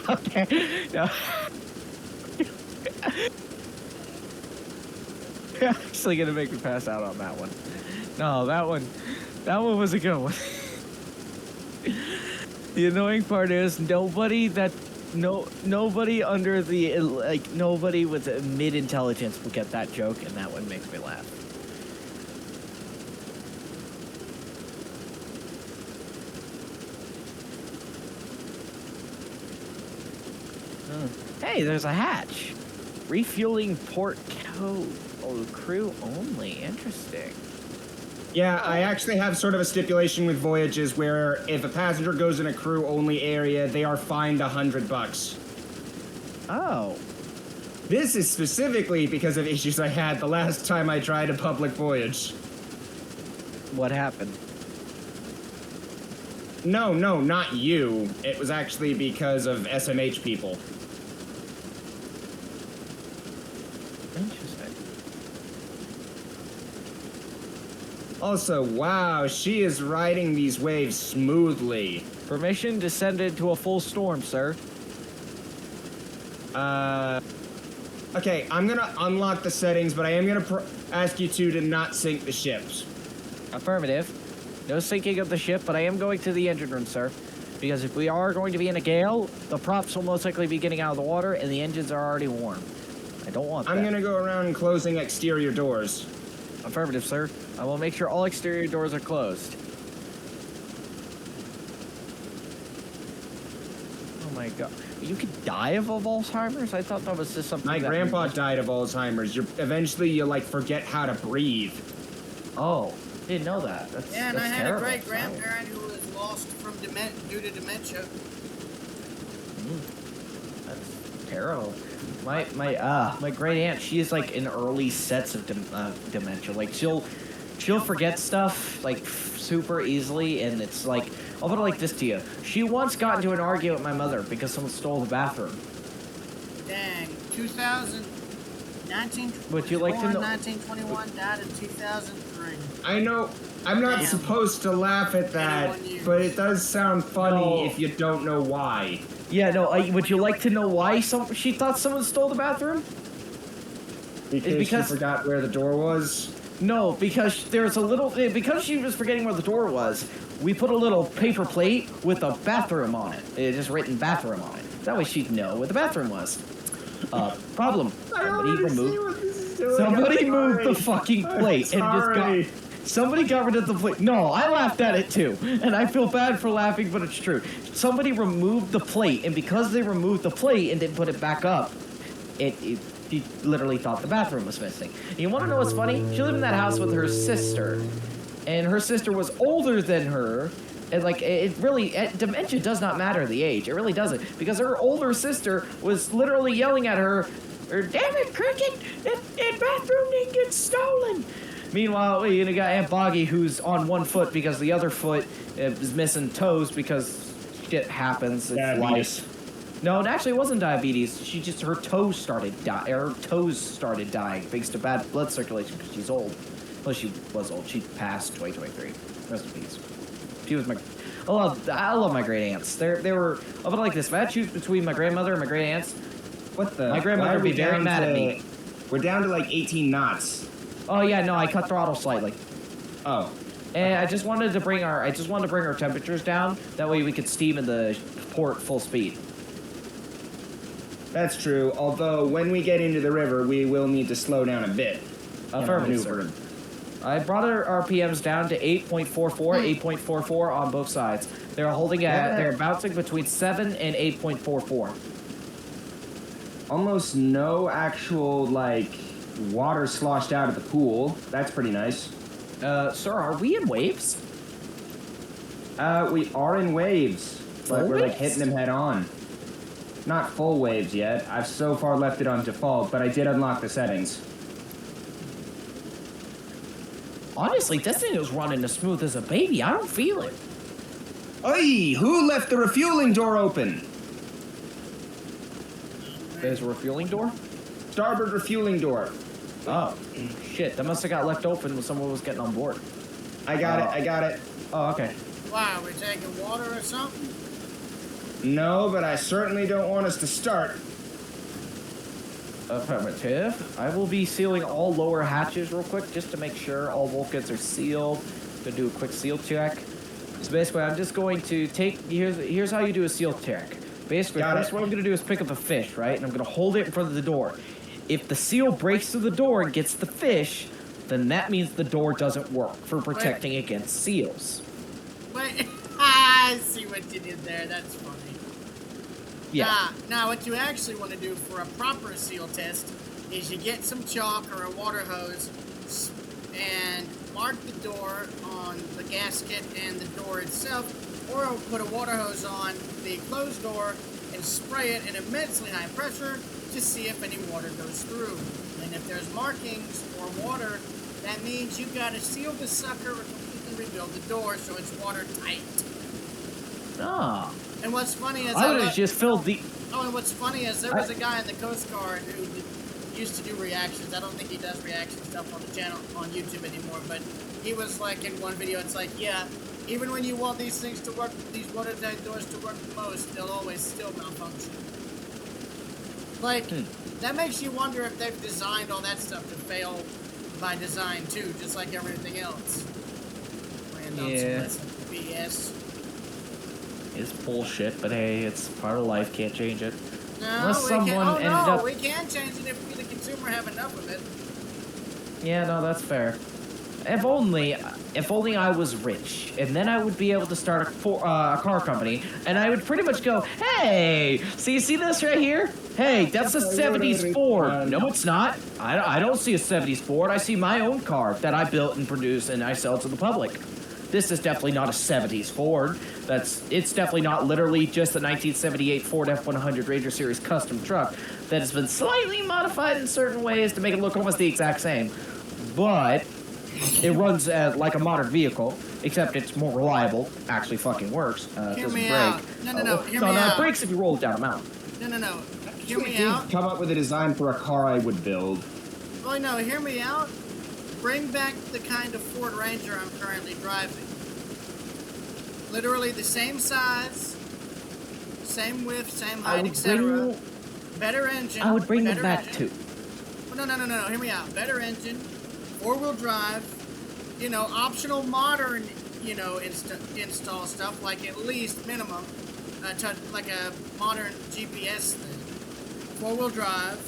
Okay. No. You're actually gonna make me pass out on that one. No, that one was a good one. The annoying part is nobody under the nobody with mid intelligence will get that joke, and that one makes me laugh. Hey, there's a hatch. Refueling port code. Oh, crew only. Interesting. Yeah, I actually have sort of a stipulation with voyages where if a passenger goes in a crew-only area, they are fined $100. Oh. This is specifically because of issues I had the last time I tried a public voyage. What happened? No, not you. It was actually because of SMH people. Interesting. Also, wow, she is riding these waves smoothly. Permission descended to a full storm, sir. Okay, I'm gonna unlock the settings, but I am gonna ask you two to not sink the ships. Affirmative. No sinking of the ship, but I am going to the engine room, sir. Because if we are going to be in a gale, the props will most likely be getting out of the water, and the engines are already warm. I don't want that. I'm gonna go around closing exterior doors. Affirmative, sir. I will make sure all exterior doors are closed. Oh my god. You could die of Alzheimer's? I thought that was just something My grandpa died of Alzheimer's. Eventually you, like, forget how to breathe. Oh, didn't know that. Yeah, and I that's had terrible. a great-grandparent who was lost from due to dementia. That's terrible. My great aunt, she is like in early sets of dementia. Like she'll forget stuff like super easily, and it's like, I'll put it like this to you. She once got into an argument with my mother because someone stole the bathroom. Dang, 2000, 1921, Would you like to know? 1921, died in 2003. I know, I'm not supposed to laugh at that, but it does sound funny if you don't know why. Yeah, no, would you like to know why she thought someone stole the bathroom? Because she forgot where the door was? No, because there's a little... Because she was forgetting where the door was, we put a little paper plate with a bathroom on it. It just written bathroom on it. That way she'd know where the bathroom was. Problem. Somebody moved the fucking plate and just got... Somebody got rid of the plate. No, I laughed at it too. And I feel bad for laughing, but it's true. Somebody removed the plate, and because they removed the plate and didn't put it back up, she literally thought the bathroom was missing. And you want to know what's funny? She lived in that house with her sister. And her sister was older than her. And like, dementia does not matter the age. It really doesn't. Because her older sister was literally yelling at her, "Damn it, Cricket! That bathroom didn't get stolen!" Meanwhile, you got Aunt Boggy, who's on one foot because the other foot is missing toes because shit happens. It's life. No, actually, it wasn't diabetes. Her toes started dying thanks to bad blood circulation because she's old. Well, she was old. She passed 2023. Rest in peace. She was I love my great aunts. They were. I'll put it like this: if I had to choose between my grandmother and my great aunts, my grandmother would be very mad at me. We're down to like 18 knots. Oh yeah, no, I cut throttle slightly. Oh. And I just wanted to bring our temperatures down. That way we could steam in the port full speed. That's true. Although when we get into the river, we will need to slow down a bit. Affirmative, sir. I brought our RPMs down to 8.44 on both sides. They're they're bouncing between 7 and 8.44. Almost no actual like water sloshed out of the pool. That's pretty nice. Sir, are we in waves? We are in waves, but we're like hitting them head on. Not full waves yet. I've so far left it on default, but I did unlock the settings. Honestly, this thing is running as smooth as a baby. I don't feel it. Oi! Who left the refueling door open? There's a refueling door? Starboard refueling door. Oh, shit. That must have got left open when someone was getting on board. I got it. Oh, okay. Wow, we taking water or something? No, but I certainly don't want us to start. Affirmative. I will be sealing all lower hatches real quick just to make sure all bulkheads are sealed. Gonna do a quick seal check. So basically, I'm just going to take. Here's how you do a seal check. Basically, first what I'm gonna do is pick up a fish, right? And I'm gonna hold it in front of the door. If the seal breaks through the door and gets the fish, then that means the door doesn't work for protecting against seals. Wait, I see what you did there. That's funny. Yeah. Now, what you actually want to do for a proper seal test is you get some chalk or a water hose and mark the door on the gasket and the door itself, or put a water hose on the closed door and spray it at immensely high pressure to see if any water goes through. And if there's markings or water, that means you've got to seal the sucker or completely rebuild the door so it's watertight. Ah. And what's funny is I would have just filled the. Oh, and what's funny is there was a guy in the Coast Guard who used to do reactions. I don't think he does reaction stuff on the channel on YouTube anymore, but he was like in one video, it's like, yeah, even when you want these things to work, these watertight doors to work the most, they'll always still malfunction. Like, that makes you wonder if they've designed all that stuff to fail by design too, just like everything else. Yeah. BS. It's bullshit, but hey, it's part of life. Can't change it. No, Unless someone ended up. We can change it if we, the consumer, have enough of it. Yeah, no, that's fair. If only I was rich, and then I would be able to start a car company, and I would pretty much go, hey, so you see this right here? Hey, that's a 70s Ford. No, it's not. I don't see a 70s Ford. I see my own car that I built and produced, and I sell to the public. This is definitely not a 70s Ford. It's definitely not literally just a 1978 Ford F-100 Ranger Series custom truck that has been slightly modified in certain ways to make it look almost the exact same. But it runs like a modern vehicle, except it's more reliable. Actually fucking works. It doesn't break. No, hear me out. It breaks if you roll it down a mountain. No. Hear me did out. come up with a design for a car I would build. Oh, no, hear me out. Bring back the kind of Ford Ranger I'm currently driving. Literally the same size, same width, same height, etc. Better engine. I would bring them back too. Oh, no. Hear me out. Better engine, four-wheel drive. You know, optional modern. You know, install stuff like at least minimum, like a modern GPS thing. Four-wheel drive.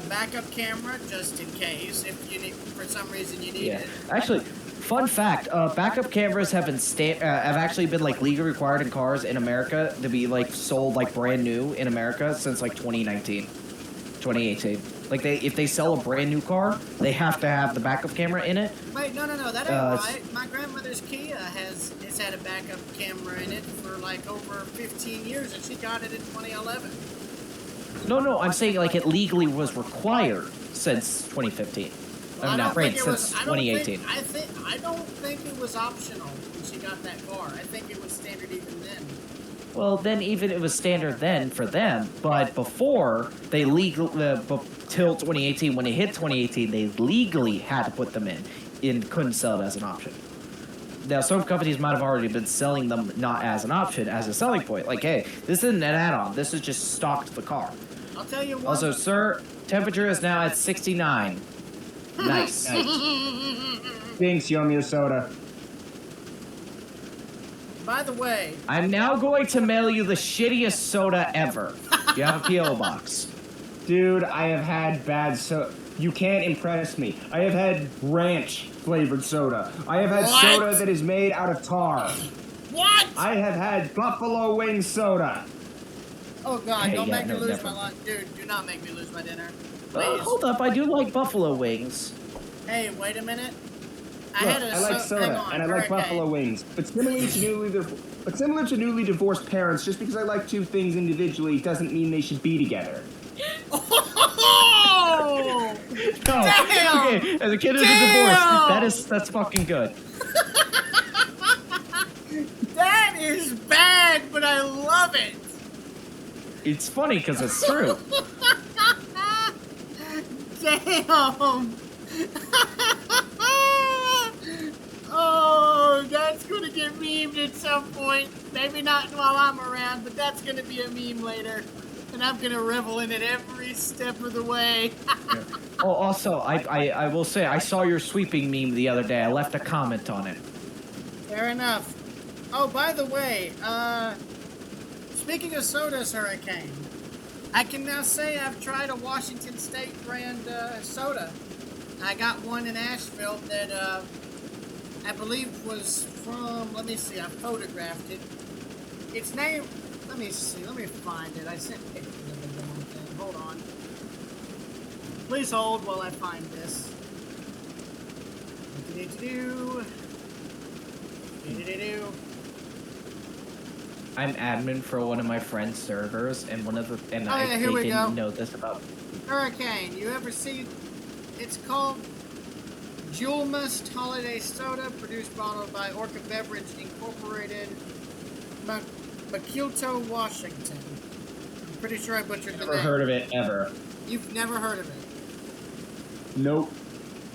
Backup camera just in case if you need, for some reason you need it. Actually, fun fact: backup cameras have actually been like legally required in cars in America to be like sold like brand new in America since like 2018. Like if they sell a brand new car, they have to have the backup camera in it. Wait, no, that ain't right. My grandmother's Kia has had a backup camera in it for like over 15 years, and she got it in 2011. No, I'm saying like it legally was required since 2015. Well, since 2018. I don't think it was optional when she got that car. I think it was standard even then. Well, then even it was standard then for them, but before they till 2018, when it hit 2018, they legally had to put them in and couldn't sell it as an option. Now, some companies might have already been selling them not as an option, as a selling point. Like, hey, this isn't an add-on. This is just stock to the car. I'll tell you what. Also, sir, temperature is now at 69. Nice. Thanks, you owe me a soda. By the way, I'm now going to mail you the shittiest soda ever. You have a P.O. box. Dude, I have had bad soda. You can't impress me. I have had ranch-flavored soda. I have had soda that is made out of tar. What? I have had buffalo wing soda. Oh, God, don't make me lose my lunch. Dude, do not make me lose my dinner. Please. Hold up, I do like buffalo wings. Hey, wait a minute. I like soda, and I like buffalo wings. But similar to newly divorced parents, just because I like two things individually doesn't mean they should be together. Oh! Damn! Okay, as a kid of a divorce, that's fucking good. That is bad, but I love it. It's funny because it's true. Damn! Oh, that's gonna get memed at some point. Maybe not while I'm around, but that's gonna be a meme later. And I'm gonna revel in it every step of the way. Oh, also, I will say, I saw your sweeping meme the other day. I left a comment on it. Fair enough. Oh, by the way, speaking of sodas, Hurricane, I can now say I've tried a Washington State brand soda. I got one in Asheville that I believe was from, let me see, I photographed it. Its name, let me see, let me find it. I sent pictures of the damn thing. Hold on. Please hold while I find this. I'm admin for one of my friend's servers, and they here we go. didn't know this about. Hurricane, you ever see? It's called Jewel Mist Holiday Soda, produced bottled by Orca Beverage Incorporated, Maquilto, Washington. I'm pretty sure I butchered the name. Never heard of it ever. You've never heard of it? Nope.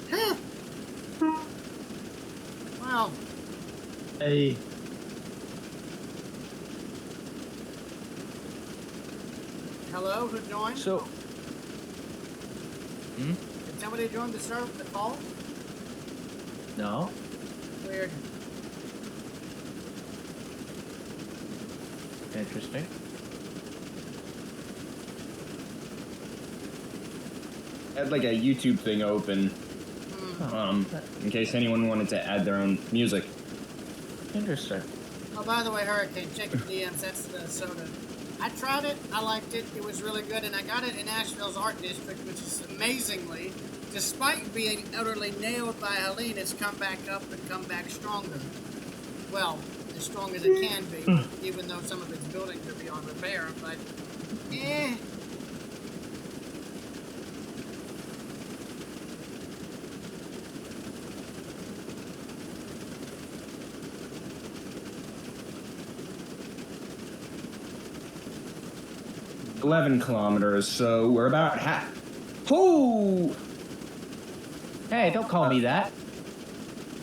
Huh. Well. Hey. Hello, who joined? So. Did somebody join the call? No. Weird. Interesting. I had like a YouTube thing open, in case anyone wanted to add their own music. Interesting. Oh, by the way, Hurricane, check the DMs. That's the soda. I tried it. I liked it. It was really good, and I got it in Asheville's Art District, which is amazingly, despite being utterly nailed by Helene, it's come back up and come back stronger. Well, as strong as it can be, even though some of its buildings are beyond repair, but, eh. 11 kilometers, so we're about half. Oh! Hey, don't call me that.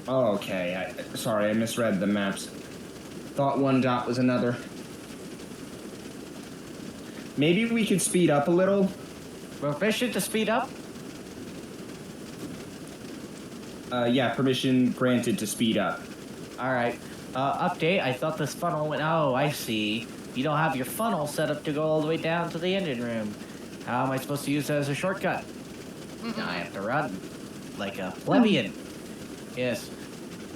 Okay, sorry, I misread the maps. Thought one dot was another. Maybe we could speed up a little. Permission to speed up? Yeah, permission granted to speed up. Alright. Update, I thought this funnel went... Oh, I see. You don't have your funnel set up to go all the way down to the engine room. How am I supposed to use that as a shortcut? Now I have to run. Like a plebeian. Yes.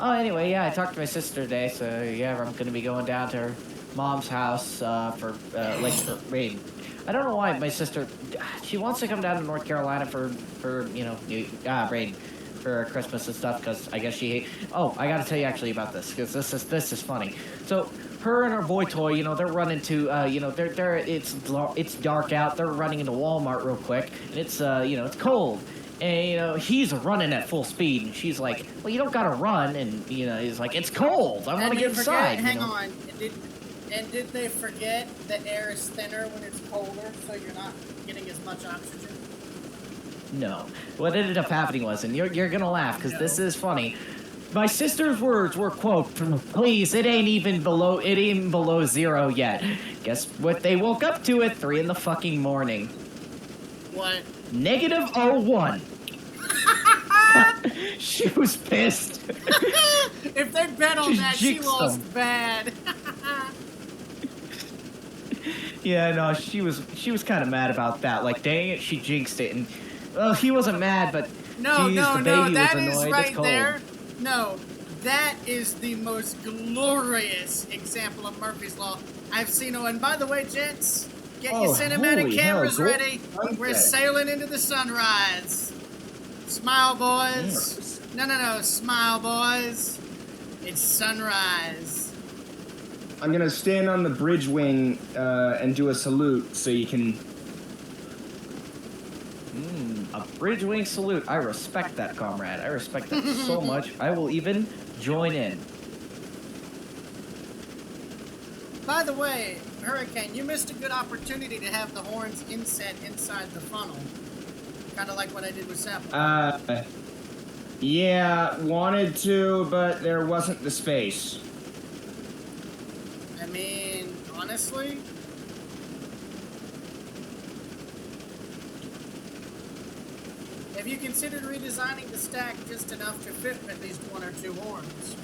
Oh, anyway, yeah, I talked to my sister today, so yeah, I'm gonna be going down to her mom's house, for rain. I don't know why my sister... She wants to come down to North Carolina for rain. For Christmas and stuff, because I guess she hates... Oh, I gotta tell you actually about this, because this is funny. So, her and her boy toy, they're running to, it's dark out, they're running into Walmart real quick, and it's, it's cold. And, he's running at full speed, and she's like, well, you don't gotta run, and, he's like, it's cold, I wanna get inside. Hang on, did they forget the air is thinner when it's colder, so you're not getting as much oxygen? No. What ended up happening was, and you're gonna laugh, because this is funny, my sister's words were, quote, please, it ain't even below zero yet. Guess what they woke up to at 3 in the fucking morning? What? -01. She was pissed. If they bet on that, she lost bad. Yeah, no, she was kind of mad about that. Like, dang it, she jinxed it, and he wasn't mad, but no, that is right cold. there. No, that is the most glorious example of Murphy's Law I've seen. Oh, and by the way, gents, get your cinematic cameras ready. We're sailing into the sunrise. Smile, boys. No, smile, boys. It's sunrise. I'm gonna stand on the bridge wing and do a salute so you can... A bridge wing salute. I respect that, comrade. I respect that so much. I will even join in. By the way, Hurricane, you missed a good opportunity to have the horns inset inside the funnel. Kind of like what I did with Sapling. Yeah, wanted to, but there wasn't the space. I mean, honestly... Have you considered redesigning the stack just enough to fit at least 1 or 2 horns?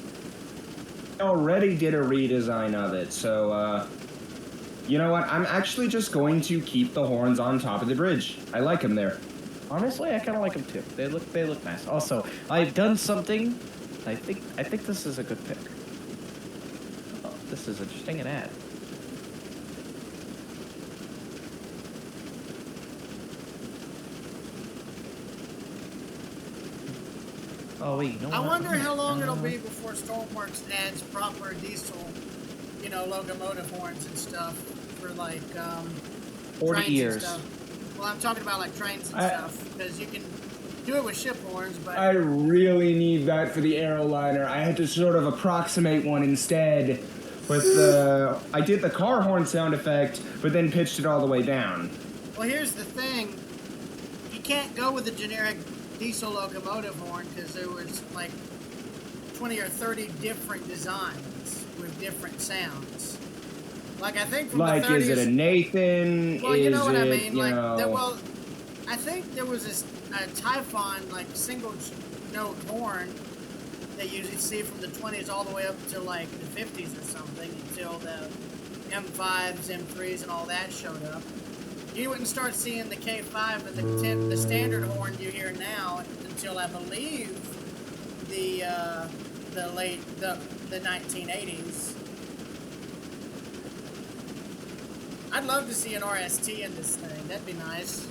I already did a redesign of it, so, you know what? I'm actually just going to keep the horns on top of the bridge. I like them there. Honestly, I kind of like them too. They look nice. Also, I've done something. I think this is a good pick. Oh, this is interesting. An ad. Oh wait, I wonder how long it'll be before Stormworks adds proper diesel, you know, locomotive horns and stuff for like 40 years. And stuff. Well, I'm talking about like trains and stuff because you can do it with ship horns, but I really need that for the aeroliner. I had to sort of approximate one instead with the... I did the car horn sound effect, but then pitched it all the way down. Well, here's the thing. You can't go with the generic diesel locomotive horn because there was like 20 or 30 different designs with different sounds. Like, I think from like, the 30s... is it a Nathan? Well, you know what I mean. You like, know... well, I think there was a Typhon, like, single note horn that you usually see from the 20s all the way up to, like, the 50s or something until the M5s, M3s, and all that showed up. You wouldn't start seeing the K5 and the standard horn you hear now until, I believe, the 1980s. I'd love to see an RST in this thing. That'd be nice.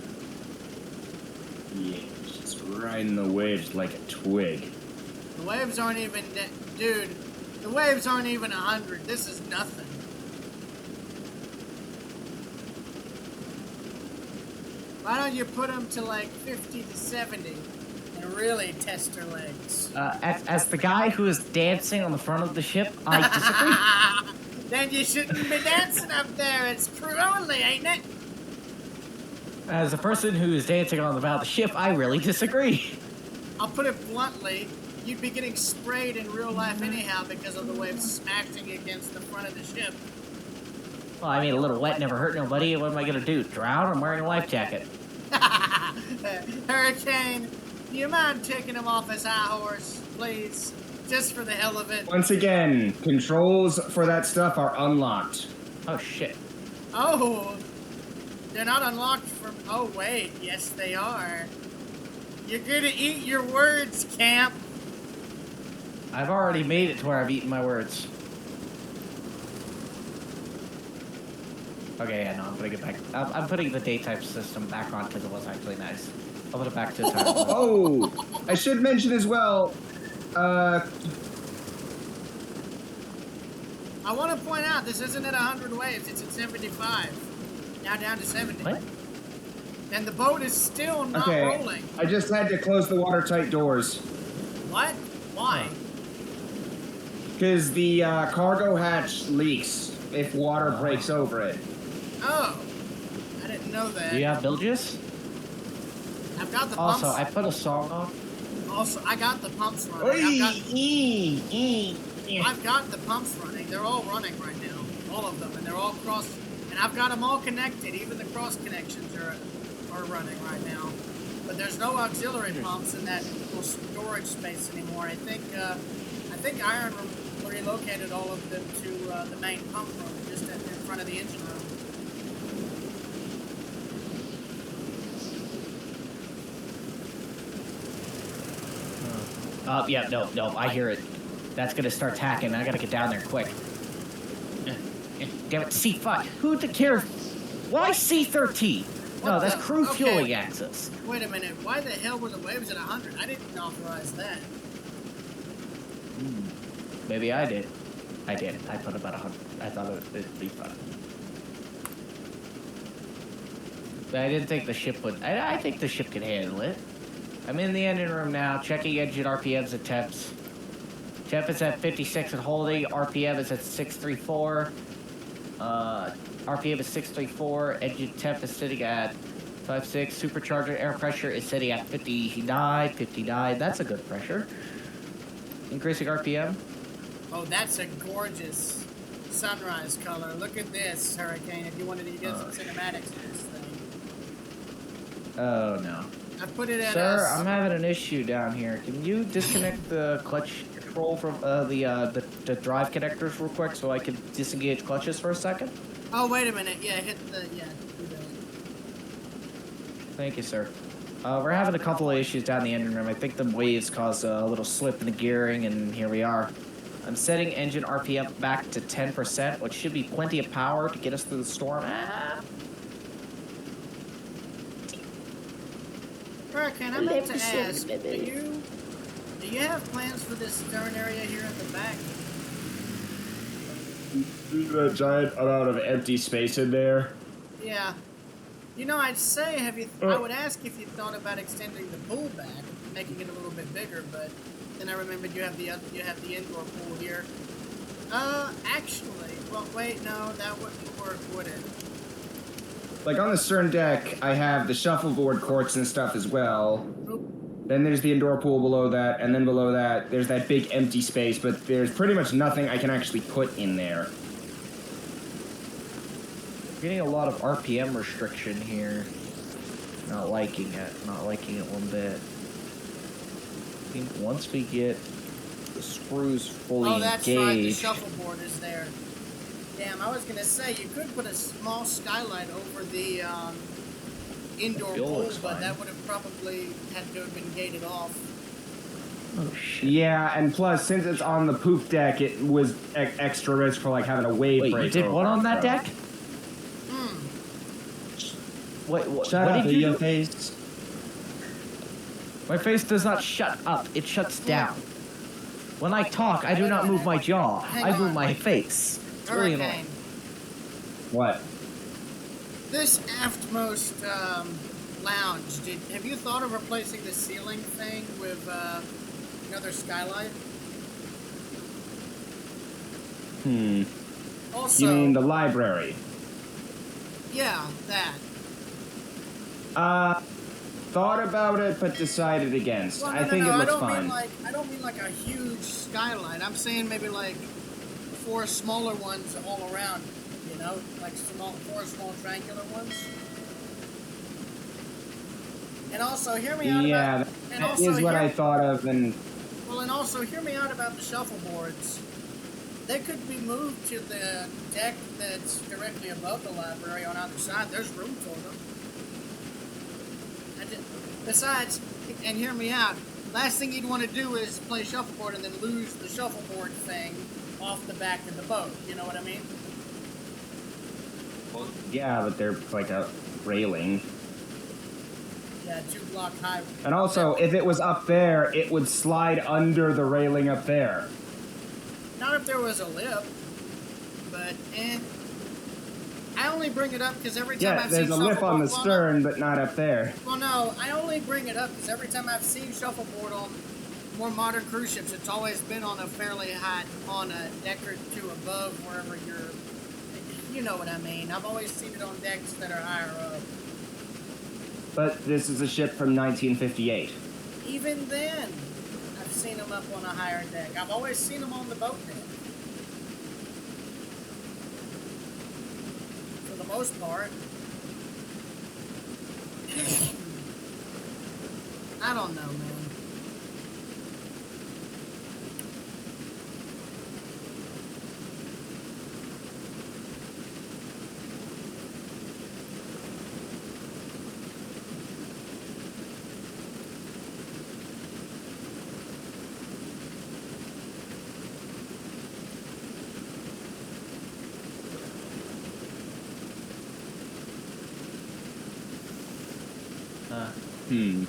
Yeah, just riding the waves like a twig. The waves aren't even... Dude, the waves aren't even 100. This is nothing. Why don't you put them to like 50 to 70 and really test their legs? As the guy who is dancing on the front of the ship, I disagree. Then you shouldn't be dancing up there. It's crew only, ain't it? As a person who is dancing on the bow of the ship, I really disagree. I'll put it bluntly. You'd be getting sprayed in real life anyhow because of the waves smashing against the front of the ship. Well, I mean, a little wet never hurt nobody. What am I gonna do? Drown? I'm wearing a life jacket. Hurricane, do you mind taking him off his high horse, please? Just for the hell of it. Once again, controls for that stuff are unlocked. Oh, shit. Oh, they're not unlocked from... Oh, wait. Yes, they are. You're gonna eat your words, Camp. I've already made it to where I've eaten my words. Okay, yeah, no, I'm putting it back. I'm putting the daytime system back on because it was actually nice. I'll put it back to the time. Oh, I should mention as well, I want to point out, this isn't at 100 waves, it's at 75. Now down to 70. What? And the boat is still not okay, rolling. I just had to close the watertight doors. What? Why? Because the cargo hatch leaks if water breaks over it. Oh, I didn't know that. Do you have bilges? I've got the pumps. Also, I put a song on. Also, I got the pumps running. I've got the pumps running. They're all running right now. All of them. And they're all cross. And I've got them all connected. Even the cross connections are running right now. But there's no auxiliary pumps in that little storage space anymore. I think Iron relocated all of them to the main pump room, just in front of the engine room. Yeah, no, I hear it. That's gonna start tacking. I gotta get down there quick. Damn it, C5. Who cares? Why C13? No, that's crew fueling access. Wait a minute. Why the hell were the waves at 100? I didn't authorize that. Maybe I did. I did. I put about 100. I thought it would be fun. But I didn't think the ship would. I think the ship could handle it. I'm in the engine room now, checking engine RPMs and temps. Temp is at 56 and holding. RPM is at 634. RPM is 634. Engine temp is sitting at 5.6 supercharger air pressure is sitting at 59, 59. That's a good pressure. Increasing RPM. Oh, that's a gorgeous sunrise color. Look at this, Hurricane. If you wanted to get some cinematics of this thing. Oh no. I put it at Sir, I'm having an issue down here. Can you disconnect the clutch control from the drive connectors real quick so I can disengage clutches for a second? Oh, wait a minute. Yeah, hit the, yeah. Do that. Thank you, sir. We're having a couple of issues down the engine room. I think the waves caused a little slip in the gearing, and here we are. I'm setting engine RPM back to 10%, which should be plenty of power to get us through the storm. Hurricane, I'm about to ask, do you have plans for this stern area here at the back? A giant amount of empty space in there. Yeah. You know, I'd say, I would ask if you thought about extending the pool back, making it a little bit bigger, but then I remembered you have the indoor pool here. Actually, well, wait, no, that wouldn't work, would it? Like on the stern deck, I have the shuffleboard courts and stuff as well. Oop. Then there's the indoor pool below that, and then below that, there's that big empty space, but there's pretty much nothing I can actually put in there. Getting a lot of RPM restriction here. Not liking it. Not liking it one bit. I think once we get the screws fully engaged... Oh, that's right, the shuffleboard is there. Damn, I was gonna say, you could put a small skylight over the indoor pool, but that would have probably had to have been gated off. Oh, shit. Yeah, and plus, since it's on the poop deck, it was extra risk for, like, having a wave break. Wait, you did what on that deck? What Shut what up, did you your do? face. My face does not shut up. It shuts down. When I talk, I do not move my jaw. I move my face. It's really annoying. What? This aftmost lounge, have you thought of replacing the ceiling thing with another skylight? Also, You mean the library? Yeah, that. Thought about it, but decided against. Well, no, I think it looks fine. I don't mean like a huge skylight. I'm saying maybe like 4 smaller ones all around. You know, like 4 small triangular ones. And also, hear me out about... that is what I thought of, and... Well, and also, hear me out about the shuffleboards. They could be moved to the deck that's directly above the library on either side. There's room for them. Besides, and hear me out, last thing you'd want to do is play shuffleboard and then lose the shuffleboard thing off the back of the boat. You know what I mean? Well, yeah, but they're like a railing. Yeah, 2-block high. And also, if it was up there, it would slide under the railing up there. Not if there was a lip, but I only bring it up because every time I've seen there's a lip on the stern, but not up there. Well, no, I only bring it up because every time I've seen shuffleboard on more modern cruise ships, it's always been on a fairly high, on a deck or 2 above wherever you're, you know what I mean. I've always seen it on decks that are higher up. But this is a ship from 1958. Even then, I've seen them up on a higher deck. I've always seen them on the boat deck. For the most part. I don't know, man.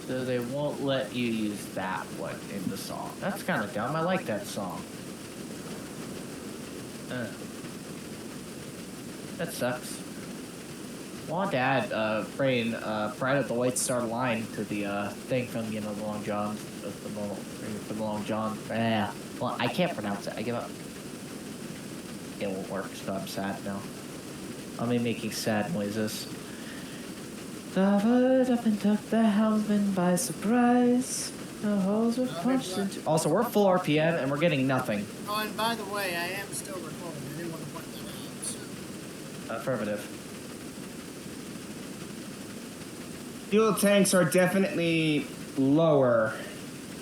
So they won't let you use that one in the song. That's kind of dumb. I like that song. That sucks. Want to add Brain Pride of the White Star line to the thing from the Long John, from the Long John. Well, I can't pronounce it. I give up. It won't work, so I'm sad now. I'll be making sad noises. Starboard up and took the helmsman by surprise. The holes were punched into. Also, we're full RPM and we're getting nothing. Oh, and by the way, I am still recording. I didn't want to point that out. So. Affirmative. Fuel tanks are definitely lower.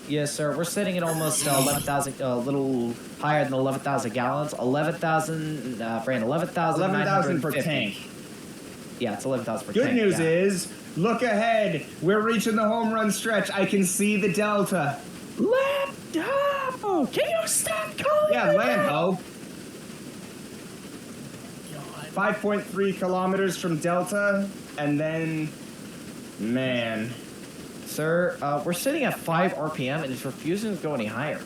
Yes, sir. We're sitting at almost 11,000, a little higher than 11,000 gallons. 11,000, Brand, 11,000 per tank. Yeah, it's 11,000 per Good tank. news yeah. is, look ahead. We're reaching the home run stretch. I can see the delta. Lambo! Can you stop calling Yeah, me Lambo. God. 5.3 kilometers from Delta, and then, man. Sir, we're sitting at 5 RPM and it's refusing to go any higher.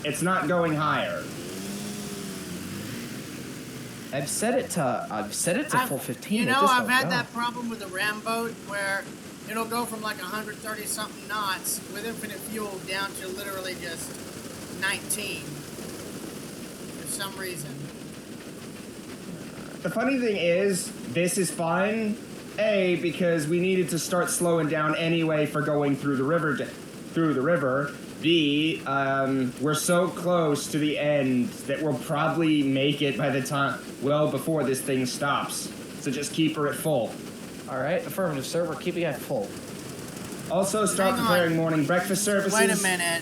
It's not going higher. I've set it to full 15. You it know, just I've won't had go. that problem with the Rambo where it'll go from like 130 something knots with infinite fuel down to literally just 19 for some reason. The funny thing is, this is fine. A, because we needed to start slowing down anyway for going through the river. B, we're so close to the end that we'll probably make it by the time, well, before this thing stops. So just keep her at full. All right, affirmative, sir. We're keeping it full. Also, start Hang on. preparing morning breakfast services. Wait a minute.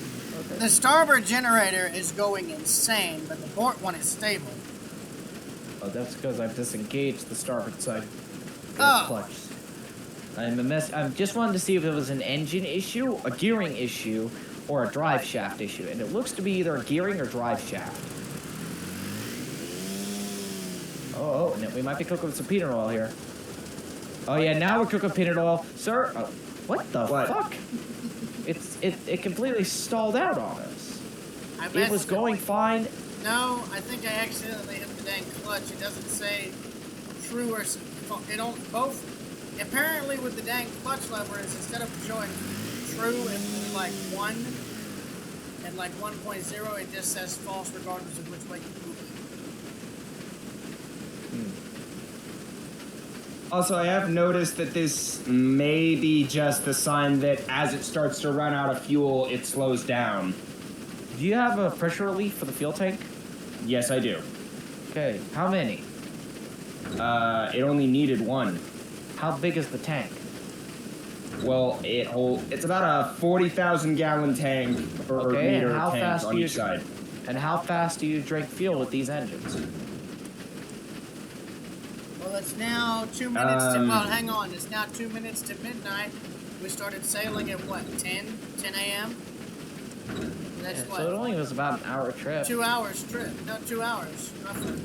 The starboard generator is going insane, but the port one is stable. Oh, that's because I've disengaged the starboard side. Oh. Clutch. I'm just wanted to see if it was an engine issue, a gearing issue, or a drive shaft issue, and it looks to be either a gearing or drive shaft. Oh, no, we might be cooking with some peanut oil here. Oh yeah, now we're cooking peanut oil, sir. What the fuck? It completely stalled out on us. It was going fine. No, I think I accidentally hit the dang clutch. It doesn't say true or it don't both. Apparently, with the dang clutch levers, instead of showing true and like 1 and like 1.0, it just says false regardless of which way you move it. Also, I have noticed that this may be just the sign that as it starts to run out of fuel, it slows down. Do you have a pressure relief for the fuel tank? Yes, I do. Okay, how many? It only needed 1. How big is the tank? Well, it's about a 40,000 gallon tank or Okay, meter and how tank fast on do you each side. And how fast do you drink fuel with these engines? Well, it's now 2 minutes to, well, hang on, it's now 2 minutes to midnight. We started sailing at what, 10 a.m.? That's Yeah, what? so it only was about an hour trip. 2 hours trip. No, 2 hours, roughly.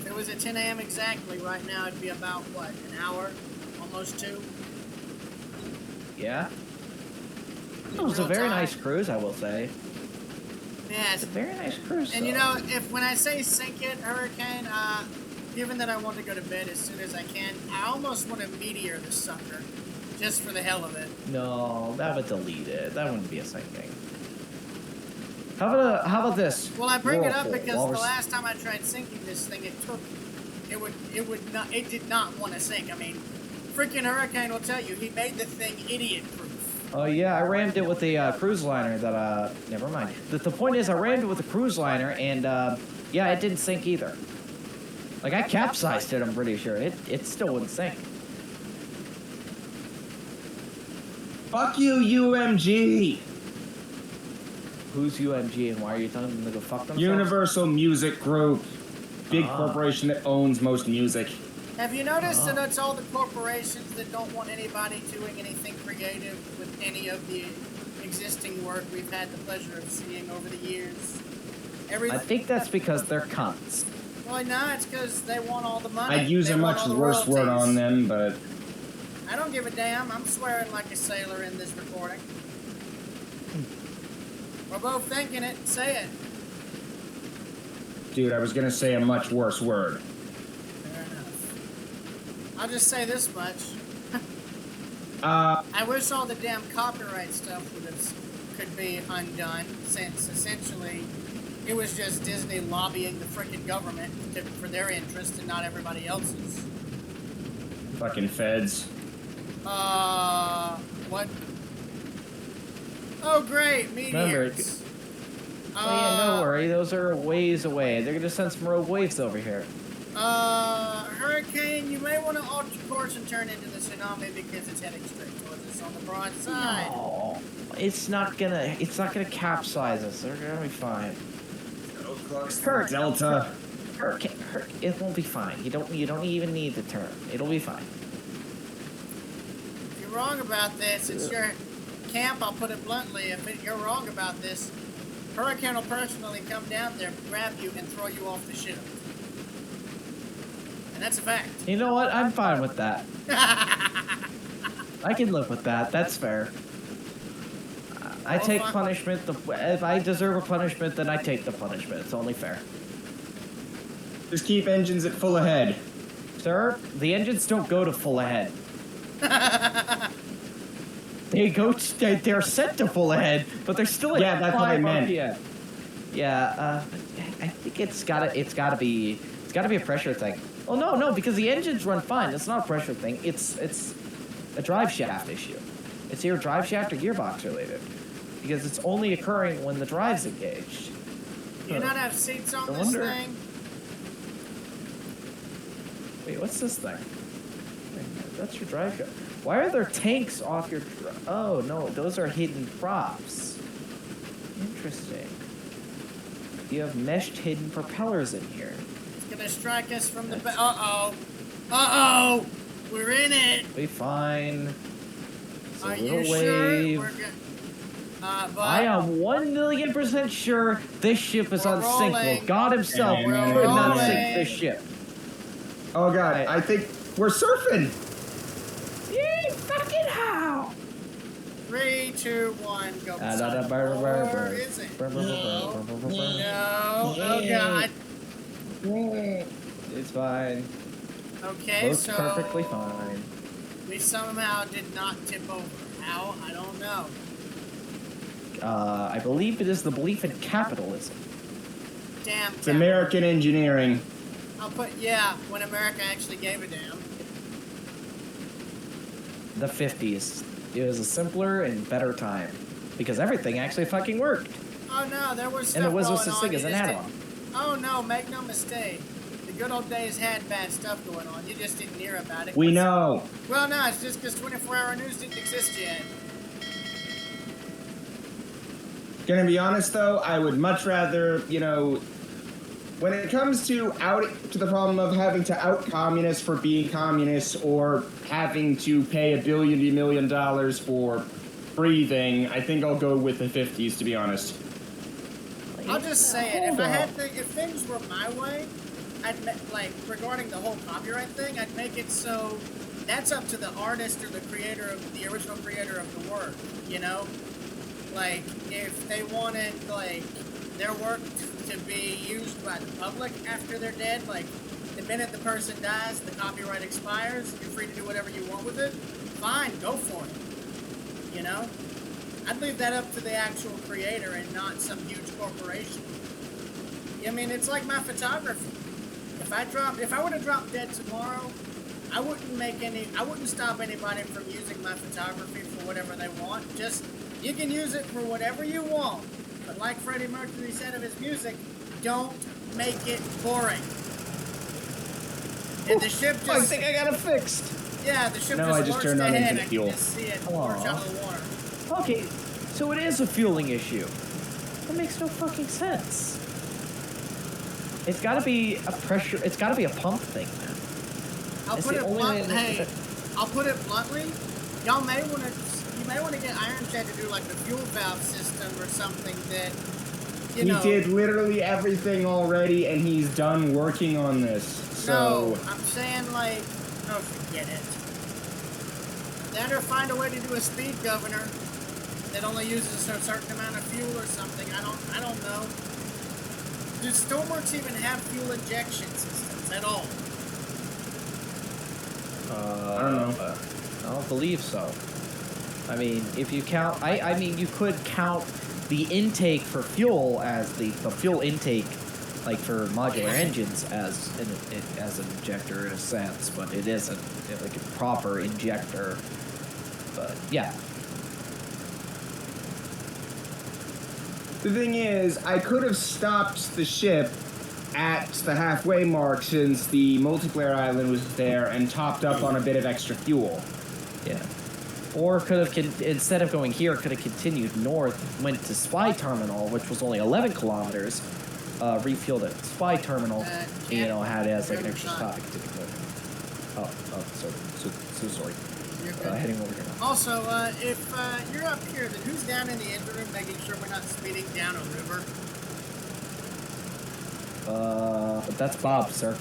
If it was at 10 a.m. exactly, right now it'd be about, what, an hour? Almost 2? Yeah. It was a very nice cruise, I will say. Yeah, It's a very nice cruise. and you though. know, when I say sink it, Hurricane, given that I want to go to bed as soon as I can, I almost want to meteor the sucker, just for the hell of it. No, that would delete it. That wouldn't be a sinking. How about this? Well, I bring it up Whirlpool, because while the we're last time I tried sinking this thing, it did not want to sink. I mean, freaking Hurricane will tell you, he made the thing idiot-proof. Oh yeah, I rammed it with the cruise liner that, never mind. The point is, I rammed it with the cruise liner, and, yeah, it didn't sink either. Like, I capsized it, I'm pretty sure. It still wouldn't sink. Fuck you, UMG! Who's UMG, and why are you telling them to go fuck themselves? Universal Music Group. Big corporation that owns most music. Have you noticed that it's all the corporations that don't want anybody doing anything creative with any of the existing work we've had the pleasure of seeing over the years? I think that's because they're cunts. Well, no, it's because they want all the money. I'd use They a want much all the worse word royalties. on them, but I don't give a damn. I'm swearing like a sailor in this recording. We're both thinking it. Say it. dude, I was gonna say a much worse word. Fair enough. I'll just say this much. Uh, I wish all the damn copyright stuff could be undone, since essentially It was just Disney lobbying the freaking government for their interest and not everybody else's. Fucking feds. What? Oh, great, meteors. Oh yeah, don't worry, those are ways away. They're gonna send some rogue waves over here. Hurricane, you may want to alter course and turn into the tsunami because it's heading straight towards us on the broad side. No, it's not gonna capsize us. They're gonna be fine. Delta. Hurricane, it won't be fine. You don't even need the turn. It'll be fine. If you're wrong about this, it's your camp. I'll put it bluntly. If you're wrong about this, Hurricane will personally come down there, grab you, and throw you off the ship. And that's a fact. You know what? I'm fine with that. I can live with that. That's fair. I take punishment. If I deserve a punishment, then I take the punishment. It's only fair. Just keep engines at full ahead. Sir, the engines don't go to full ahead. They're set to full ahead, but they're still at that's what I meant. RPM. Yeah, I think it's gotta be a pressure thing. Oh no, because the engines run fine. It's not a pressure thing. It's a drive shaft issue. It's either drive shaft or gearbox related, because it's only occurring when the drive's engaged. Do you not have seats on this thing? Wait, what's this thing? That's your drive shaft. Why are there tanks off your... Oh, no, those are hidden props. Interesting. You have meshed hidden propellers in here. It's gonna strike us from the back. Uh-oh. Uh-oh! We're in it! Be fine. It's a Are little you wave. sure? We're good. I am 1,000,000% sure this ship is We're unsinkable. rolling. God himself We're could not rolling. sink this ship. Oh god, I think we're surfing. Yay, fucking how? 3, 2, 1, go. Or is it? No. Oh god. It's fine. Okay, Boat's so perfectly fine. we somehow did not tip over. How? I don't know. I believe it is the belief in capitalism. Damn. It's American engineering. I'll put when America actually gave a damn. The 50s. It was a simpler and better time. Because everything actually fucking worked. Oh no, there was stuff And there was no going such on, thing you as an just add-on. didn't- Oh no, make no mistake. The good old days had bad stuff going on. You just didn't hear about it. We know. Well, no, it's just because 24-hour news didn't exist yet. Gonna be honest though, I would much rather, when it comes to the problem of having to out communists for being communists or having to pay $1 million for breathing, I think I'll go with the 50s, to be honest. I'll just say it. If things were my way, regarding the whole copyright thing, I'd make it so that's up to the artist or the original creator of the work, Like, if they wanted, their work to be used by the public after they're dead, like, the minute the person dies, the copyright expires, you're free to do whatever you want with it, fine, go for it. I'd leave that up to the actual creator and not some huge corporation. I mean, it's like my photography. If I would have dropped dead tomorrow, I wouldn't stop anybody from using my photography for whatever they want. Just, you can use it for whatever you want. But like Freddie Mercury said of his music, don't make it boring. And the ship just... I think I got it fixed. Yeah, the ship No, I just turned on ahead. engine fuel. I can just see it lurch out of the water. Okay, so it is a fueling issue. That makes no fucking sense. It's gotta be a pressure, it's gotta be a pump thing, man. I'll put it bluntly. You may want to get Iron Chad to do like the fuel valve system or something that, He did literally everything already, and he's done working on this. So No, I'm saying forget it. That or find a way to do a speed governor that only uses a certain amount of fuel or something. I don't know. Do stormworks even have fuel injection systems at all? I don't know. I don't believe so. I mean, if you count, I mean, you could count the intake for fuel as the fuel intake, like for modular engines, as an injector in a sense, but it isn't like a proper injector. But yeah. The thing is, I could have stopped the ship at the halfway mark since the multiplayer island was there and topped up on a bit of extra fuel. Yeah. Or could have, instead of going here, could have continued north, went to Spy Terminal, which was only 11 kilometers, refueled at Spy Terminal, had it as like an extra stop. Oh, so sorry. Heading over here now. Also, if you're up here, then who's down in the engine room making sure we're not speeding down a river? That's Bob, sir.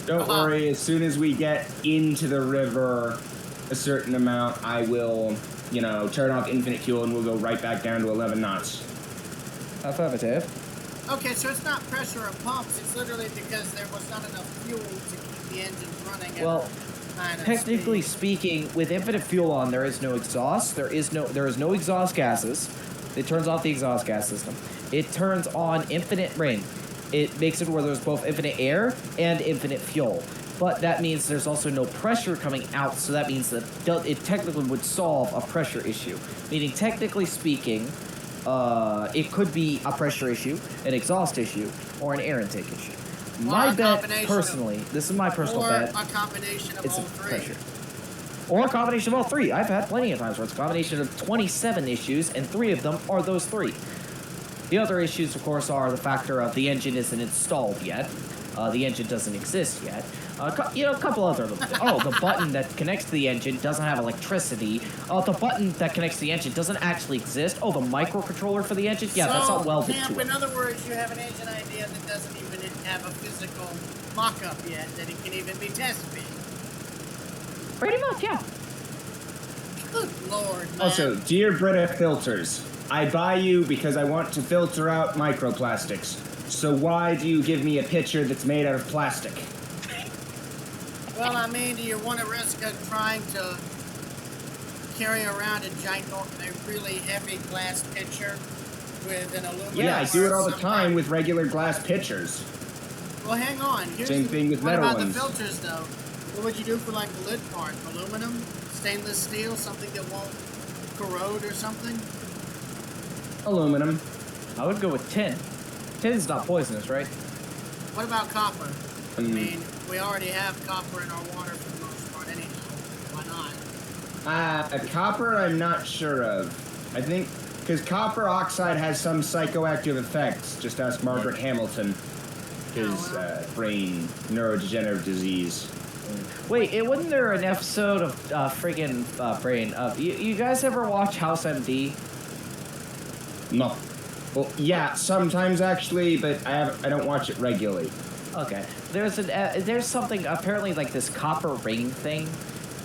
Don't worry, as soon as we get into the river a certain amount, I will, turn off infinite fuel and we'll go right back down to 11 knots. Affirmative. Okay, so it's not pressure or pumps, it's literally because there was not enough fuel to keep the engines running. Well, technically speaking, with infinite fuel on, there is no exhaust. There is no exhaust gases. It turns off the exhaust gas system. It turns on infinite rain. It makes it where there's both infinite air and infinite fuel. But that means there's also no pressure coming out, so that means that it technically would solve a pressure issue. Meaning, technically speaking, it could be a pressure issue, an exhaust issue, or an air intake issue. My bet, personally, this is my personal bet. Or a combination of all three. Pressure. Or a combination of all three. I've had plenty of times where it's a combination of 27 issues, and 3 of them are those 3. The other issues, of course, are the factor of the engine isn't installed yet. The engine doesn't exist yet. A couple other them. Oh, the button that connects to the engine doesn't have electricity. The button that connects to the engine doesn't actually exist. Oh, the microcontroller for the engine? Yeah, that's not welded to it. In other words, you have an engine idea that doesn't even have a physical mock-up yet, that it can even be tested. Pretty much, yeah. Good Lord, man. Also, dear Brita Filters, I buy you because I want to filter out microplastics. So why do you give me a pitcher that's made out of plastic? Well, I mean, do you want to risk trying to carry around a really heavy glass pitcher with an aluminum? Yeah, I do it all the time with regular glass pitchers. Well, hang on. Same thing with metal ones. What about the filters, though? What would you do for, like, the lid part? Aluminum? Stainless steel? Something that won't corrode or something? Aluminum. I would go with tin. Tin's not poisonous, right? What about copper? I mean, we already have copper in our water for the most part anyhow. Why not? Copper I'm not sure of. I think, because copper oxide has some psychoactive effects. Just ask Margaret Hamilton. His brain neurodegenerative disease. Wait, wasn't there an episode of Brain? You guys ever watch House MD? No. Well, yeah, sometimes actually, but I don't watch it regularly. Okay. There's something apparently like this copper ring thing,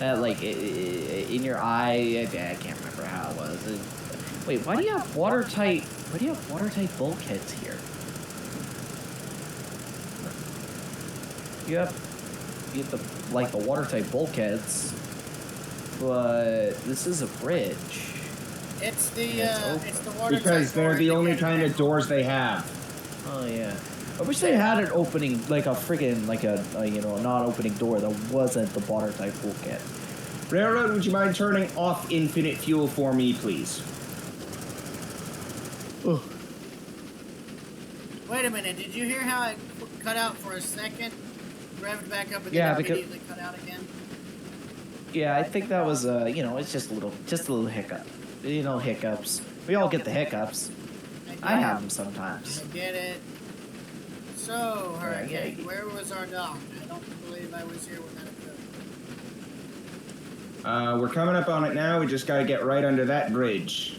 like in your eye. I can't remember how it was. Wait, why do you have watertight bulkheads here? You have the watertight bulkheads, but this is a bridge. It's the watertight. Because they're the only kind of doors they have. Oh yeah. I wish they had an opening, like a friggin', a non-opening door that wasn't the watertight bulkhead. Railroad, would you mind turning off infinite fuel for me, please? Ugh. Wait a minute, did you hear how it cut out for a second? Revved back up and then immediately cut out again? Yeah, I think that was, it's just a little hiccup. Hiccups. We all get the hiccups. I have them sometimes. I get it. So, Hurricane, where was our dock? I don't believe I was here when that occurred. We're coming up on it now. We just gotta get right under that bridge.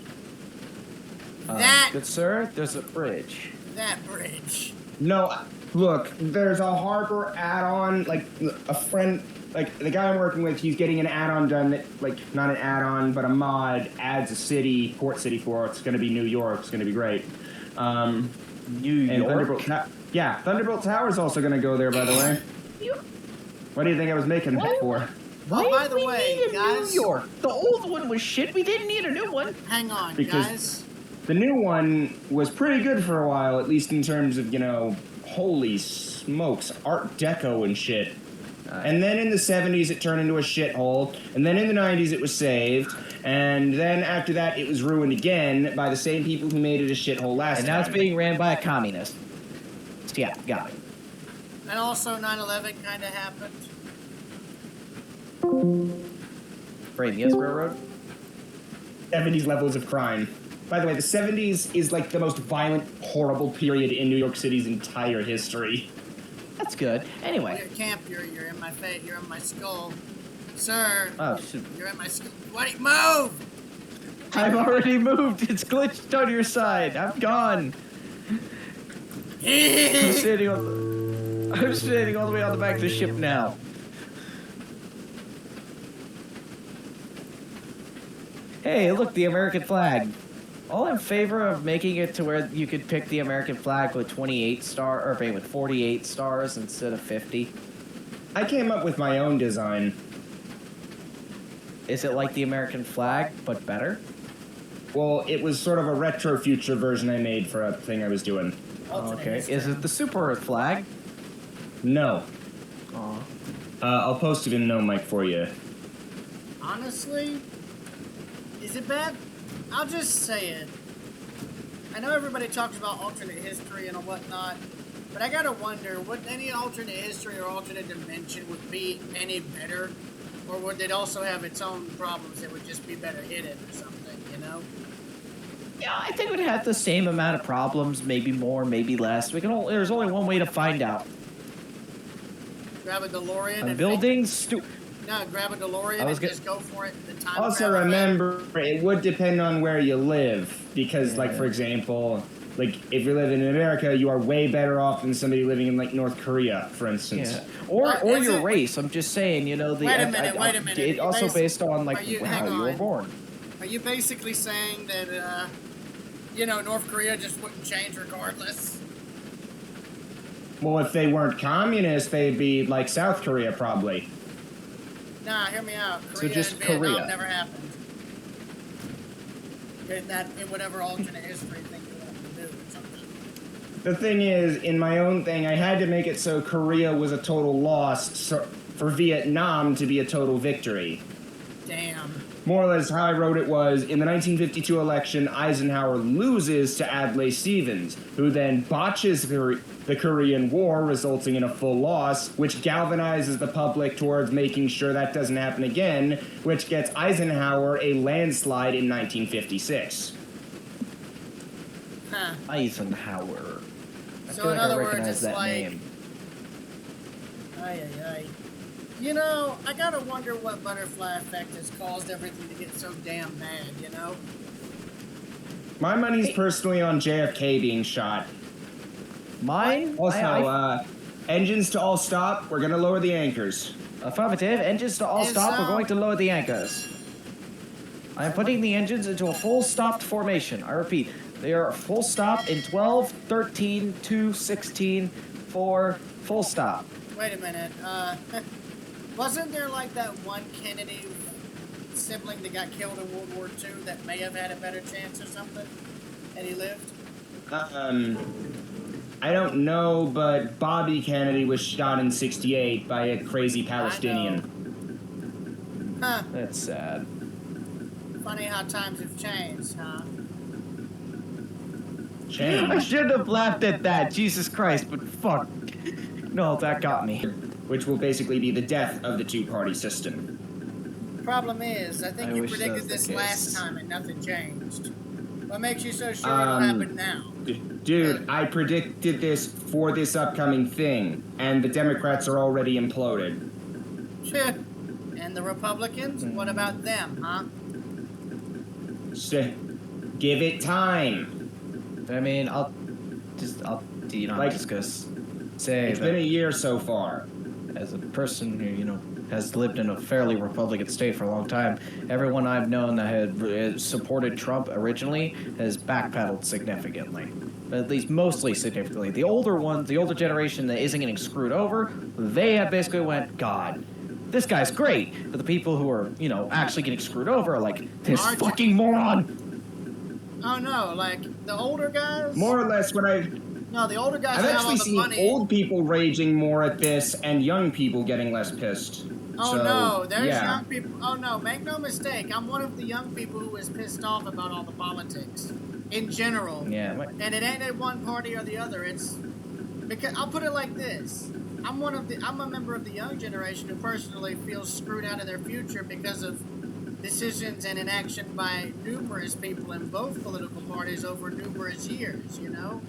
Good sir, there's a bridge. That bridge. No, look, there's a harbor add-on, like, a friend, like, the guy I'm working with, he's getting an add-on done that, like, not an add-on, but a mod, adds a city, port city for it. It's gonna be New York. It's gonna be great. New York? Thunderbolt Tower is also gonna go there, by the way. What do you think I was making that for? Why Oh, by did the we way, need a guys. New York? The old one was shit. We didn't need a new one. Hang on, Because- guys. The new one was pretty good for a while, at least in terms of, holy smokes, Art Deco and shit. And then in the 70s it turned into a shithole, and then in the 90s it was saved, and then after that it was ruined again by the same people who made it a shithole last And time. now it's being ran by a communist. Yeah, got it. And also 9/11 kind of happened. Brain, yes, Railroad? 70s levels of crime. By the way, the 70s is like the most violent, horrible period in New York City's entire history. That's good. Anyway. You're camp. You're in my face. You're in my skull, sir. Oh, shoot. You're in my skull. What? Move! I've already moved. It's glitched on your side. I'm gone. I'm standing all the way on the back of the ship now. Hey, look, the American flag. All in favor of making it to where you could pick the American flag with 48 stars instead of 50. I came up with my own design. Is it like the American flag, but better? Well, it was sort of a retro future version I made for a thing I was doing. Okay. Is it the Super Earth flag? No. Aw. I'll post it in No Mic for you. Honestly, is it bad? I'll just say it. I know everybody talks about alternate history and whatnot, but I gotta wonder, would any alternate history or alternate dimension would be any better? Or would it also have its own problems that would just be better hidden or something, you know? Yeah, I think it would have the same amount of problems, maybe more, maybe less. There's only one way to find out. Grab a DeLorean A and building grab a DeLorean and just go for it. The time Also travel remember, it would depend on where you live. Because, for example, if you live in America, you are way better off than somebody living in, North Korea, for instance. Yeah. Or your race. I'm just saying, Wait a minute. It also based on, how you were born. Are you basically saying that, North Korea just wouldn't change regardless? Well, if they weren't communist, they'd be like South Korea, probably. Nah, hear me out. So Korea just and Vietnam Korea. never happened. In whatever alternate history thing you want to do or something. The thing is, in my own thing, I had to make it so Korea was a total loss for Vietnam to be a total victory. Damn. More or less how I wrote it was, in the 1952 election, Eisenhower loses to Adlai Stevens, who then botches the Korean War, resulting in a full loss, which galvanizes the public towards making sure that doesn't happen again, which gets Eisenhower a landslide in 1956. Huh. Eisenhower. I So feel in like I other words, recognize it's that like- name. Ay. I gotta wonder what butterfly effect has caused everything to get so damn bad, you know? My money's personally on JFK being shot. Mine? Also, engines to all stop, we're gonna lower the anchors. Affirmative. Engines to all Is, stop. We're going to lower the anchors. I am putting the engines into a full stopped formation. I repeat, they are full stop in 12, 13, 2, 16, 4, full stop. Wait a minute. Wasn't there that one Kennedy sibling that got killed in World War II that may have had a better chance or something? And he lived? I don't know, but Bobby Kennedy was shot in 68 by a crazy Palestinian. Huh. That's sad. Funny how times have changed, huh? I Change. shouldn't have laughed at that. Jesus Christ, but fuck. No, that got me. Which will basically be the death of the two-party system. Problem is, I think I you wish that predicted was this the last case. time and nothing changed. What makes you so sure it'll happen now? Dude, I predicted this for this upcoming thing, and the Democrats are already imploded. And the Republicans? What about them, huh? Give it time. I mean, I'm just gonna say It's that been a year so far. as a person who, has lived in a fairly Republican state for a long time, everyone I've known that had supported Trump originally has backpedaled significantly. At least mostly significantly. The older ones, the older generation that isn't getting screwed over, they have basically went, God, this guy's great. But the people who are, you know, actually getting screwed over are like, this fucking moron. Oh no, like the older guys. More or less, what No, the older guys I've have actually all the seen money. old people raging more at this, and young people getting less pissed. Oh So, no, there's yeah. young people. Oh no, make no mistake. I'm one of the young people who is pissed off about all the politics in general. Yeah. And it ain't at one party or the other. It's because I'll put it like this. I'm a member of the young generation who personally feels screwed out of their future because of decisions and inaction by numerous people in both political parties over numerous years, you know?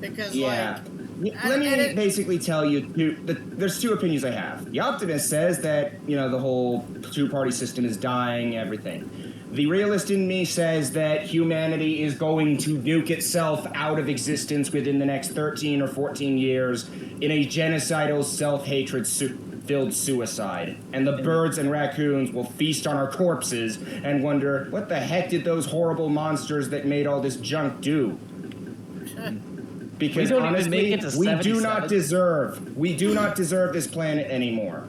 Because, Yeah. Let me basically tell you, there's two opinions I have. The optimist says that, you know, the whole two-party system is dying, everything. The realist in me says that humanity is going to nuke itself out of existence within the next 13 or 14 years in a genocidal, self-hatred filled suicide. And the birds and raccoons will feast on our corpses and wonder, what the heck did those horrible monsters that made all this junk do? Because honestly, we do not deserve this planet anymore.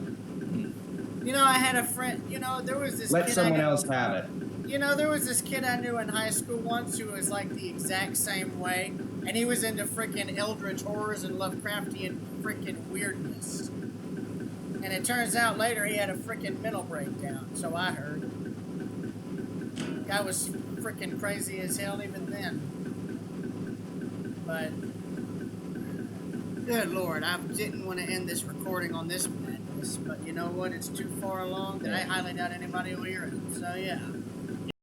You know, I had a friend, you know, there was this Let kid someone else have it. You know, there was this kid I knew in high school once who was like the exact same way, and he was into freaking eldritch horrors and Lovecraftian freaking weirdness. And it turns out later he had a freaking mental breakdown, so I heard. Guy was freaking crazy as hell even then. But, good lord, I didn't want to end this recording on this madness, but you know what? It's too far along that I highly doubt anybody will hear it. So yeah.